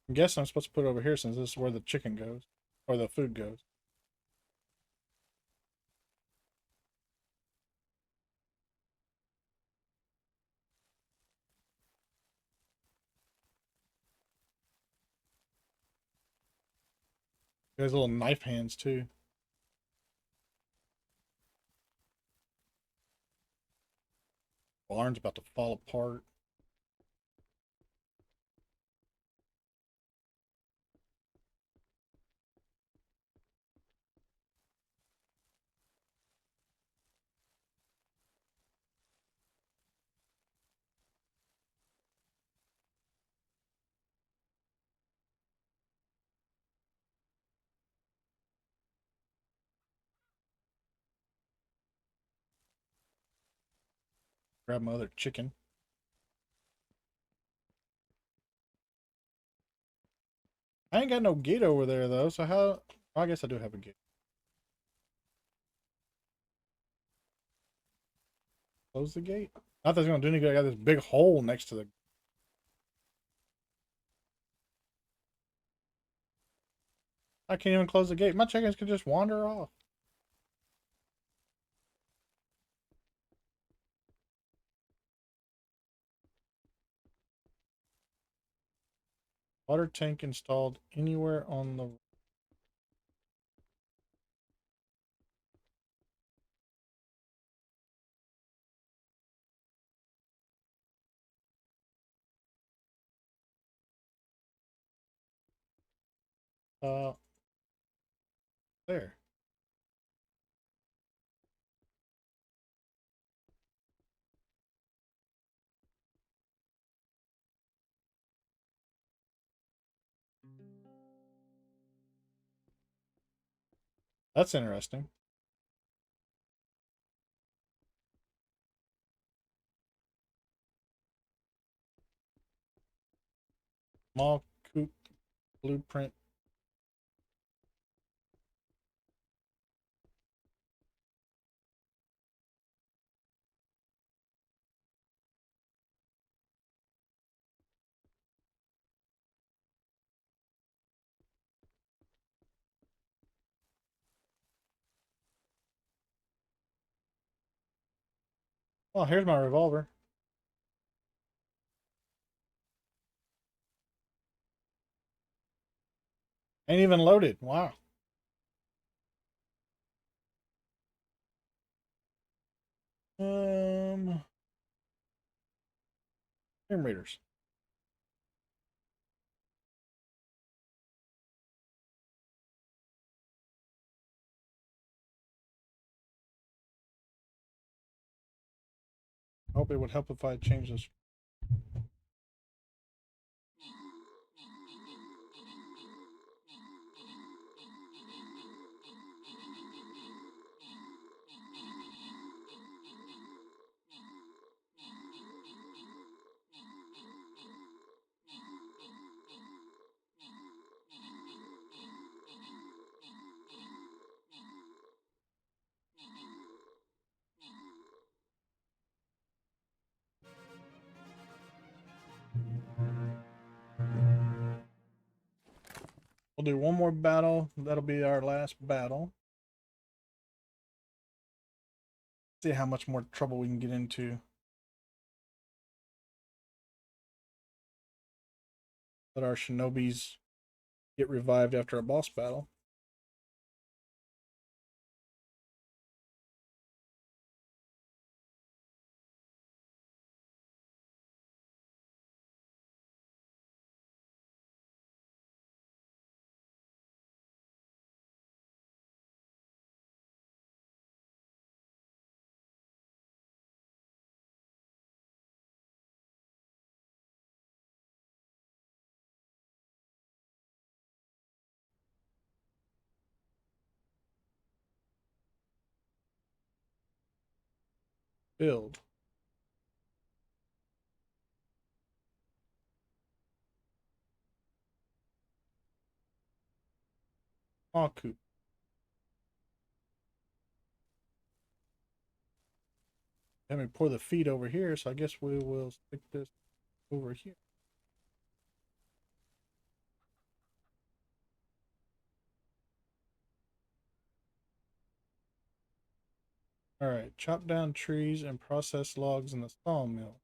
I'm guessing I'm supposed to put it over here since this is where the chicken goes. Or the food goes. He has little knife hands too. Barn's about to fall apart. Grab my other chicken. I ain't got no gate over there though, so how I guess I do have a gate. Close the gate? Not that's gonna do any good. I got this big hole next to the I can't even close the gate. My chickens could just wander off. Water tank installed anywhere on the uh there. That's interesting. Small coop blueprint. Oh, here's my revolver. Ain't even loaded. Wow. Frame readers. I hope it would help if I change this. We'll do one more battle. That'll be our last battle. See how much more trouble we can get into. Let our shinobis get revived after a boss battle. Build. Aku. Let me pour the feed over here, so I guess we will stick this over here. All right, chop down trees and process logs in the sawmill.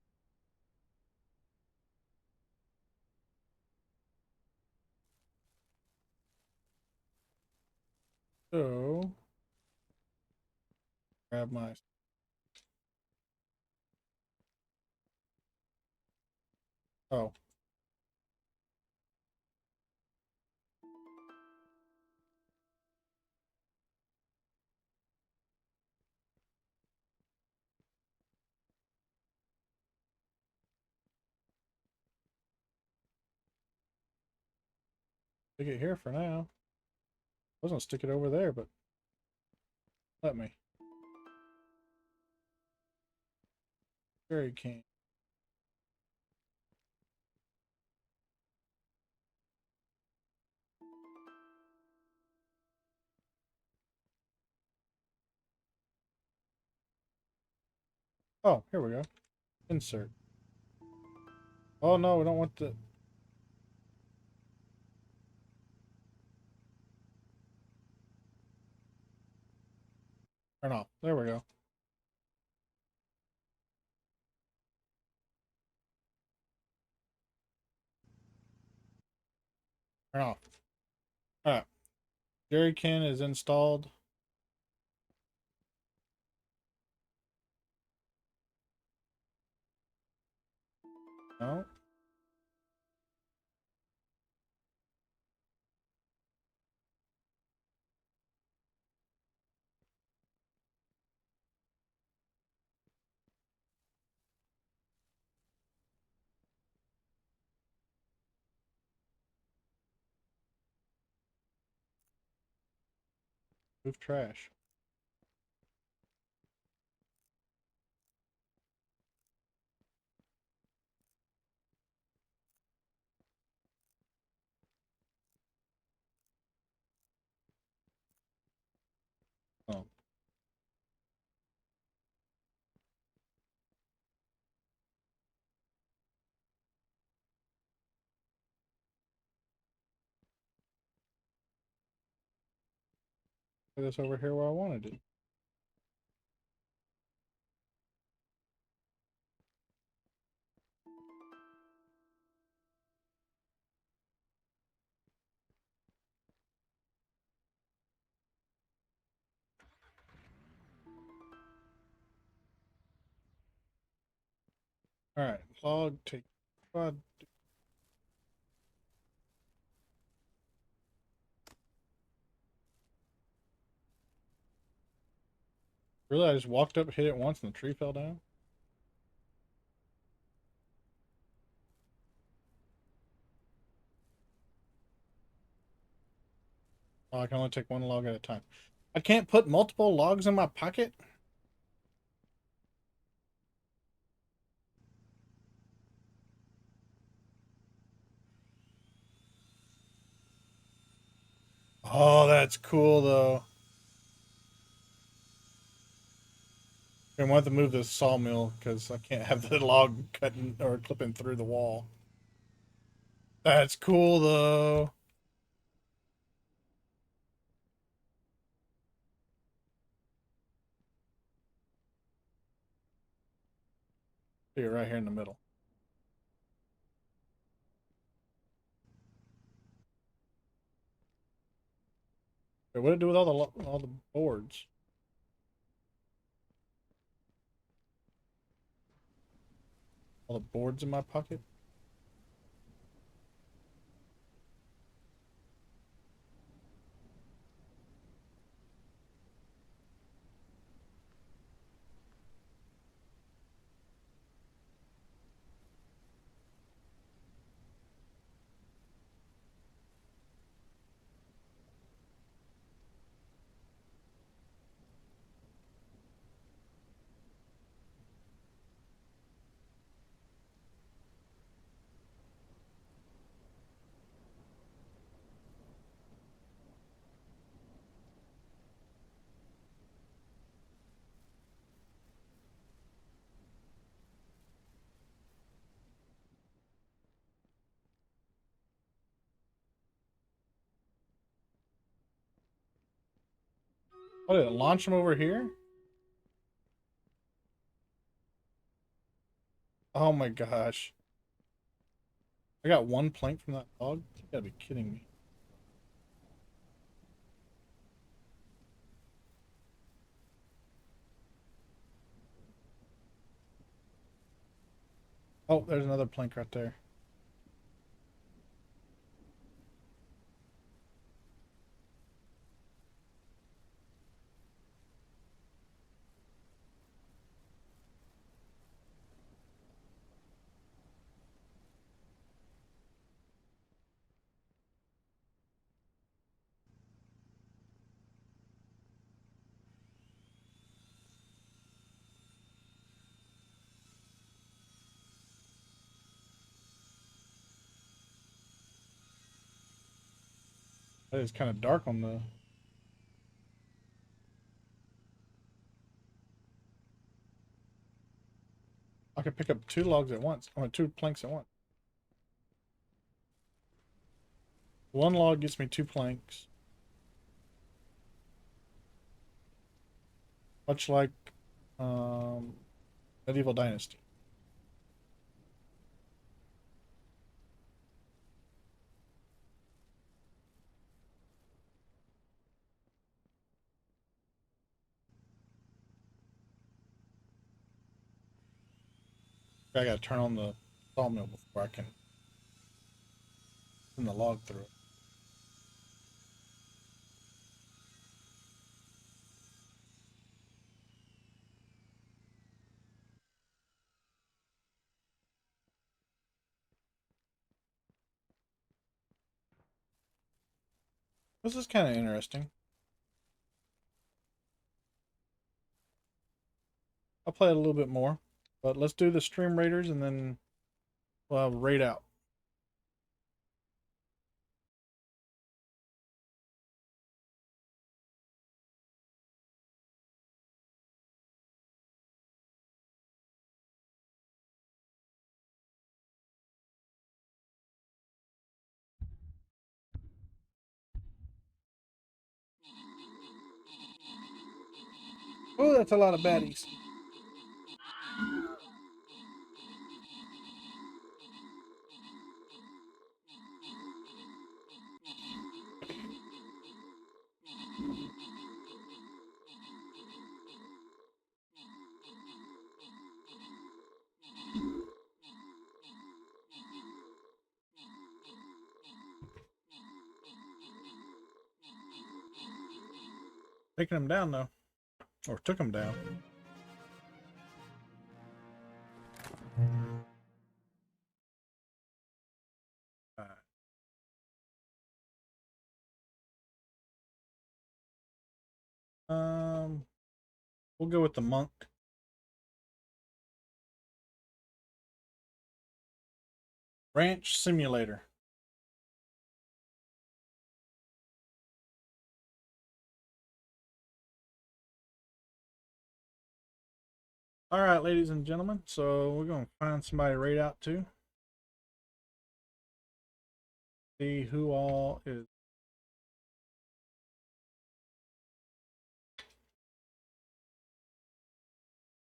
So, grab my. Oh, stick it here for now. I was gonna stick it over there, but let me. Very keen. Oh, here we go. Insert. Oh no, we don't want the. Turn off. There we go. Turn off. All right. Jerry can is installed. No. Move trash. Oh, put this over here where I wanted it. All right, log take quad. Really, I just walked up, hit it once, and the tree fell down. Oh, I can only take one log at a time. I can't put multiple logs in my pocket. Oh, that's cool though. I want to move this sawmill because I can't have the log cutting or clipping through the wall. That's cool though. Here, right here in the middle. Wait, what did it do with all the boards? All the boards in my pocket? Oh, did it launch them over here? Oh my gosh. I got one plank from that log? You gotta be kidding me. Oh, there's another plank right there. That is kind of dark on the... I could pick up two logs at once. I mean, two planks at once. One log gets me two planks. Much like um, Medieval Dynasty. I gotta turn on the sawmill before I can send the log through it. This is kind of interesting. I'll play it a little bit more, but let's do the stream raiders and then we'll raid out. Oh, that's a lot of baddies. Taking him down though, or took him down. All right. We'll go with the monk. Ranch Simulator. All right, ladies and gentlemen. So we're gonna find somebody to raid out to. See who all is.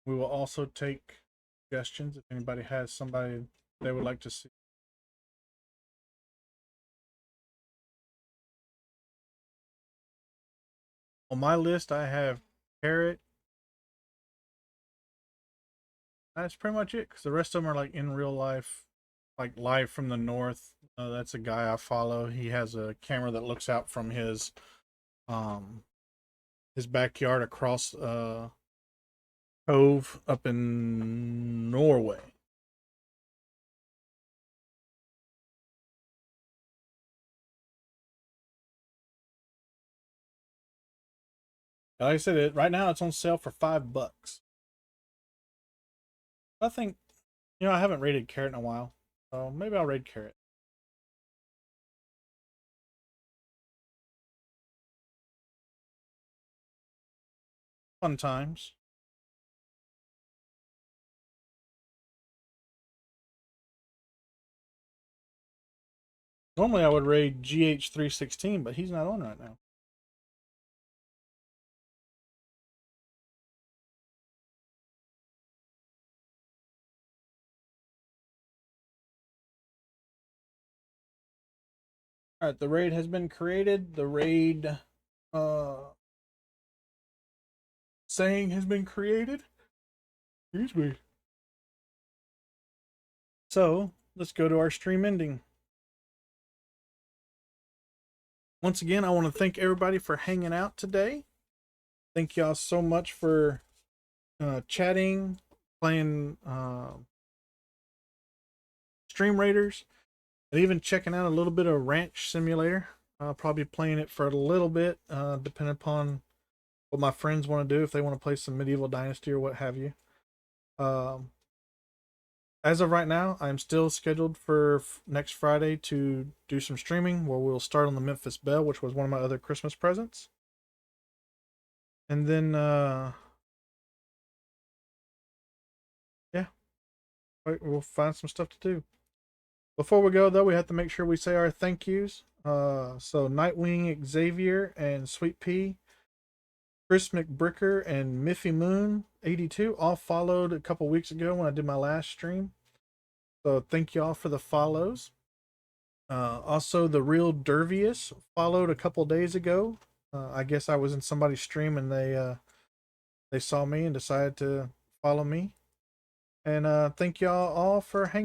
We will also take suggestions if anybody has somebody they would like to see. On my list, I have Carrot. That's pretty much it, because the rest of them are like in real life, like live from the north. That's a guy I follow. He has a camera that looks out from um his backyard across cove up in Norway. Like I said, right now it's on sale for $5. I think, I haven't rated Carrot in a while, so maybe I'll raid Carrot. Fun times. Normally I would raid GH316, but he's not on right now. All right, the raid has been created. The raid uh saying has been created. Excuse me. So let's go to our stream ending. Once again, I want to thank everybody for hanging out today. Thank y'all so much for chatting, playing Stream Raiders, and even checking out a little bit of Ranch Simulator. I'll probably be playing it for a little bit, depending upon what my friends want to do, if they want to play some Medieval Dynasty or what have you. Um, as of right now, I'm still scheduled for next Friday to do some streaming where we'll start on the Memphis Belle, which was one of my other Christmas presents. And then, yeah, we'll find some stuff to do. Before we go, though, we have to make sure we say our thank yous. So Nightwing, Xavier, and Sweet Pea, Chris McBricker, and Miffy Moon 82 all followed a couple weeks ago when I did my last stream. So thank y'all for the follows. Also, the Real Dervius followed a couple days ago. I guess I was in somebody's stream and they saw me and decided to follow me. And thank y'all all for hanging.